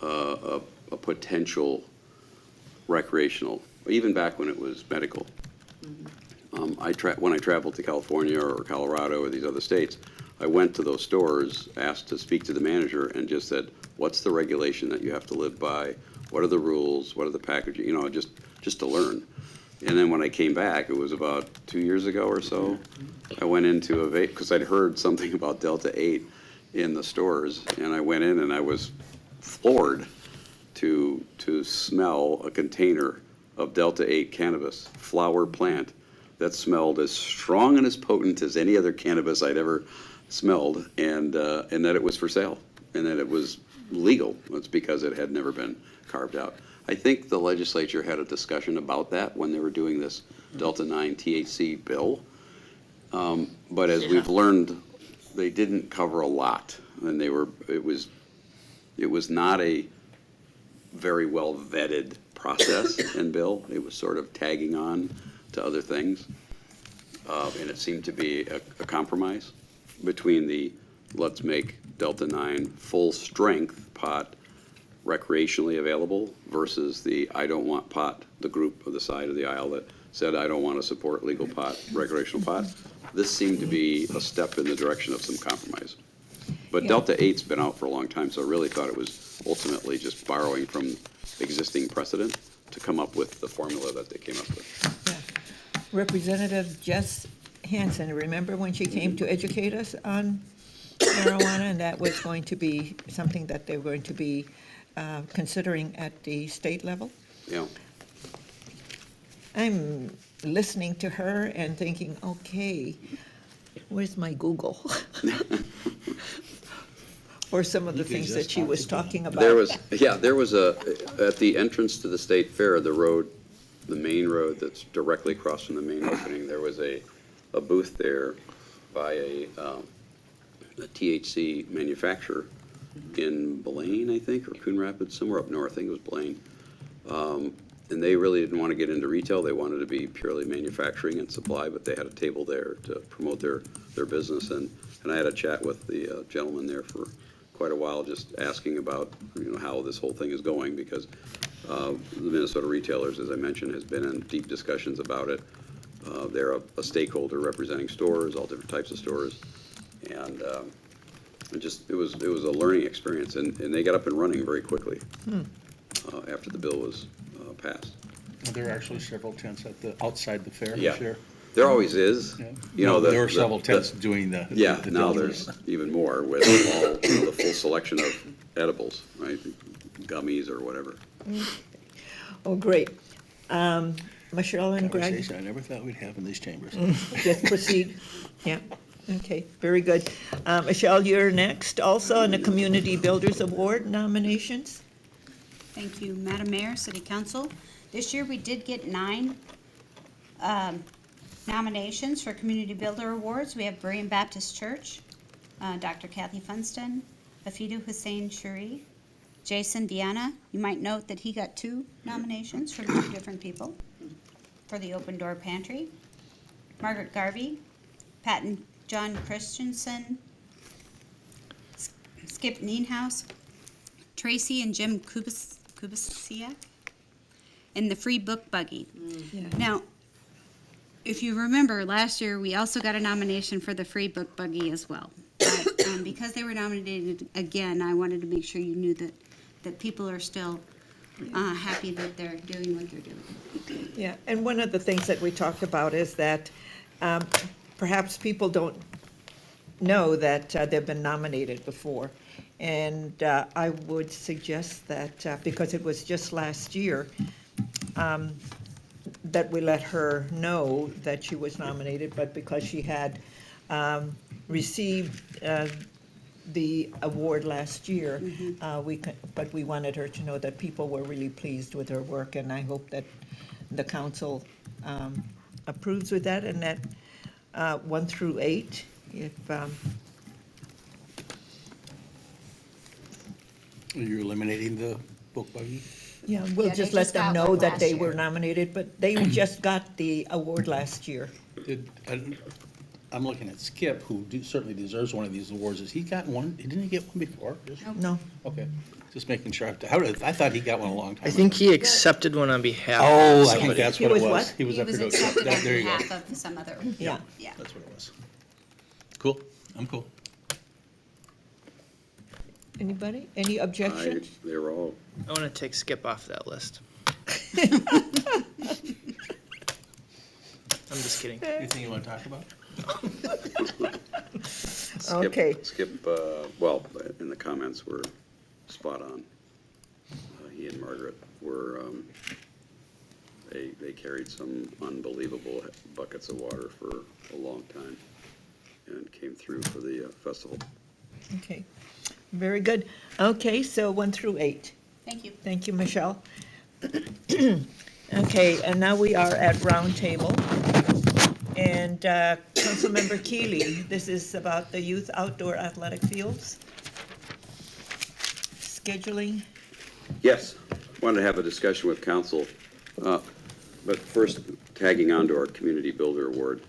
a potential recreational, even back when it was medical, when I traveled to California or Colorado or these other states, I went to those stores, asked to speak to the manager, and just said, what's the regulation that you have to live by? What are the rules? What are the packaging? You know, just to learn. And then when I came back, it was about 2 years ago or so, I went into a vape, because I'd heard something about Delta 8 in the stores, and I went in and I was floored to smell a container of Delta 8 cannabis, flower plant, that smelled as strong and as potent as any other cannabis I'd ever smelled, and that it was for sale, and that it was legal. It's because it had never been carved out. I think the legislature had a discussion about that when they were doing this Delta 9 THC bill. But as we've learned, they didn't cover a lot, and it was not a very well vetted process and bill. It was sort of tagging on to other things. And it seemed to be a compromise between the let's make Delta 9 full strength pot recreationally available versus the I don't want pot, the group of the side of the aisle that said I don't want to support legal pot, recreational pot. This seemed to be a step in the direction of some compromise. But Delta 8's been out for a long time, so I really thought it was ultimately just borrowing from existing precedent to come up with the formula that they came up with. Representative Jess Hansen, remember when she came to educate us on marijuana? And that was going to be something that they were going to be considering at the state level? Yeah. I'm listening to her and thinking, okay, where's my Google? For some of the things that she was talking about. There was at the entrance to the state fair, the main road that's directly across from the main opening, there was a booth there by a THC manufacturer in Blaine, I think, or Coon Rapids, somewhere up north. I think it was Blaine. And they really didn't want to get into retail. They wanted to be purely manufacturing and supply, but they had a table there to promote their business. And I had a chat with the gentleman there for quite a while, just asking about how this whole thing is going, because the Minnesota retailers, as I mentioned, has been in deep discussions about it. They're a stakeholder representing stores, all different types of stores, and it was a learning experience, and they got up and running very quickly after the bill was passed. There are actually several tents outside the fair Yeah. this year. There always is. Yeah. There are several tents doing the. Yeah, the now diligence. there's even more with all the full selection of edibles, right? Gummies or whatever. Oh, great. Michelle and Greg, Conversation I never thought we'd have in these chambers. just proceed. Yeah, okay, very good. Michelle, you're next, also on the Community Builders Award nominations. Thank you, Madam Mayor, City Council. This year, we did get 9 nominations for Community Builder Awards. We have Berean Baptist Church, Dr. Kathy Funston, Afidu Hussein Shuri, Jason Viana. You might note that he got 2 nominations from 2 different people for the Open Door Pantry. Margaret Garvey, Pat and John Christensen, Skip Nienhaus, Tracy and Jim Kubasiak, and the Free Book Buggy. Now, if you remember, last year, we also got a nomination for the Free Book Buggy as well. But because they were nominated again, I wanted to make sure you knew that people are still happy that they're doing what they're doing. Yeah, and one of the things that we talked about is that perhaps people don't know that they've been nominated before. And I would suggest that, because it was just last year, that we let her know that she was nominated, but because she had received the award last year, but we wanted her to know that people were really pleased with her work, and I hope that the council approves with that, and that 1 through 8, if, You're eliminating the book buggy? yeah, we'll Yeah, they just let just them got know one that last they year. were nominated, but they just got the award last year. I'm looking at Skip, who certainly deserves one of these awards. Has he gotten one? Didn't he get one before? No, Okay, just making sure. I thought he got one a long time I ago. think he accepted one on behalf of Oh, I somebody. think that's He what it was was. what? He was He up was here to accept accepted that. on There you go. behalf of some other, yeah. yeah. That's what it was. Cool, I'm cool. Anybody? Any objections? They were all, I want to take Skip off that list. I'm just kidding. Anything you want to talk about? Okay. Skip, well, in the comments were spot on. He and Margaret were, they carried some unbelievable buckets of water for a long time and came through for the festival. Okay, very good. Okay, so 1 through 8. Thank you. Thank you, Michelle. Okay, and now we are at roundtable. And Councilmember Keeley, this is about the youth outdoor athletic fields. Scheduling. Yes, wanted to have a discussion with council, but first, tagging on to our Community Builder Award,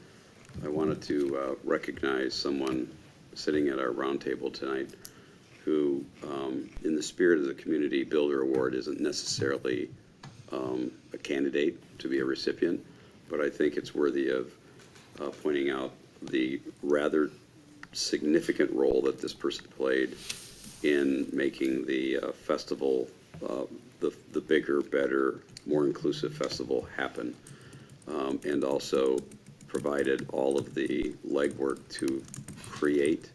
I wanted to recognize someone sitting at our roundtable tonight who, in the spirit of the Community Builder Award, isn't necessarily a candidate to be a recipient, but I think it's worthy of pointing out the rather significant role that this person played in making the festival, the bigger, better, more inclusive festival happen, and also provided all of the legwork to create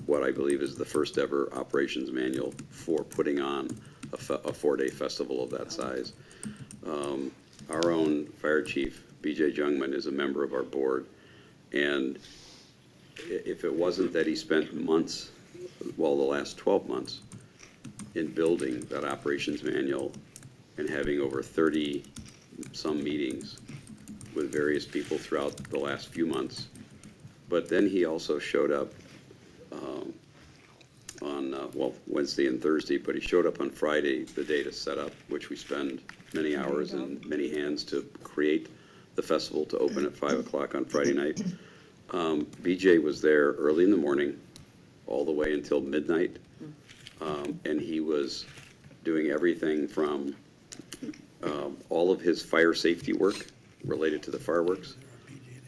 what I believe is the first ever operations manual for putting on a 4-day festival of that size. Our own fire chief, BJ Jungman, is a member of our board, and if it wasn't that he spent months, well, the last 12 months, in building that operations manual and having over 30-some meetings with various people throughout the last few months, but then he also showed up on, well, Wednesday and Thursday, but he showed up on Friday, the day to set up, which we spend many hours and many hands to create the festival to open at 5 o'clock on Friday night. BJ was there early in the morning, all the way until midnight, and he was doing everything from all of his fire safety work related to the fireworks,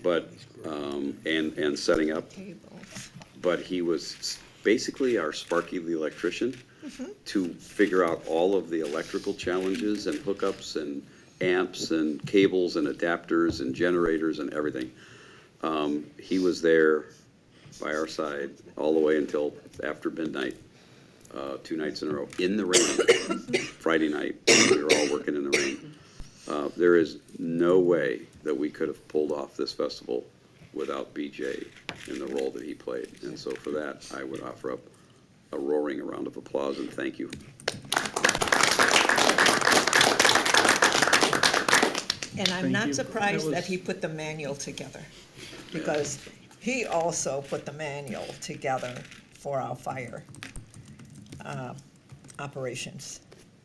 but, and setting up. But he was basically our Sparky the electrician to figure out all of the electrical challenges and hookups and amps and cables and adapters and generators and everything. He was there by our side all the way until after midnight, 2 nights in a row, in the rain. Friday night, we were all working in the rain. There is no way that we could have pulled off this festival without BJ in the role that he played. And so for that, I would offer up a roaring round of applause and thank you. And I'm Thank not you. surprised That that was- he put the manual together, because he also put the manual together for our fire operations.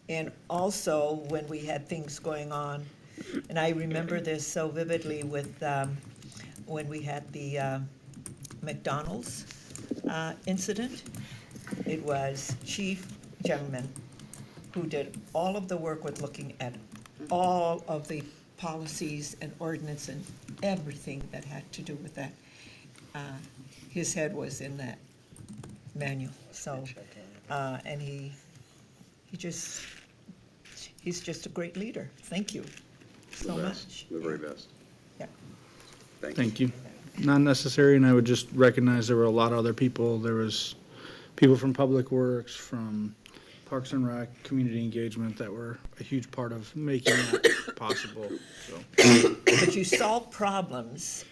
And also, when we had things going on, and I remember this so vividly with, when we had the McDonald's incident, it was Chief Jungman who did all of the work with looking at all of the policies and ordinance and everything that had to do with that. His head was in that manual, so, and he's just a great leader. Thank you so The best, much. the very best. Yeah. Thank you. Not necessary, and I would just recognize there were a lot of other people. There was people from Public Works, from Parks and Rec, community engagement that were a huge part of making that possible, so. But you solve problems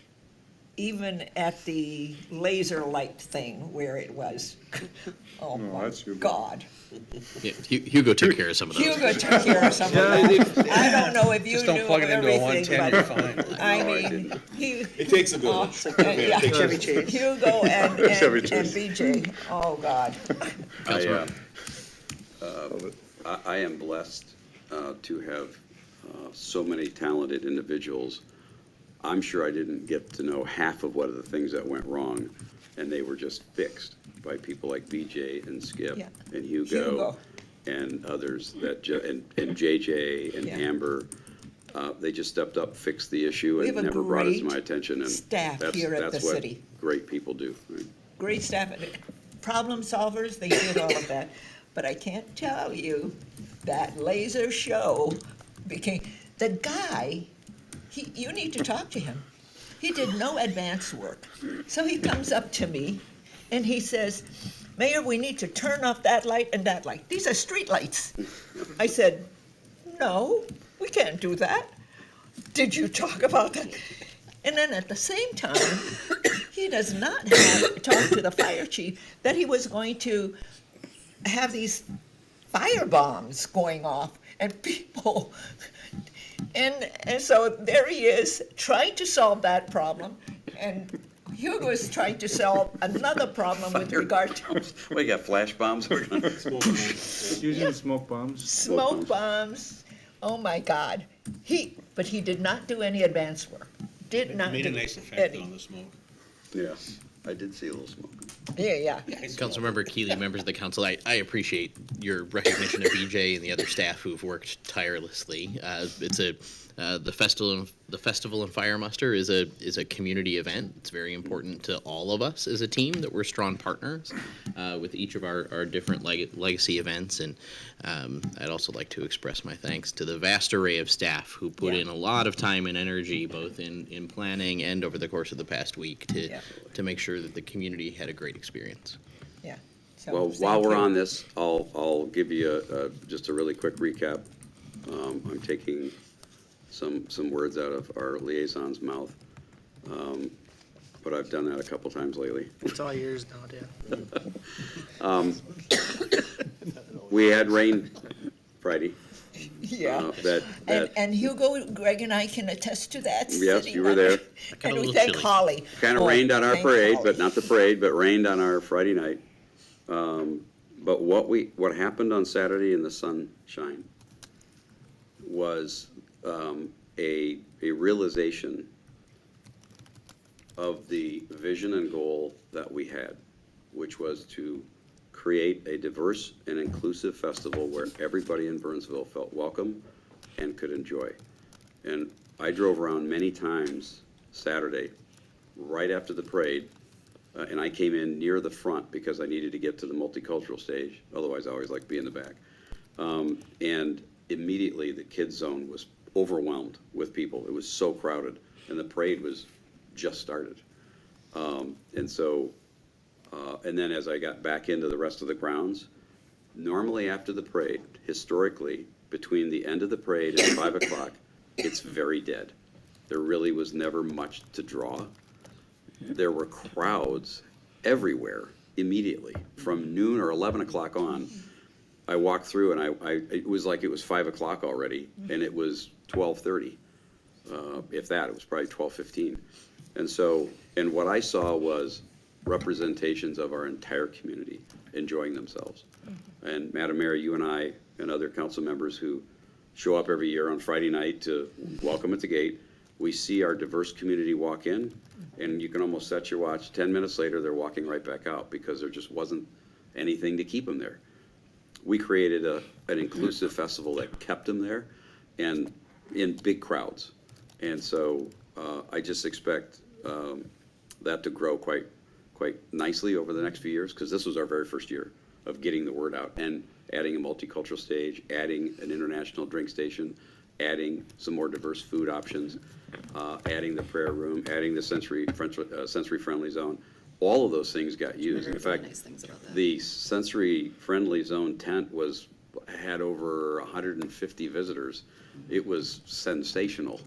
even at the laser light thing where it was, oh my God. Yeah, Hugo took care of some of those. Hugo took care of some of that. I don't know if you Just knew don't plug it into a everything, 110, you're but fine. I mean, he. It takes a oh, village. yeah. Chevy Chase. Hugo and Chevy and Chase. BJ, oh God. I am blessed to have so many talented individuals. I'm sure I didn't get to know half of what are the things that went wrong, and they were just fixed by people like BJ and Skip Yeah. and Hugo Hugo. and others and JJ and Yeah. Amber. They just stepped up, fixed the issue, We and have a never brought it to great my attention. And staff that's- here at the that's what city. great people do. Right? Great staff, problem solvers, they did all of that. But I can't tell you, that laser show became, the guy, you need to talk to him. He did no advance work. So he comes up to me and he says, Mayor, we need to turn off that light and that light. These are street lights. I said, no, we can't do that. Did you talk about that? And then at the same time, he does not have, talk to the fire chief that he was going to have these fire bombs going off and people, and so there he is trying to solve that problem, and Hugo is trying to solve another problem with regard to Well, you got flash bombs? Using smoke bombs. smoke bombs. Oh my God. But he did not do any advance work. Did not Made do a nice effect any. on the smoke. Yeah, I did see a little smoke. Yeah. Councilmember Keeley, members of the council, I appreciate your recognition of BJ and the other staff who've worked tirelessly. The festival and fire muster is a community event. It's very important to all of us as a team that we're strong partners with each of our different legacy events. And I'd also like to express my thanks to the vast array of staff who put in a lot of time and energy, both in planning and over the course of the past week, to make sure that the community had a great experience. Yeah. So, Well, thank while we're you. on this, I'll give you just a really quick recap. I'm taking some words out of our liaison's mouth, but I've done that a couple times lately. It's all yours now, Dan. We had rain Friday. Yeah. That And Hugo, Greg and I can attest to that. Yes, sitting you were on there. it. got a And we little thank chilly. Holly. kind of Oh, rained on our thank parade, Holly. but not the parade, but rained on our Friday night. But what happened on Saturday in the sunshine was a realization of the vision and goal that we had, which was to create a diverse and inclusive festival where everybody in Burnsville felt welcome and could enjoy. And I drove around many times Saturday, right after the parade, and I came in near the front because I needed to get to the multicultural stage. Otherwise, I always like to be in the back. And immediately, the kids' zone was overwhelmed with people. It was so crowded, and the parade was just started. And then as I got back into the rest of the grounds, normally after the parade, historically, between the end of the parade and 5 o'clock, it's very dead. There really was never much to draw. There were crowds everywhere immediately from noon or 11 o'clock on. I walked through and it was like it was 5 o'clock already, and it was 12:30. If that, it was probably 12:15. And what I saw was representations of our entire community enjoying themselves. And Madam Mayor, you and I and other council members who show up every year on Friday night to welcome at the gate, we see our diverse community walk in, and you can almost set your watch. 10 minutes later, they're walking right back out because there just wasn't anything to keep them there. We created an inclusive festival that kept them there and in big crowds. And so I just expect that to grow quite nicely over the next few years, because this was our very first year of getting the word out and adding a multicultural stage, adding an international drink station, adding some more diverse food options, adding the prayer room, adding the sensory-friendly zone. All of those things got used. In fact, the sensory-friendly zone tent had over 150 visitors. It was sensational.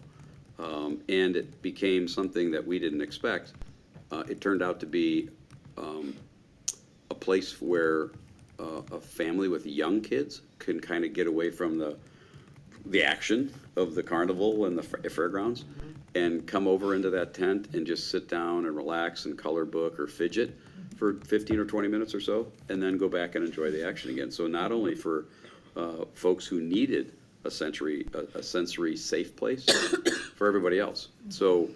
And it became something that we didn't expect. It turned out to be a place where a family with young kids can kind of get away from the action of the carnival and the fairgrounds and come over into that tent and just sit down and relax and color book or fidget for 15 or 20 minutes or so, and then go back and enjoy the action again. So not only for folks who needed a sensory safe place, for everybody else. So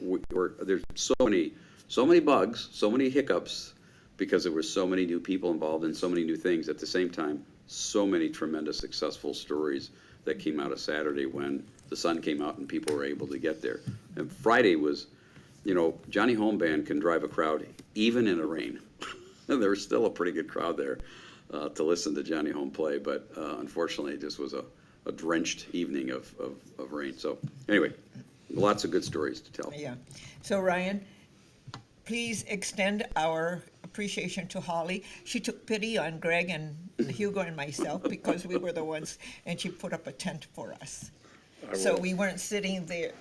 there's so many bugs, so many hiccups, because there were so many new people involved and so many new things. At the same time, so many tremendous successful stories that came out of Saturday when the sun came out and people were able to get there. And Friday was, Johnny Home Band can drive a crowd even in the rain. And there was still a pretty good crowd there to listen to Johnny Home play, but unfortunately, this was a drenched evening of rain. So anyway, lots of good stories to tell. Yeah. So Ryan, please extend our appreciation to Holly. She took pity on Greg and Hugo and myself because we were the ones, and she put up a tent for us. So we weren't sitting there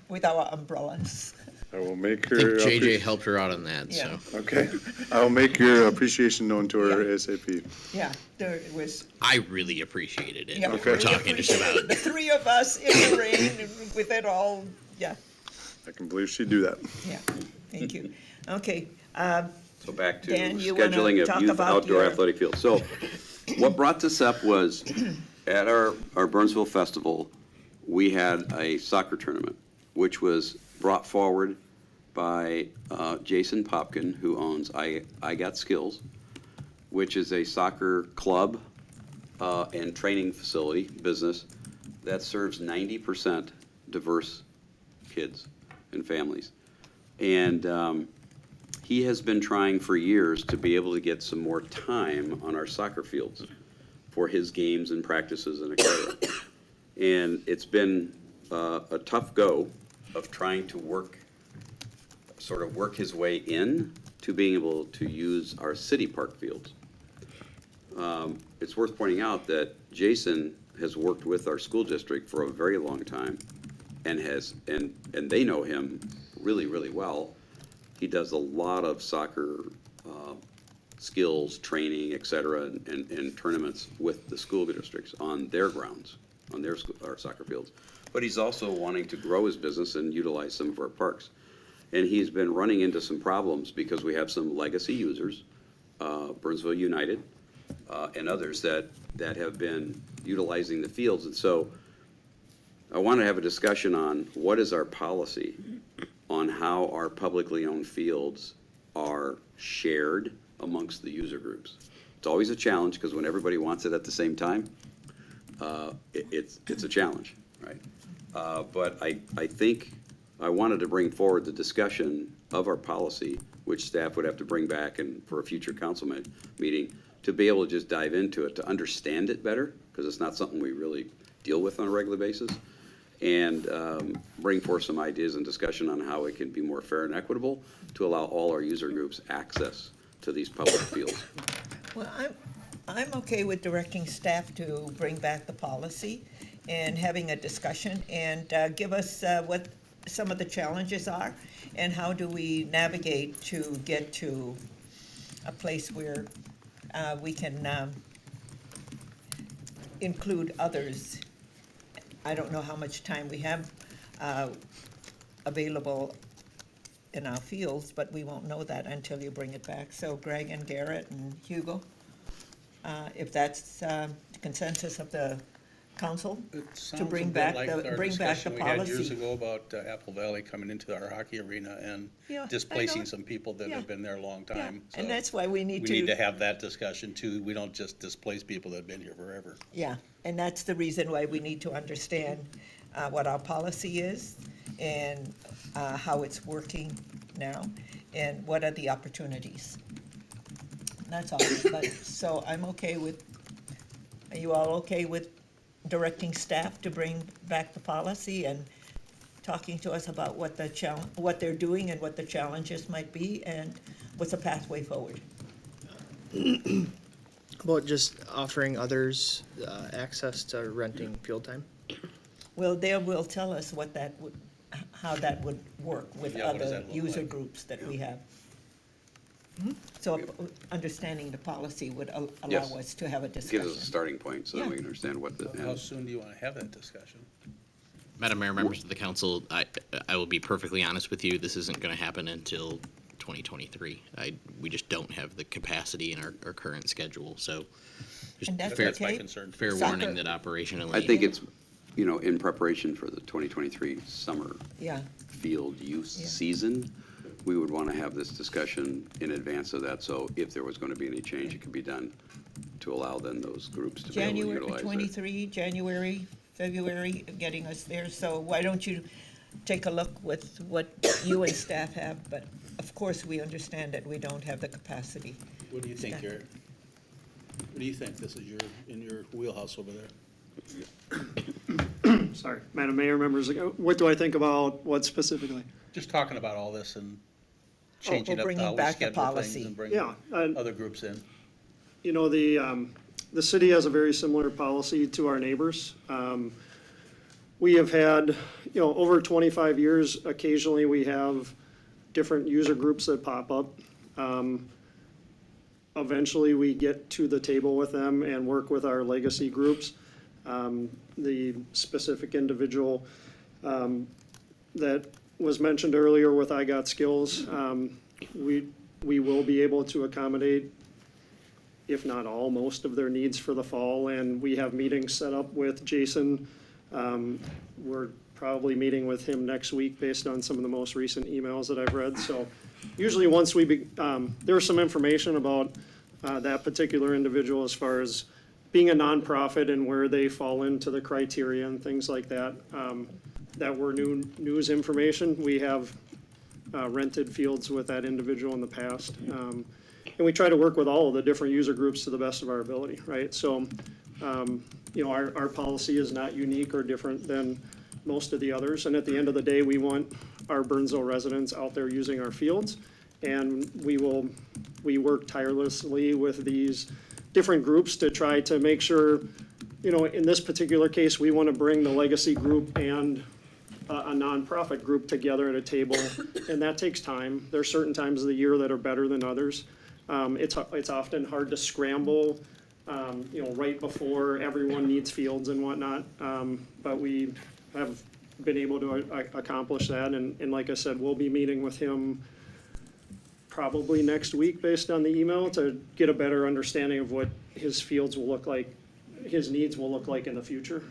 with our umbrellas. I will make I think her. JJ helped her out on that, Yeah. so. Okay, I will make your appreciation known to her ASAP. Yeah, there it was. I really appreciated it. Yeah, We're we talking just appreciated about. the three of us in the rain and with it all. Yeah, I can believe she'd do that. yeah. Thank you. Okay. So back to Dan, you wanna scheduling talk of youth about outdoor your- athletic fields. So what brought this up was at our Burnsville Festival, we had a soccer tournament, which was brought forward by Jason Popkin, who owns I Got Skills, which is a soccer club and training facility business that serves 90% diverse kids and families. And he has been trying for years to be able to get some more time on our soccer fields for his games and practices and et cetera. And it's been a tough go of trying to work his way in to being able to use our city park fields. It's worth pointing out that Jason has worked with our school district for a very long time and they know him really, really well. He does a lot of soccer skills, training, et cetera, and tournaments with the school districts on their grounds, on our soccer fields. But he's also wanting to grow his business and utilize some of our parks. And he's been running into some problems because we have some legacy users, Burnsville United, and others that have been utilizing the fields. And so I want to have a discussion on what is our policy on how our publicly owned fields are shared amongst the user groups. It's always a challenge because when everybody wants it at the same time, it's a challenge, right? But I think I wanted to bring forward the discussion of our policy, which staff would have to bring back and for a future council meeting, to be able to just dive into it, to understand it better, because it's not something we really deal with on a regular basis, and bring forth some ideas and discussion on how it can be more fair and equitable to allow all our user groups access to these public fields. Well, I'm okay with directing staff to bring back the policy and having a discussion and give us what some of the challenges are and how do we navigate to get to a place where we can include others. I don't know how much time we have available in our fields, but we won't know that until you bring it back. So Greg and Garrett and Hugo, if that's the consensus of the council, to bring back the discussion we had years policy. ago about Apple Valley coming into our hockey arena and Yeah, I displacing know. some people that Yeah. have been there a long time. And So that's why we need to have that discussion too. We don't just displace people that have been here forever. Yeah, and that's the reason why we need to understand what our policy is and how it's working now and what are the opportunities. That's all. But, so I'm okay with, are you all okay with directing staff to bring back the policy and talking to us about what what they're doing and what the challenges might be and what's a pathway forward? About just offering others access to renting field time? Well, they will tell us what that would, how that would work with Yeah, what does other that look user like? groups that we have. So understanding the policy would allow Yes. us to have a Gives us a discussion. starting point, so then Yeah. we can understand what the, How and soon do you want to have that discussion? Madam Mayor, members of the council, I will be perfectly honest with you, this isn't going to happen until 2023. We just don't have the capacity in our current schedule, so just And that's fair, That's my okay. concern. fair Soccer. warning that operationally. I think it's, you know, in preparation for the 2023 summer Yeah, field use Yeah. season, we would want to have this discussion in advance of that, so if there was going to be any change, it could be done to allow then those groups to be able to January utilize it. 23, January, February, getting us there. So why don't you take a look with what you and staff have? But of course, we understand that we don't have the capacity. What do you think, Garrett? What do you think? This is in your wheelhouse over there. Sorry, Madam Mayor, members, what do I think about what specifically? Just talking about all this and changing up bringing how we back the schedule policy. things and bringing Yeah, other groups in. you know, the city has a very similar policy to our neighbors. We have had, you know, over 25 years, occasionally we have different user groups that pop up. Eventually, we get to the table with them and work with our legacy groups. The specific individual that was mentioned earlier with I Got Skills, we will be able to accommodate, if not all, most of their needs for the fall, and we have meetings set up with Jason. We're probably meeting with him next week based on some of the most recent emails that I've read, so usually once there's some information about that particular individual as far as being a nonprofit and where they fall into the criteria and things like that, that were new news information. We have rented fields with that individual in the past. And we try to work with all of the different user groups to the best of our ability, right? So, you know, our policy is not unique or different than most of the others. And at the end of the day, we want our Burnsville residents out there using our fields. And we work tirelessly with these different groups to try to make sure, you know, in this particular case, we want to bring the legacy group and a nonprofit group together at a table, and that takes time. There are certain times of the year that are better than others. It's often hard to scramble, you know, right before everyone needs fields and whatnot. But we have been able to accomplish that, and like I said, we'll be meeting with him probably next week based on the email to get a better understanding of what his fields will look like, his needs will look like in the future,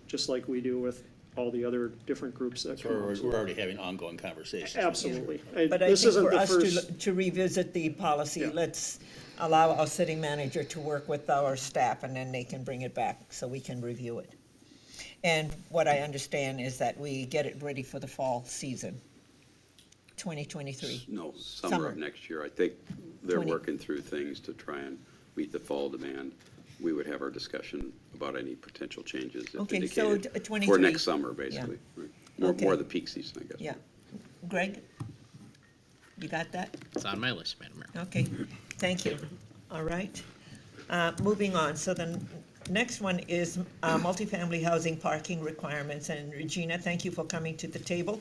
just like we do with all the other different groups that come up. We're already having ongoing conversations. Absolutely. But I This think isn't for the us first. to revisit the policy, Yeah. let's allow our city manager to work with our staff, and then they can bring it back so we can review it. And what I understand is that we get it ready for the fall season, 2023. No, summer Summer. of next year. I think they're 20. working through things to try and meet the fall demand. We would have our discussion about any potential changes if Okay, so indicated for 23. next summer, basically. Right. Okay. More the peak season, I guess. Yeah. Greg? You got that? It's on my list, Madam Mayor. Okay, thank you. All right. Moving on, so the next one is multifamily housing parking requirements. And Regina, thank you for coming to the table.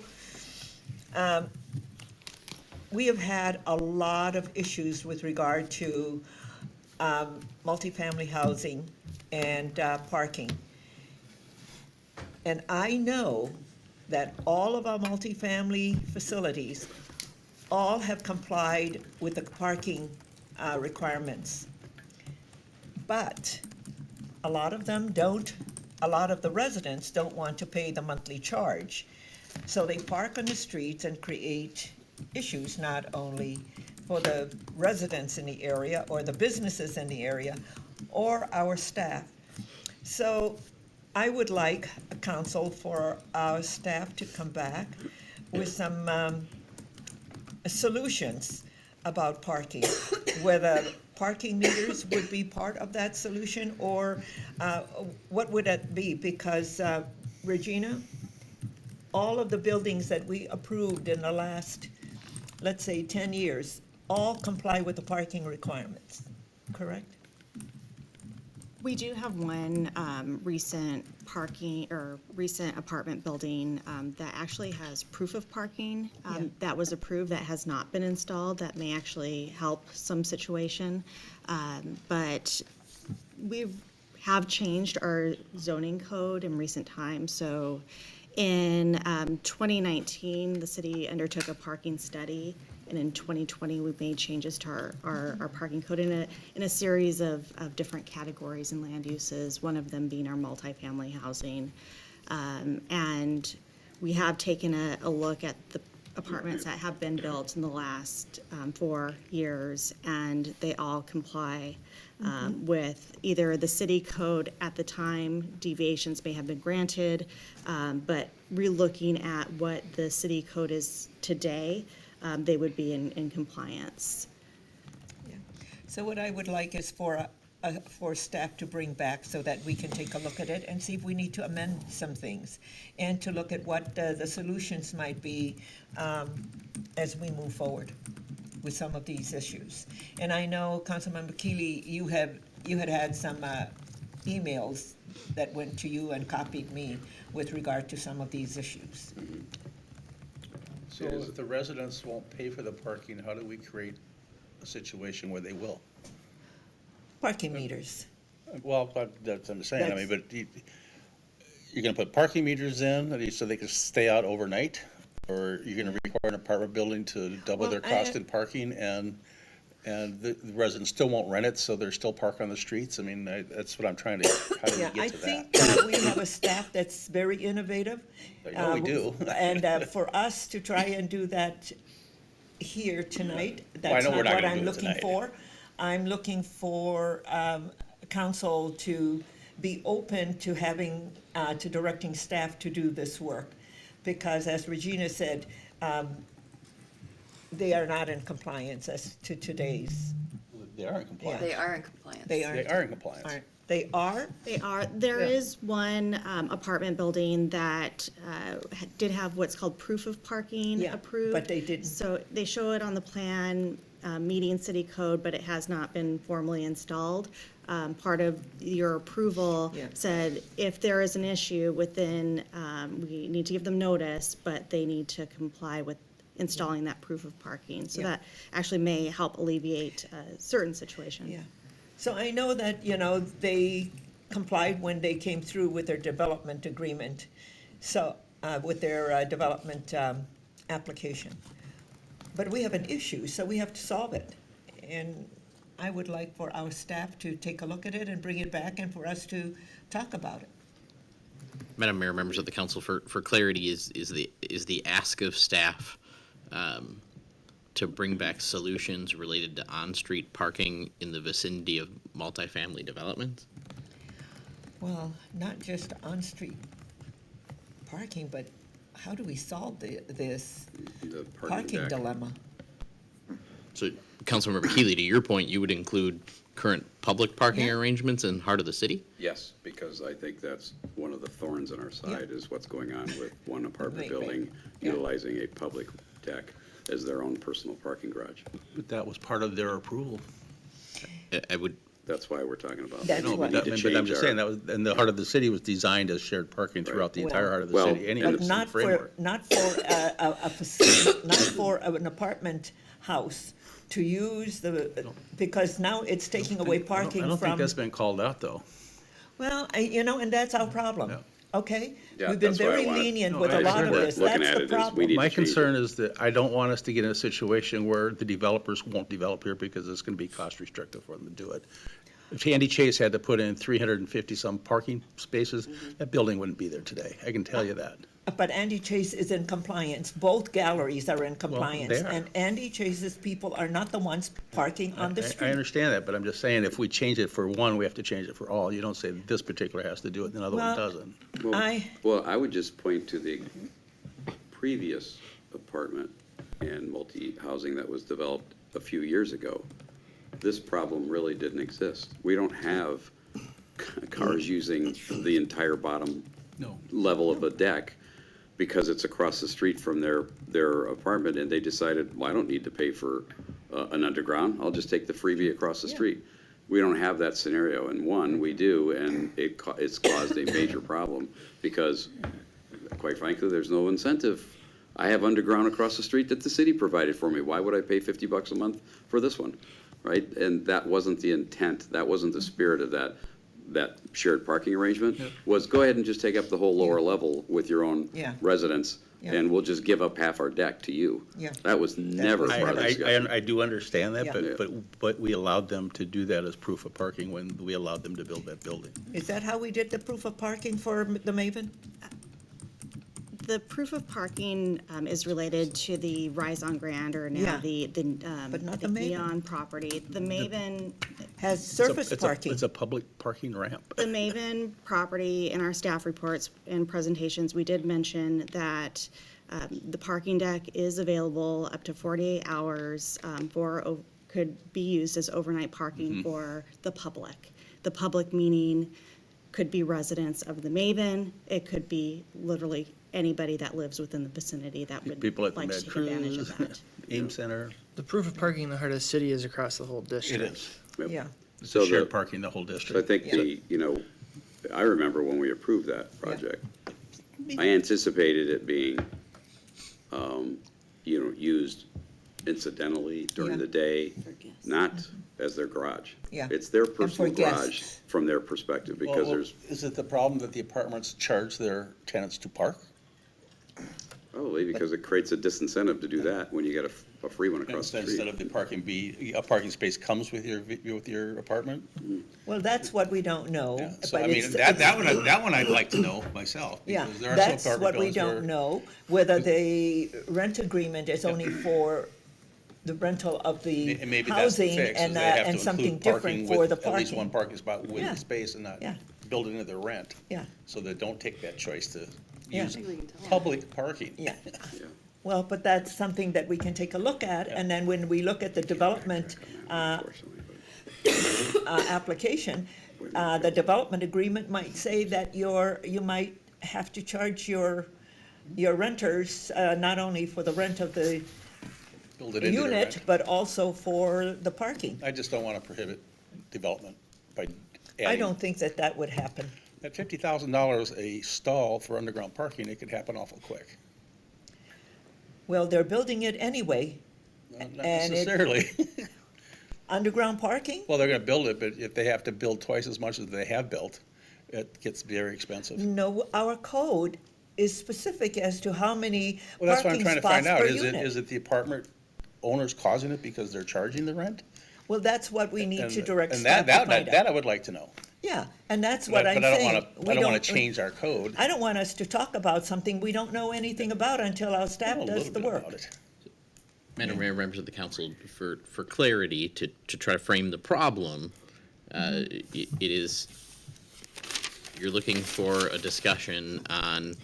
We have had a lot of issues with regard to multifamily housing and parking. And I know that all of our multifamily facilities all have complied with the parking requirements. But a lot of them don't, a lot of the residents don't want to pay the monthly charge. So they park on the streets and create issues not only for the residents in the area or the businesses in the area or our staff. So I would like a council for our staff to come back with some solutions about parking, whether parking meters would be part of that solution, or what would that be? Because Regina, all of the buildings that we approved in the last, let's say, 10 years, all comply with the parking requirements, correct? We do have one recent parking or recent apartment building that actually has proof of parking that was approved that has not been installed. That may actually help some situation. But we have changed our zoning code in recent times. So in 2019, the city undertook a parking study. And in 2020, we made changes to our parking code in a series of different categories and land uses, one of them being our multifamily housing. And we have taken a look at the apartments that have been built in the last 4 years, and they all comply with either the city code at the time. Deviations may have been granted, but relooking at what the city code is today, they would be in compliance. So what I would like is for staff to bring back so that we can take a look at it and see if we need to amend some things, and to look at what the solutions might be as we move forward with some of these issues. And I know, Councilmember Keeley, you had some emails that went to you and copied me with regard to some of these issues. So if the residents won't pay for the parking, how do we create a situation where they will? Parking meters. Well, that's what I'm saying, I mean, but you're gonna put parking meters in so they can stay out overnight? Or you're gonna require an apartment building to double their cost in parking, and the residents still won't rent it, so they're still parked on the streets? I mean, that's what I'm trying to, how do we Yeah, get I to that? think we have a staff that's very innovative. I know we do. And for us to try and do that here tonight, that's know not we're not what gonna I'm do it looking tonight. for. I'm looking for council to be open to having, to directing staff to do this work. Because as Regina said, they are not in compliance as to today's. They are in compliance. They are in compliance. They aren't. They are in compliance. Aren't. They are? They are. There is one apartment building that did have what's called proof of parking Yeah, approved. but they didn't. So they show it on the plan, meeting city code, but it has not been formally installed. Part of your approval Yeah. said if there is an issue within, we need to give them notice, but they need to comply with installing that proof of parking. So Yeah. that actually may help alleviate a certain situation. Yeah. So I know that, they complied when they came through with their development agreement, so, with their development application. But we have an issue, so we have to solve it. And I would like for our staff to take a look at it and bring it back and for us to talk about it. Madam Mayor, members of the council, for clarity, is the ask of staff to bring back solutions related to on-street parking in the vicinity of multifamily developments? Well, not just on-street parking, but how do we solve this The parking deck. dilemma? So, Councilmember Keeley, to your point, you would include current public parking Yeah. arrangements in heart of the city? Yes, because I think that's one of the thorns in our side, is what's going on with one apartment Right, right. building Yeah. utilizing a public deck as their own personal parking garage. But that was part of their approval. I would, That's why we're talking about. That's No, what- but We need to I'm change just our- saying, that was, and the heart of the city was designed as shared parking throughout the entire heart of the Well, city anyway. and But it's in the not framework. a facility, not for an apartment house to use because now it's taking away I parking don't think from, that's been called out, though. well, and that's our problem, Yeah. okay? Yeah, We've been that's why I very wanted- lenient No, with I a lot of understand this, that. Looking that's at the it is we problem. need- My to change it. concern is that I don't want us to get in a situation where the developers won't develop here because it's going to be cost restrictive for them to do it. If Andy Chase had to put in 350-some parking spaces, that building wouldn't be there today. I can tell you that. But Andy Chase is in compliance, both galleries are in compliance. they are. And Andy Chase's people are not the ones parking on the I street. understand that, but I'm just saying, if we change it for one, we have to change it for all. You don't say this particular has to do it, and the other one Well, doesn't. Well, I would just point to the previous apartment and multi-housing that was developed a few years ago. This problem really didn't exist. We don't have cars using the entire bottom No. level of a deck because it's across the street from their apartment, and they decided, well, I don't need to pay for an underground, I'll just take the freebie across the street. we don't have that scenario. And one, we do, and it's caused a major problem because, quite frankly, there's no incentive. I have underground across the street that the city provided for me. Why would I pay $50 a month for this one, right? And that wasn't the intent. That wasn't the spirit of that shared parking arrangement. Was go ahead and just take up the whole lower level with your own Yeah. residents, Yeah. and we'll just give up half our deck to you. Yeah. That was never was part of the discussion. I do understand that, Yeah. but we allowed them to do that as proof of parking when we allowed them to build that building. Is that how we did the proof of parking for the Maven? The proof of parking is related to the Rise on Grand, or now Yeah. But not the Maven. Eon property. The Maven, Has surface It's parking. a public parking ramp. the Maven property, in our staff reports and presentations, we did mention that the parking deck is available up to 48 hours could be used as overnight parking for the public. The public meaning could be residents of the Maven. It could be literally anybody that lives within the vicinity that would People at the like to Med take advantage Cruise, of that. Ames Center, The proof of parking in the heart of the city is across the whole it district. is. Yeah. It's So shared the- parking, the whole So I district. think I remember when we approved that project, I anticipated it being, used incidentally during Yeah. the day, not as their garage. Yeah. It's their for personal garage guests. from their perspective, because Well, there's, is it the problem that the apartments charge their tenants to park? probably because it creates a disincentive to do that when you get a free one across the Instead street. of the parking a parking space comes with your apartment? Well, that's what we don't know. Yeah, so but I mean, it's- that one I'd like to know myself. Yeah, because there are some that's apartment what we buildings where- don't know, whether the rent agreement is only for the rental of the And maybe that's the housing fix, is and, they have and to something include parking different for the with at least one parking. parking spot with Yeah. the space and not Yeah. build it into their rent. Yeah, So they don't take that choice to Yeah. use public parking. yeah. Well, but that's something that we can take a look at, and then when we look at the development, application, the development agreement might say that you might have to charge your renters, not only for the rent of the Build it into their unit, rent. but also for the parking. I just don't want to prohibit development by adding. I don't think that that would happen. At $50,000 a stall for underground parking, it could happen awful quick. Well, they're building it anyway, Not And it- necessarily. underground parking? Well, they're going to build it, but if they have to build twice as much as they have built, it gets very expensive. No, our code is specific as to how many Well, that's what I'm parking trying to spots find out. per Is unit. it the apartment owners causing it because they're charging the rent? Well, that's what we need to direct And staff that to find that I out. would like to know. Yeah, and that's But what I I'm don't saying. want to, I don't want to change our code. I don't want us to talk about something we don't know anything about until our I staff know a does little the bit work. about it. Madam Mayor, members of the council, for clarity, to try to frame the problem, it is, you're looking for a discussion on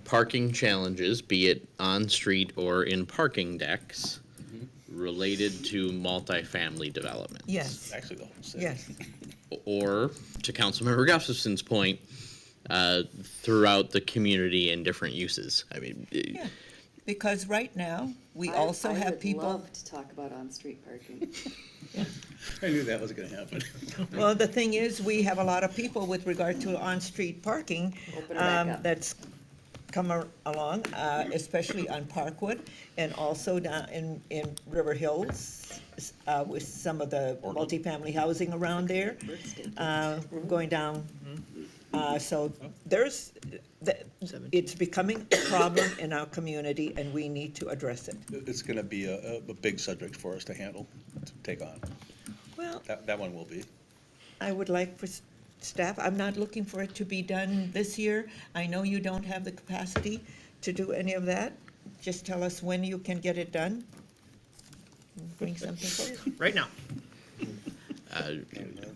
parking challenges, be it on-street or in parking decks, related to multifamily development. Yes, Actually, the whole city. yes. Or, to Councilmember Gustafson's point, throughout the community in different uses. I mean, Yeah. Because right now, we also have I would people, love to talk about on-street parking. I knew that was going to happen. well, the thing is, we have a lot of people with regard to on-street parking Open it back up. that's come along, especially on Parkwood and also down in River Hills with some of the multifamily housing around there, going down. So there's, it's becoming a problem in our community and we need to address it. It's going to be a big subject for us to handle, to take on. Well, That one will be. I would like for staff, I'm not looking for it to be done this year. I know you don't have the capacity to do any of that. Just tell us when you can get it done. Bring something forward. Right now.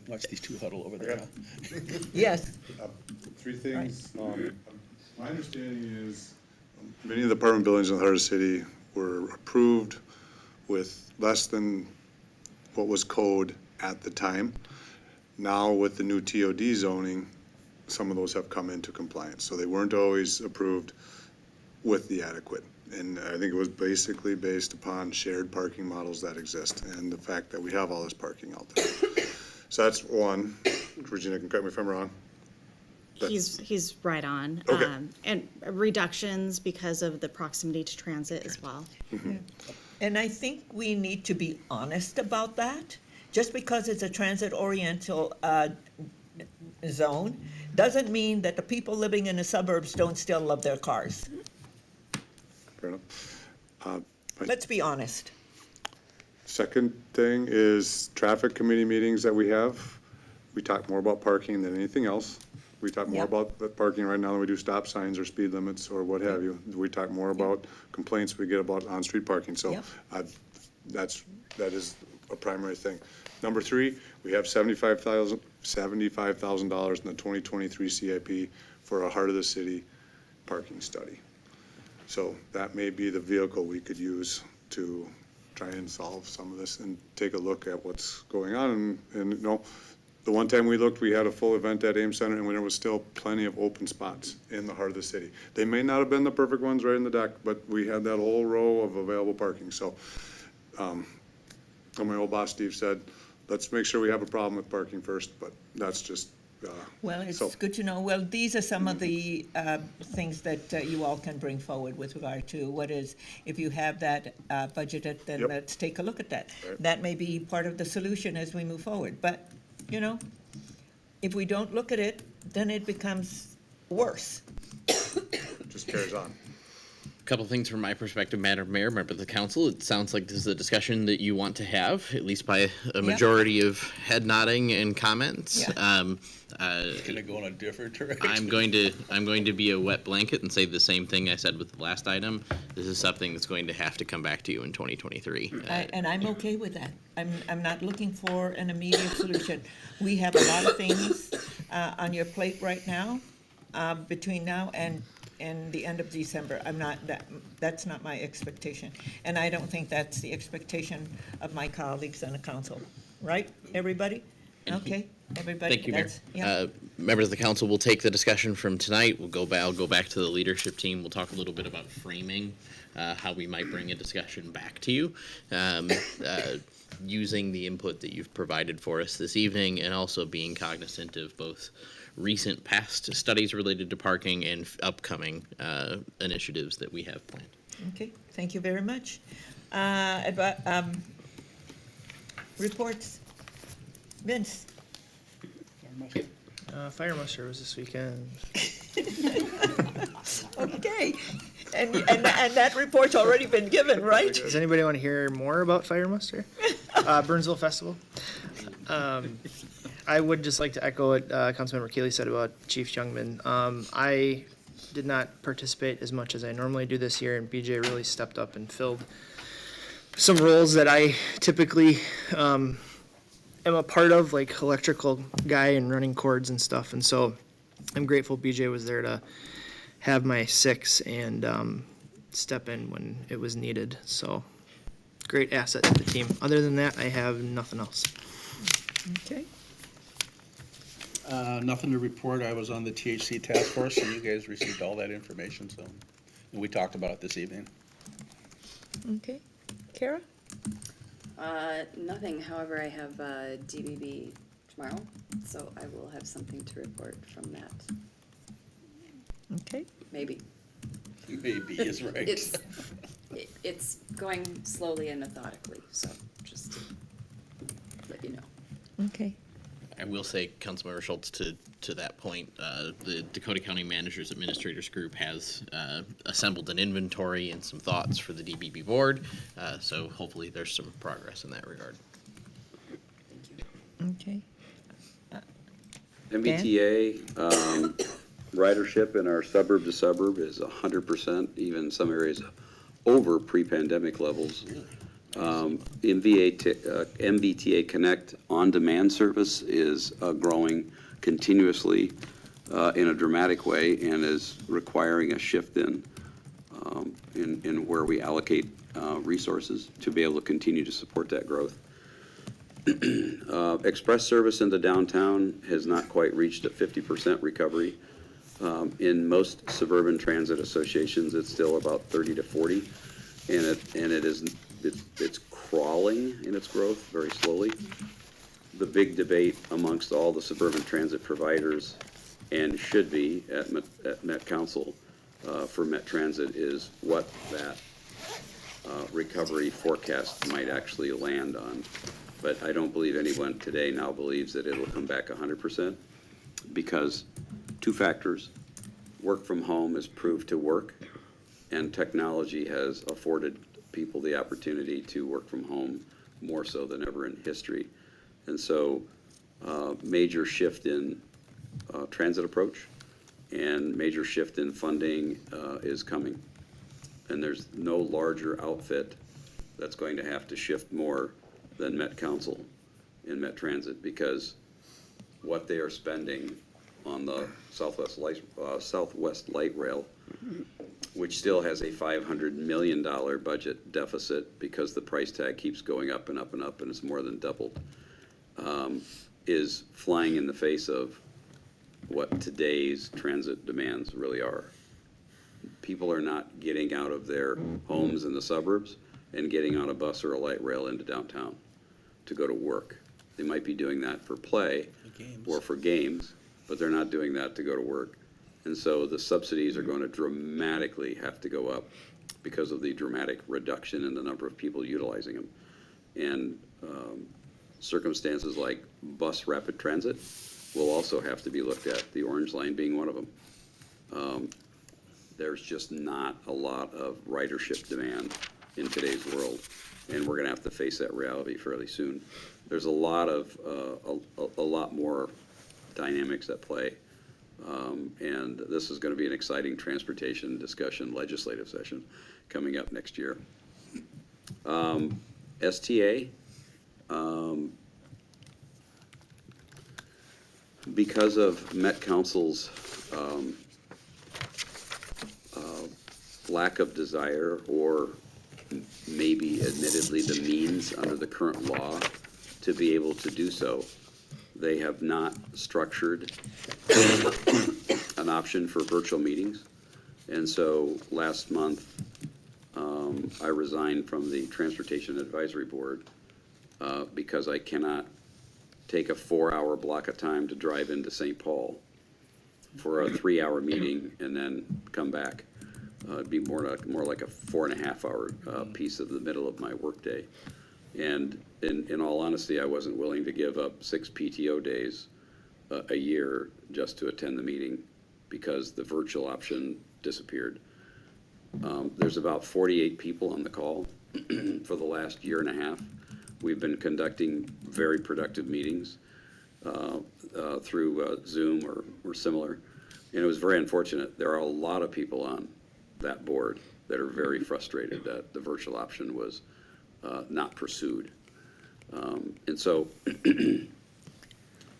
Watch these two huddle over there. Yes, Three things. My understanding is many of the apartment buildings in the heart of the city were approved with less than what was code at the time. Now with the new TOD zoning, some of those have come into compliance. So they weren't always approved with the adequate And I think it was basically based upon shared parking models that exist and the fact that we have all this parking out there. So that's one. Regina can correct me if I'm wrong. He's right on. Okay. And reductions because of the proximity to transit as well. And I think we need to be honest about that. Just because it's a transit-oriental zone doesn't mean that the people living in the suburbs don't still love their cars. Fair enough. Let's be honest. Second thing is traffic committee meetings that we have. We talk more about parking than anything else. We talk more Yep. about the parking right now than we do stop signs or speed limits or what have you. We talk more about complaints we get about on-street parking. So Yep. that is a primary thing. Number three, we have $75,000 in the 2023 CIP for a heart of the city parking study. So that may be the vehicle we could use to try and solve some of this and take a look at what's going on. And you know, the one time we looked, we had a full event at Ames Center and there was still plenty of open spots in the heart of the city. They may not have been the perfect ones right in the deck, but we had that whole row of available parking. So, my old boss Steve said, let's make sure we have a problem with parking first, but that's just, Well, it's so- good to know. Well, these are some of the things that you all can bring forward with regard to what is, if you have that budgeted, then Yep. let's take a look at that. Right. That may be part of the solution as we move forward. But, you know, if we don't look at it, then it becomes worse. just carries on. Couple things from my perspective, Madam Mayor, member of the council. It sounds like this is a discussion that you want to have, at least by a majority of head nodding and comments. Yeah. It's gonna go in a different direction. I'm going to be a wet blanket and say the same thing I said with the last item. This is something that's going to have to come back to you in 2023. And I'm okay with that. I'm not looking for an immediate solution. We have a lot of things on your plate right now, between now and the end of December. That's not my expectation. And I don't think that's the expectation of my colleagues on the council. Right, everybody? Okay, everybody? Thank you, Mayor. That's- yeah. Members of the council will take the discussion from tonight. I'll go back to the leadership team. We'll talk a little bit about framing, how we might bring a discussion back to you, using the input that you've provided for us this evening, and also being cognizant of both recent past studies related to parking and upcoming initiatives that we have planned. Okay, thank you very much. Reports. Vince? Fire muster was this weekend. Okay. And that report's already been given, right? Does anybody want to hear more about fire muster? Burnsville Festival. I would just like to echo what Councilmember Keeley said about Chief Youngman. I did not participate as much as I normally do this year, and BJ really stepped up and filled some roles that I typically am a part of, like electrical guy and running cords and stuff. And so I'm grateful BJ was there to have my six and step in when it was needed. So great asset to the team. Other than that, I have nothing else. Okay. Nothing to report. I was on the THC task force, and you guys received all that information, so, and we talked about it this evening. Okay. Kara? Nothing, however, I have DBB tomorrow, so I will have something to report from that, Okay. maybe. Maybe is right. It's going slowly and methodically, so just to let you know. Okay. I will say, Councilmember Schultz, to that point, the Dakota County Managers Administrators Group has assembled an inventory and some thoughts for the DBB board, so hopefully there's some progress in that regard. Okay. MBTA, ridership in our suburb to suburb is 100%, even some areas over pre-pandemic levels. MBTA Connect on-demand service is growing continuously in a dramatic way and is requiring a shift in where we allocate resources to be able to continue to support that growth. Express service into downtown has not quite reached a 50% recovery. In most suburban transit associations, it's still about 30 to 40, and it's crawling in its growth very slowly. The big debate amongst all the suburban transit providers, and should be at Met Council for Met Transit, is what that recovery forecast might actually land on. But I don't believe anyone today now believes that it'll come back 100%, because two factors. Work from home has proved to work, and technology has afforded people the opportunity to work from home more so than ever in history. And so major shift in transit approach and major shift in funding is coming. And there's no larger outfit that's going to have to shift more than Met Council in Met Transit, because what they are spending on the Southwest Light Rail, which still has a $500 million budget deficit because the price tag keeps going up and up and up, and it's more than doubled, is flying in the face of what today's transit demands really are. People are not getting out of their homes in the suburbs and getting on a bus or a light rail into downtown to go to work. They might be doing that for play or for games, but they're not doing that to go to work. And so the subsidies are going to dramatically have to go up because of the dramatic reduction in the number of people utilizing them. And circumstances like bus rapid transit will also have to be looked at, the Orange Line being one of them. There's just not a lot of ridership demand in today's world, and we're going to have to face that reality fairly soon. There's a lot more dynamics at play, and this is going to be an exciting transportation discussion legislative session coming up next year. STA, because of Met Council's lack of desire, or maybe admittedly the means under the current law to be able to do so, they have not structured an option for virtual meetings. And so last month, I resigned from the Transportation Advisory Board because I cannot take a 4-hour block of time to drive into St. Paul for a 3-hour meeting and then come back. It'd be more like a 4.5-hour piece of the middle of my workday. And in all honesty, I wasn't willing to give up 6 PTO days a year just to attend the meeting, because the virtual option disappeared. There's about 48 people on the call for the last year and a half. We've been conducting very productive meetings through Zoom or similar, and it was very unfortunate. There are a lot of people on that board that are very frustrated that the virtual option was not pursued. And so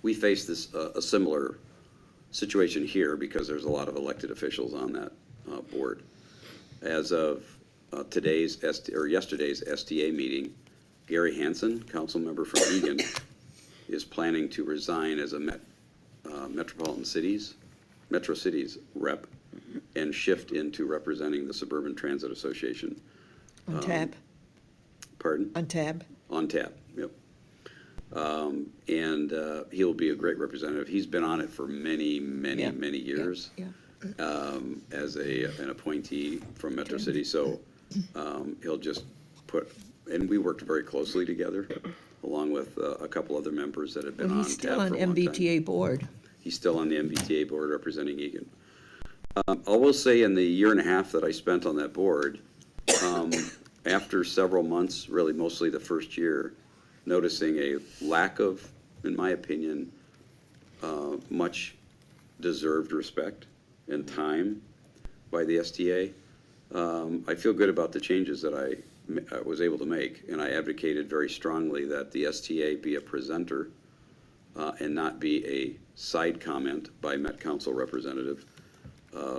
we face this a similar situation here because there's a lot of elected officials on that board. As of yesterday's STA meeting, Gary Hansen, council member from Egan, is planning to resign as a Metro Cities rep and shift into representing the Suburban Transit Association. On tab? Pardon? On tab? On tab, yep. And he'll be a great representative. He's been on it for many years. Yeah. As an appointee from Metro City, so he'll just and we worked very closely together, along with a couple other members that have been on He's still tab on for a long time. MBTA board. He's still on the MBTA board representing Egan. I will say, in the year and a half that I spent on that board, after several months, really mostly the first year, noticing a lack of, in my opinion, much deserved respect and time by the STA, I feel good about the changes that I was able to make, and I advocated very strongly that the STA be a presenter and not be a side comment by Met Council representative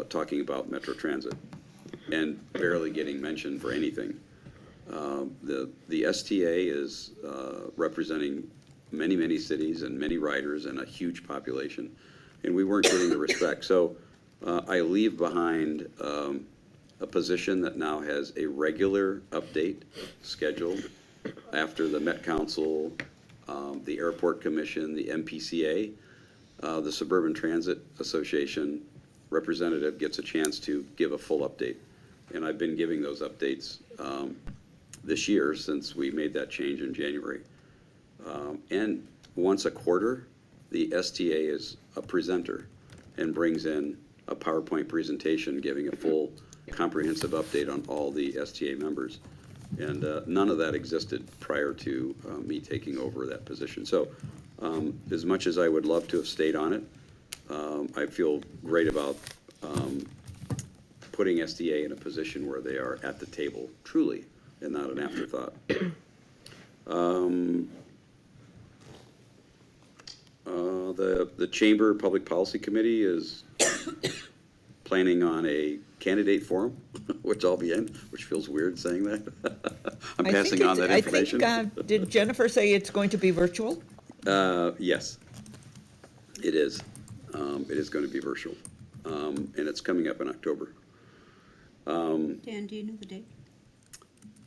talking about Metro Transit and barely getting mentioned for anything. The STA is representing many cities and many riders and a huge population, and we weren't getting the respect. So I leave behind a position that now has a regular update scheduled after the Met Council, the Airport Commission, the MPCA, the Suburban Transit Association representative gets a chance to give a full update. And I've been giving those updates this year since we made that change in January. And once a quarter, the STA is a presenter and brings in a PowerPoint presentation giving a full comprehensive update on all the STA members. And none of that existed prior to me taking over that position. So as much as I would love to have stayed on it, I feel great about putting STA in a position where they are at the table truly and not an afterthought. The Chamber Public Policy Committee is planning on a candidate forum, which I'll be in, which feels weird saying that. I'm passing on that information. I think, did Jennifer say it's going to be virtual? Yes, it is. It is going to be virtual, and it's coming up in October. Dan, do you know the date?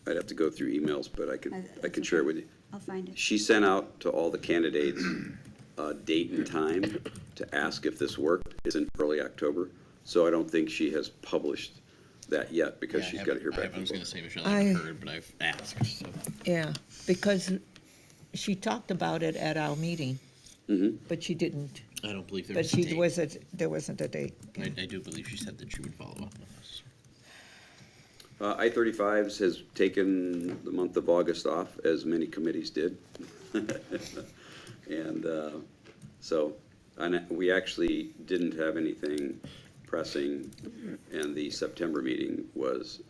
I'd have to go through emails, but I can share it with you. I'll find it. She sent out to all the candidates a date and time to ask if this worked. It's in early October, so I don't think she has published that yet because she's got to hear back. I was going to say, Michelle, I haven't heard, but I've asked. So. Yeah, because she talked about it at our meeting, but she didn't. I don't believe there But was a date. there wasn't a date. I do believe she said that she would follow up on this. I-35s has taken the month of August off, as many committees did. And we actually didn't have anything pressing, and the September meeting was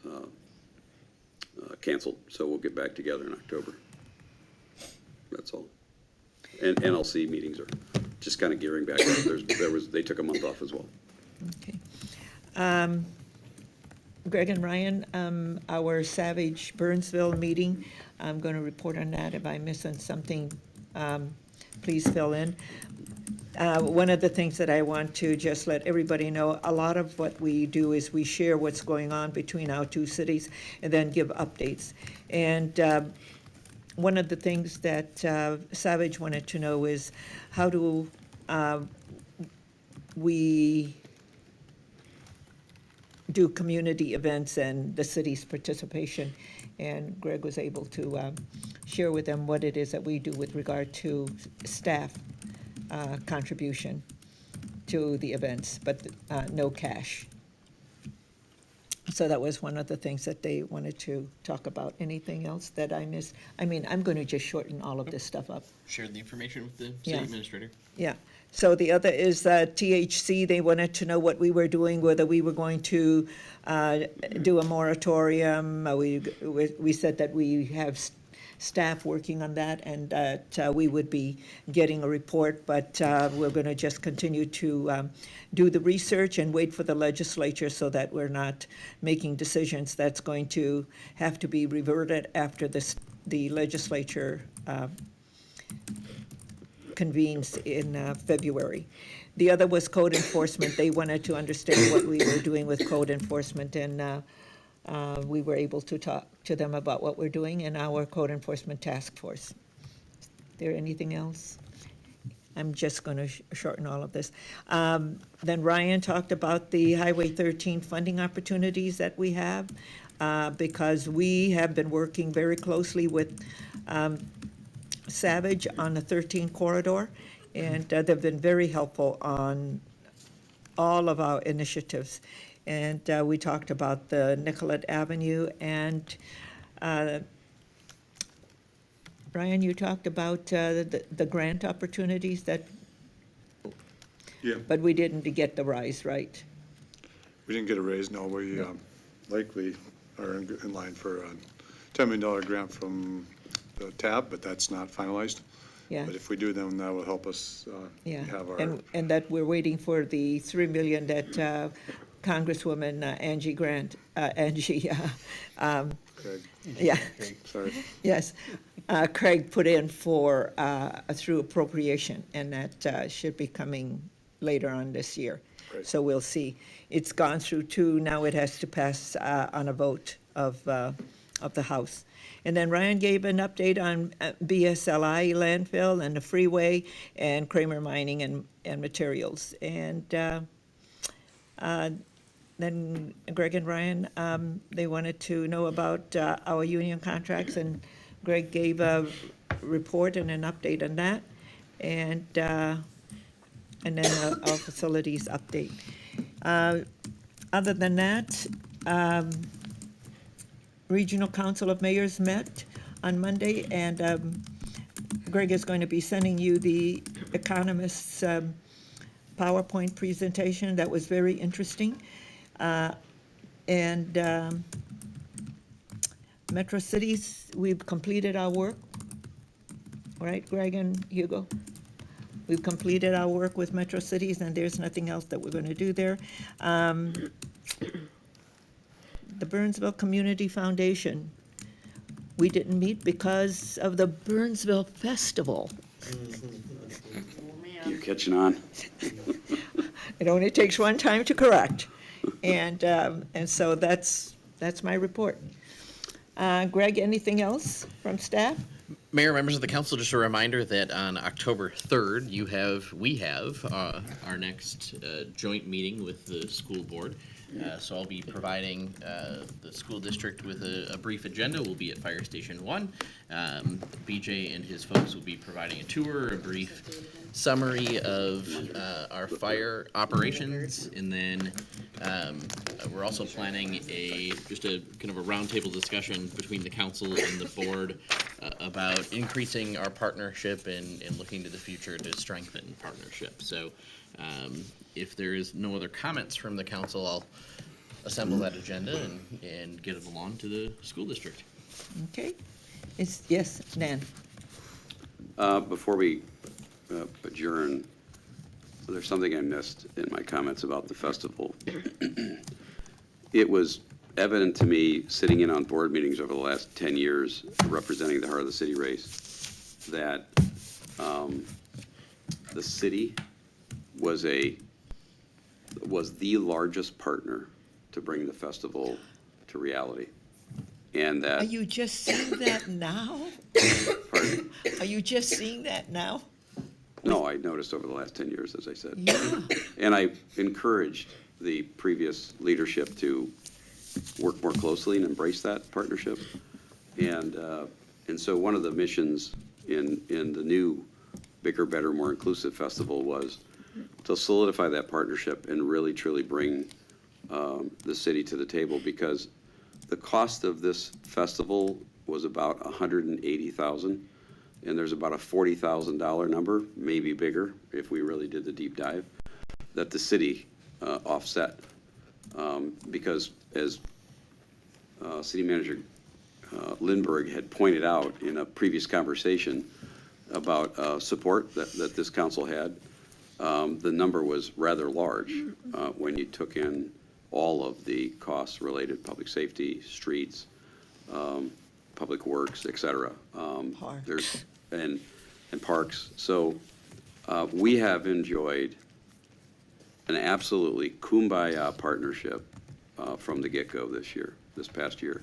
canceled, so we'll get back together in October. That's all. And NLC meetings are just kind of gearing back up. They took a month off as well. Okay. Greg and Ryan, our Savage Burnsville meeting, I'm going to report on that. If I'm missing something, please fill in. One of the things that I want to just let everybody know, a lot of what we do is we share what's going on between our two cities and then give updates. And one of the things that Savage wanted to know is how do we do community events and the city's participation. And Greg was able to share with them what it is that we do with regard to staff contribution to the events, but no cash. So that was one of the things that they wanted to talk about. Anything else that I missed? I mean, I'm going to just shorten all of this stuff up. Shared the information with the city Yeah. administrator. Yeah. So the other is THC. They wanted to know what we were doing, whether we were going to do a moratorium. We said that we have staff working on that and that we would be getting a report, but we're going to just continue to do the research and wait for the legislature so that we're not making decisions that's going to have to be reverted after the legislature convenes in February. The other was code enforcement. They wanted to understand what we were doing with code enforcement, and we were able to talk to them about what we're doing in our code enforcement task force. Is there anything else? I'm just going to shorten all of this. Then Ryan talked about the Highway 13 funding opportunities that we have, because we have been working very closely with Savage on the 13 corridor, and they've been very helpful on all of our initiatives. And we talked about the Nicollet Avenue, and Brian, you talked about the grant opportunities that, Yeah, but we didn't get the rise, right? we didn't get a raise, no, we likely are in line for a $10 million grant from the TAB, but that's not finalized. Yeah. But if we do, then that will help us Yeah, have our, and that we're waiting for the $3 million that Congresswoman Angie Craig, yeah, sorry. yes, Craig put in for, through appropriation, and that should be coming later on this year. So we'll see. It's gone through two, now it has to pass on a vote of the House. And then Ryan gave an update on BSLI landfill and the freeway and Kramer Mining and Materials. And then Greg and Ryan, they wanted to know about our union contracts, and Greg gave a report and an update on that. And then our facilities update. Other than that, Regional Council of Mayors met on Monday, and Greg is going to be sending you the economist's PowerPoint presentation. That was very interesting. And Metro Cities, we've completed our work. Right, Greg and Hugo? We've completed our work with Metro Cities, and there's nothing else that we're going to do there. The Burnsville Community Foundation, we didn't meet because of the Burnsville Festival. You catching on? It only takes one time to correct. And so that's my report. Greg, anything else from staff? Mayor, members of the council, just a reminder that on October 3rd, we have our next joint meeting with the school board. So I'll be providing the school district with a brief agenda. We'll be at Fire Station 1. BJ and his folks will be providing a tour, a brief summary of our fire operations, and then we're also planning just a kind of a roundtable discussion between the council and the board about increasing our partnership and looking to the future to strengthen partnership. So if there is no other comments from the council, I'll assemble that agenda and get it along to the school district. Okay. Yes, Nan. Before we adjourn, there's something I missed in my comments about the festival. It was evident to me, sitting in on board meetings over the last 10 years, representing the Heart of the City race, that the city was the largest partner to bring the festival to reality. And that. Are you just seeing that now? Pardon? Are you just seeing that now? No, I noticed over the last 10 years, as I said. Yeah. And I encouraged the previous leadership to work more closely and embrace that partnership. And so one of the missions in the new Bigger, Better, More Inclusive Festival was to solidify that partnership and really, truly bring the city to the table, because the cost of this festival was about $180,000, and there's about a $40,000 number, maybe bigger if we really did the deep dive, that the city offset. Because as City Manager Lindbergh had pointed out in a previous conversation about support that this council had, the number was rather large when you took in all of the costs related, public safety, streets, public works, et cetera. Parks. And parks. So we have enjoyed an absolutely kumbaya partnership from the get-go this past year.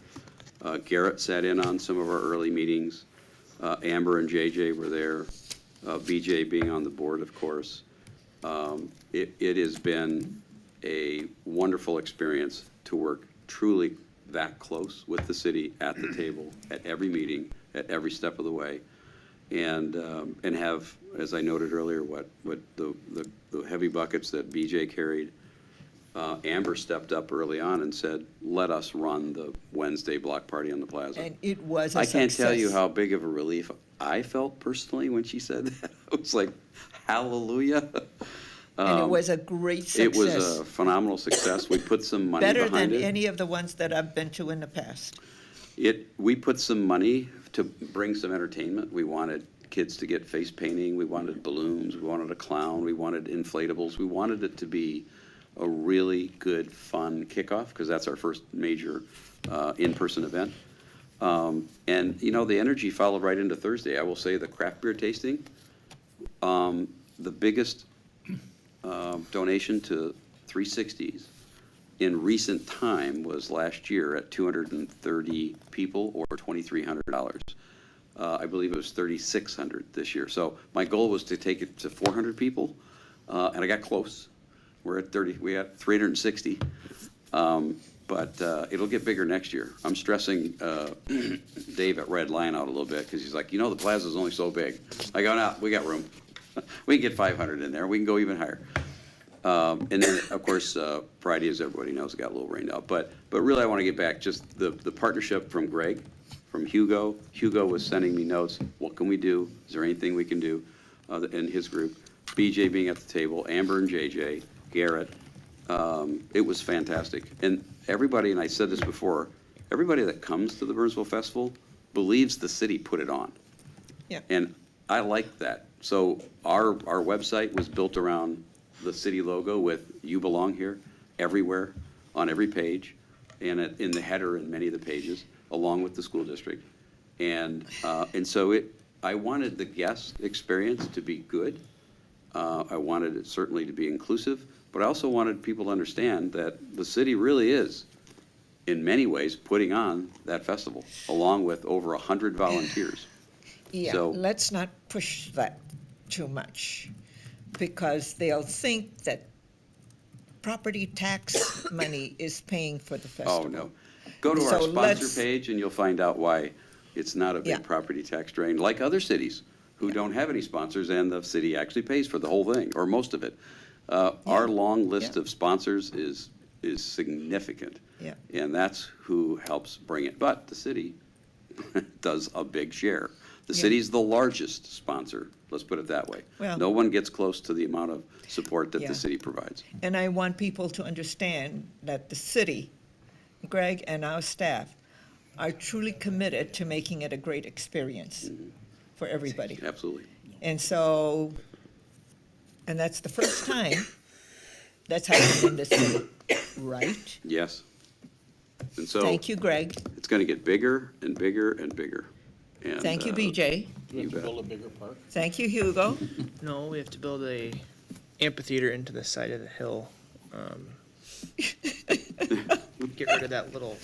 Garrett sat in on some of our early meetings. Amber and JJ were there. BJ being on the board, of course. It has been a wonderful experience to work truly that close with the city at the table, at every meeting, at every step of the way, and have, as I noted earlier, what the heavy buckets that BJ carried. Amber stepped up early on and said, "Let us run the Wednesday block party on the plaza." And it was a I can't tell you success. how big of a relief I felt personally when she said that. I was like, hallelujah. And it was a great success. It was a phenomenal success. We put some money Better behind than it. any of the ones that I've been to in the past. We put some money to bring some entertainment. We wanted kids to get face painting. We wanted balloons. We wanted a clown. We wanted inflatables. We wanted it to be a really good, fun kickoff, because that's our first major in-person event. And, the energy followed right into Thursday. I will say the craft beer tasting, the biggest donation 360s in recent time was last year at 230 people or $2,300. I believe it was 3,600 this year. So my goal was to take it to 400 people, and I got close. We're at 360. But it'll get bigger next year. I'm stressing Dave at Red Lion out a little bit because he's like, the plaza's only so big. I go, no, we got room. We can get 500 in there. We can go even higher. And then, of course, Friday, as everybody knows, got a little rained out. But really, I want to get back just the partnership from Greg, from Hugo. Hugo was sending me notes. What can we do? Is there anything we can do in his group? BJ being at the table, Amber and JJ, Garrett. It was fantastic. And everybody, and I said this before, everybody that comes to the Burnsville Festival believes the city put it on. Yeah. And I like that. So our website was built around the city logo with "You belong here" everywhere, on every page, and in the header in many of the pages, along with the school district. And so I wanted the guest experience to be good. I wanted it certainly to be inclusive, but I also wanted people to understand that the city really is, in many ways, putting on that festival, along with over 100 volunteers. Yeah, So- let's not push that too much, because they'll think that property tax money is paying for the festival. Oh, no. Go to our So sponsor let's- page and you'll find out why it's not a Yeah. big property tax drain, like other cities who don't have any sponsors and the city actually pays for the whole thing, or most of it. Our long list Yeah. of sponsors is significant. Yeah. And that's who helps bring it. But the city does a big share. The Yeah. city's the largest sponsor, let's put it that way. Well- No one gets close to the amount of support that Yeah. the city provides. And I want people to understand that the city, Greg and our staff, are truly committed to making it a great experience for everybody. Absolutely. And so, and that's the first time that's happened in this city, right? Yes. And so. Thank you, Greg. It's going to get bigger and bigger and bigger. And, Thank you, BJ. Do we have to bet. build a bigger park? Thank you, Hugo. No, we have to build a amphitheater into the side of the hill. Get rid of that little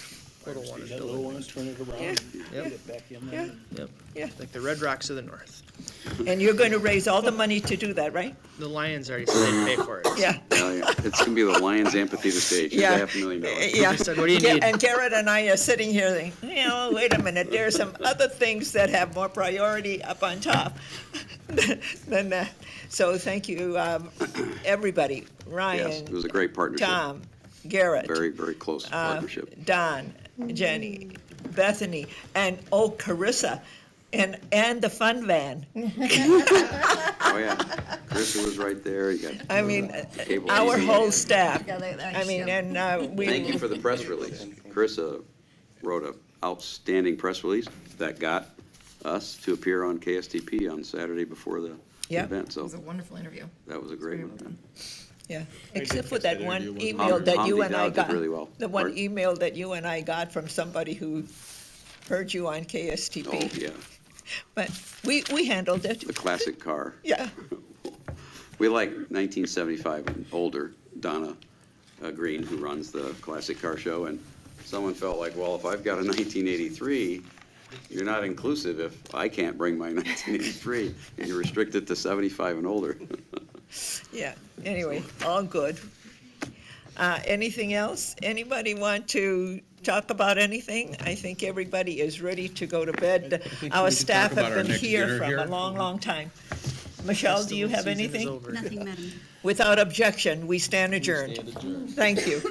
one. and That build little it. one, turn it around, and Yep. get it back in there. Yep. Yeah. Like the Red Rocks of the North. And you're going to raise all the money to do that, right? The Lions already said they'd pay for it. Yeah. It's going to be the Lions Amphitheater stage. It's Yeah. $500,000. Yeah. They said, "What do you Ga- need?" And Garrett and I are sitting here thinking, wait a minute, there are some other things that have more priority up on top than that. So thank you, everybody, Yes, Ryan, it was a great partnership. Tom, Garrett, Very, very close partnership. Don, Jenny, Bethany, and Carissa, and the fun van. Oh, yeah. Carissa was right there. You got I mean, cable our TV. whole staff. I mean, and we. Thank you for the press release. Carissa wrote an outstanding press release that got us to appear on KSTP on Saturday before the Yeah. event. So It was a wonderful interview. that was a great one. Yeah, except for that one Tom- email that you Tom and I Vidal did got. really well. The one Pardon? email that you and I got from somebody who heard you on Oh, KSTP. yeah. But we handled it. The classic car. Yeah, We like 1975 and older, Donna Green, who runs the classic car show, and someone felt like, well, if I've got a 1983, you're not inclusive if I can't bring my 1983, and you restrict it to 75 and older. yeah. Anyway, all good. Anything else? Anybody want to talk about anything? I think everybody is ready to go to bed. think Our we can staff talk about have our been next here dinner from here. a long, long time. Michelle, do you have Festival season is anything? over. Nothing, madam. Without objection, we stand adjourned. Thank you.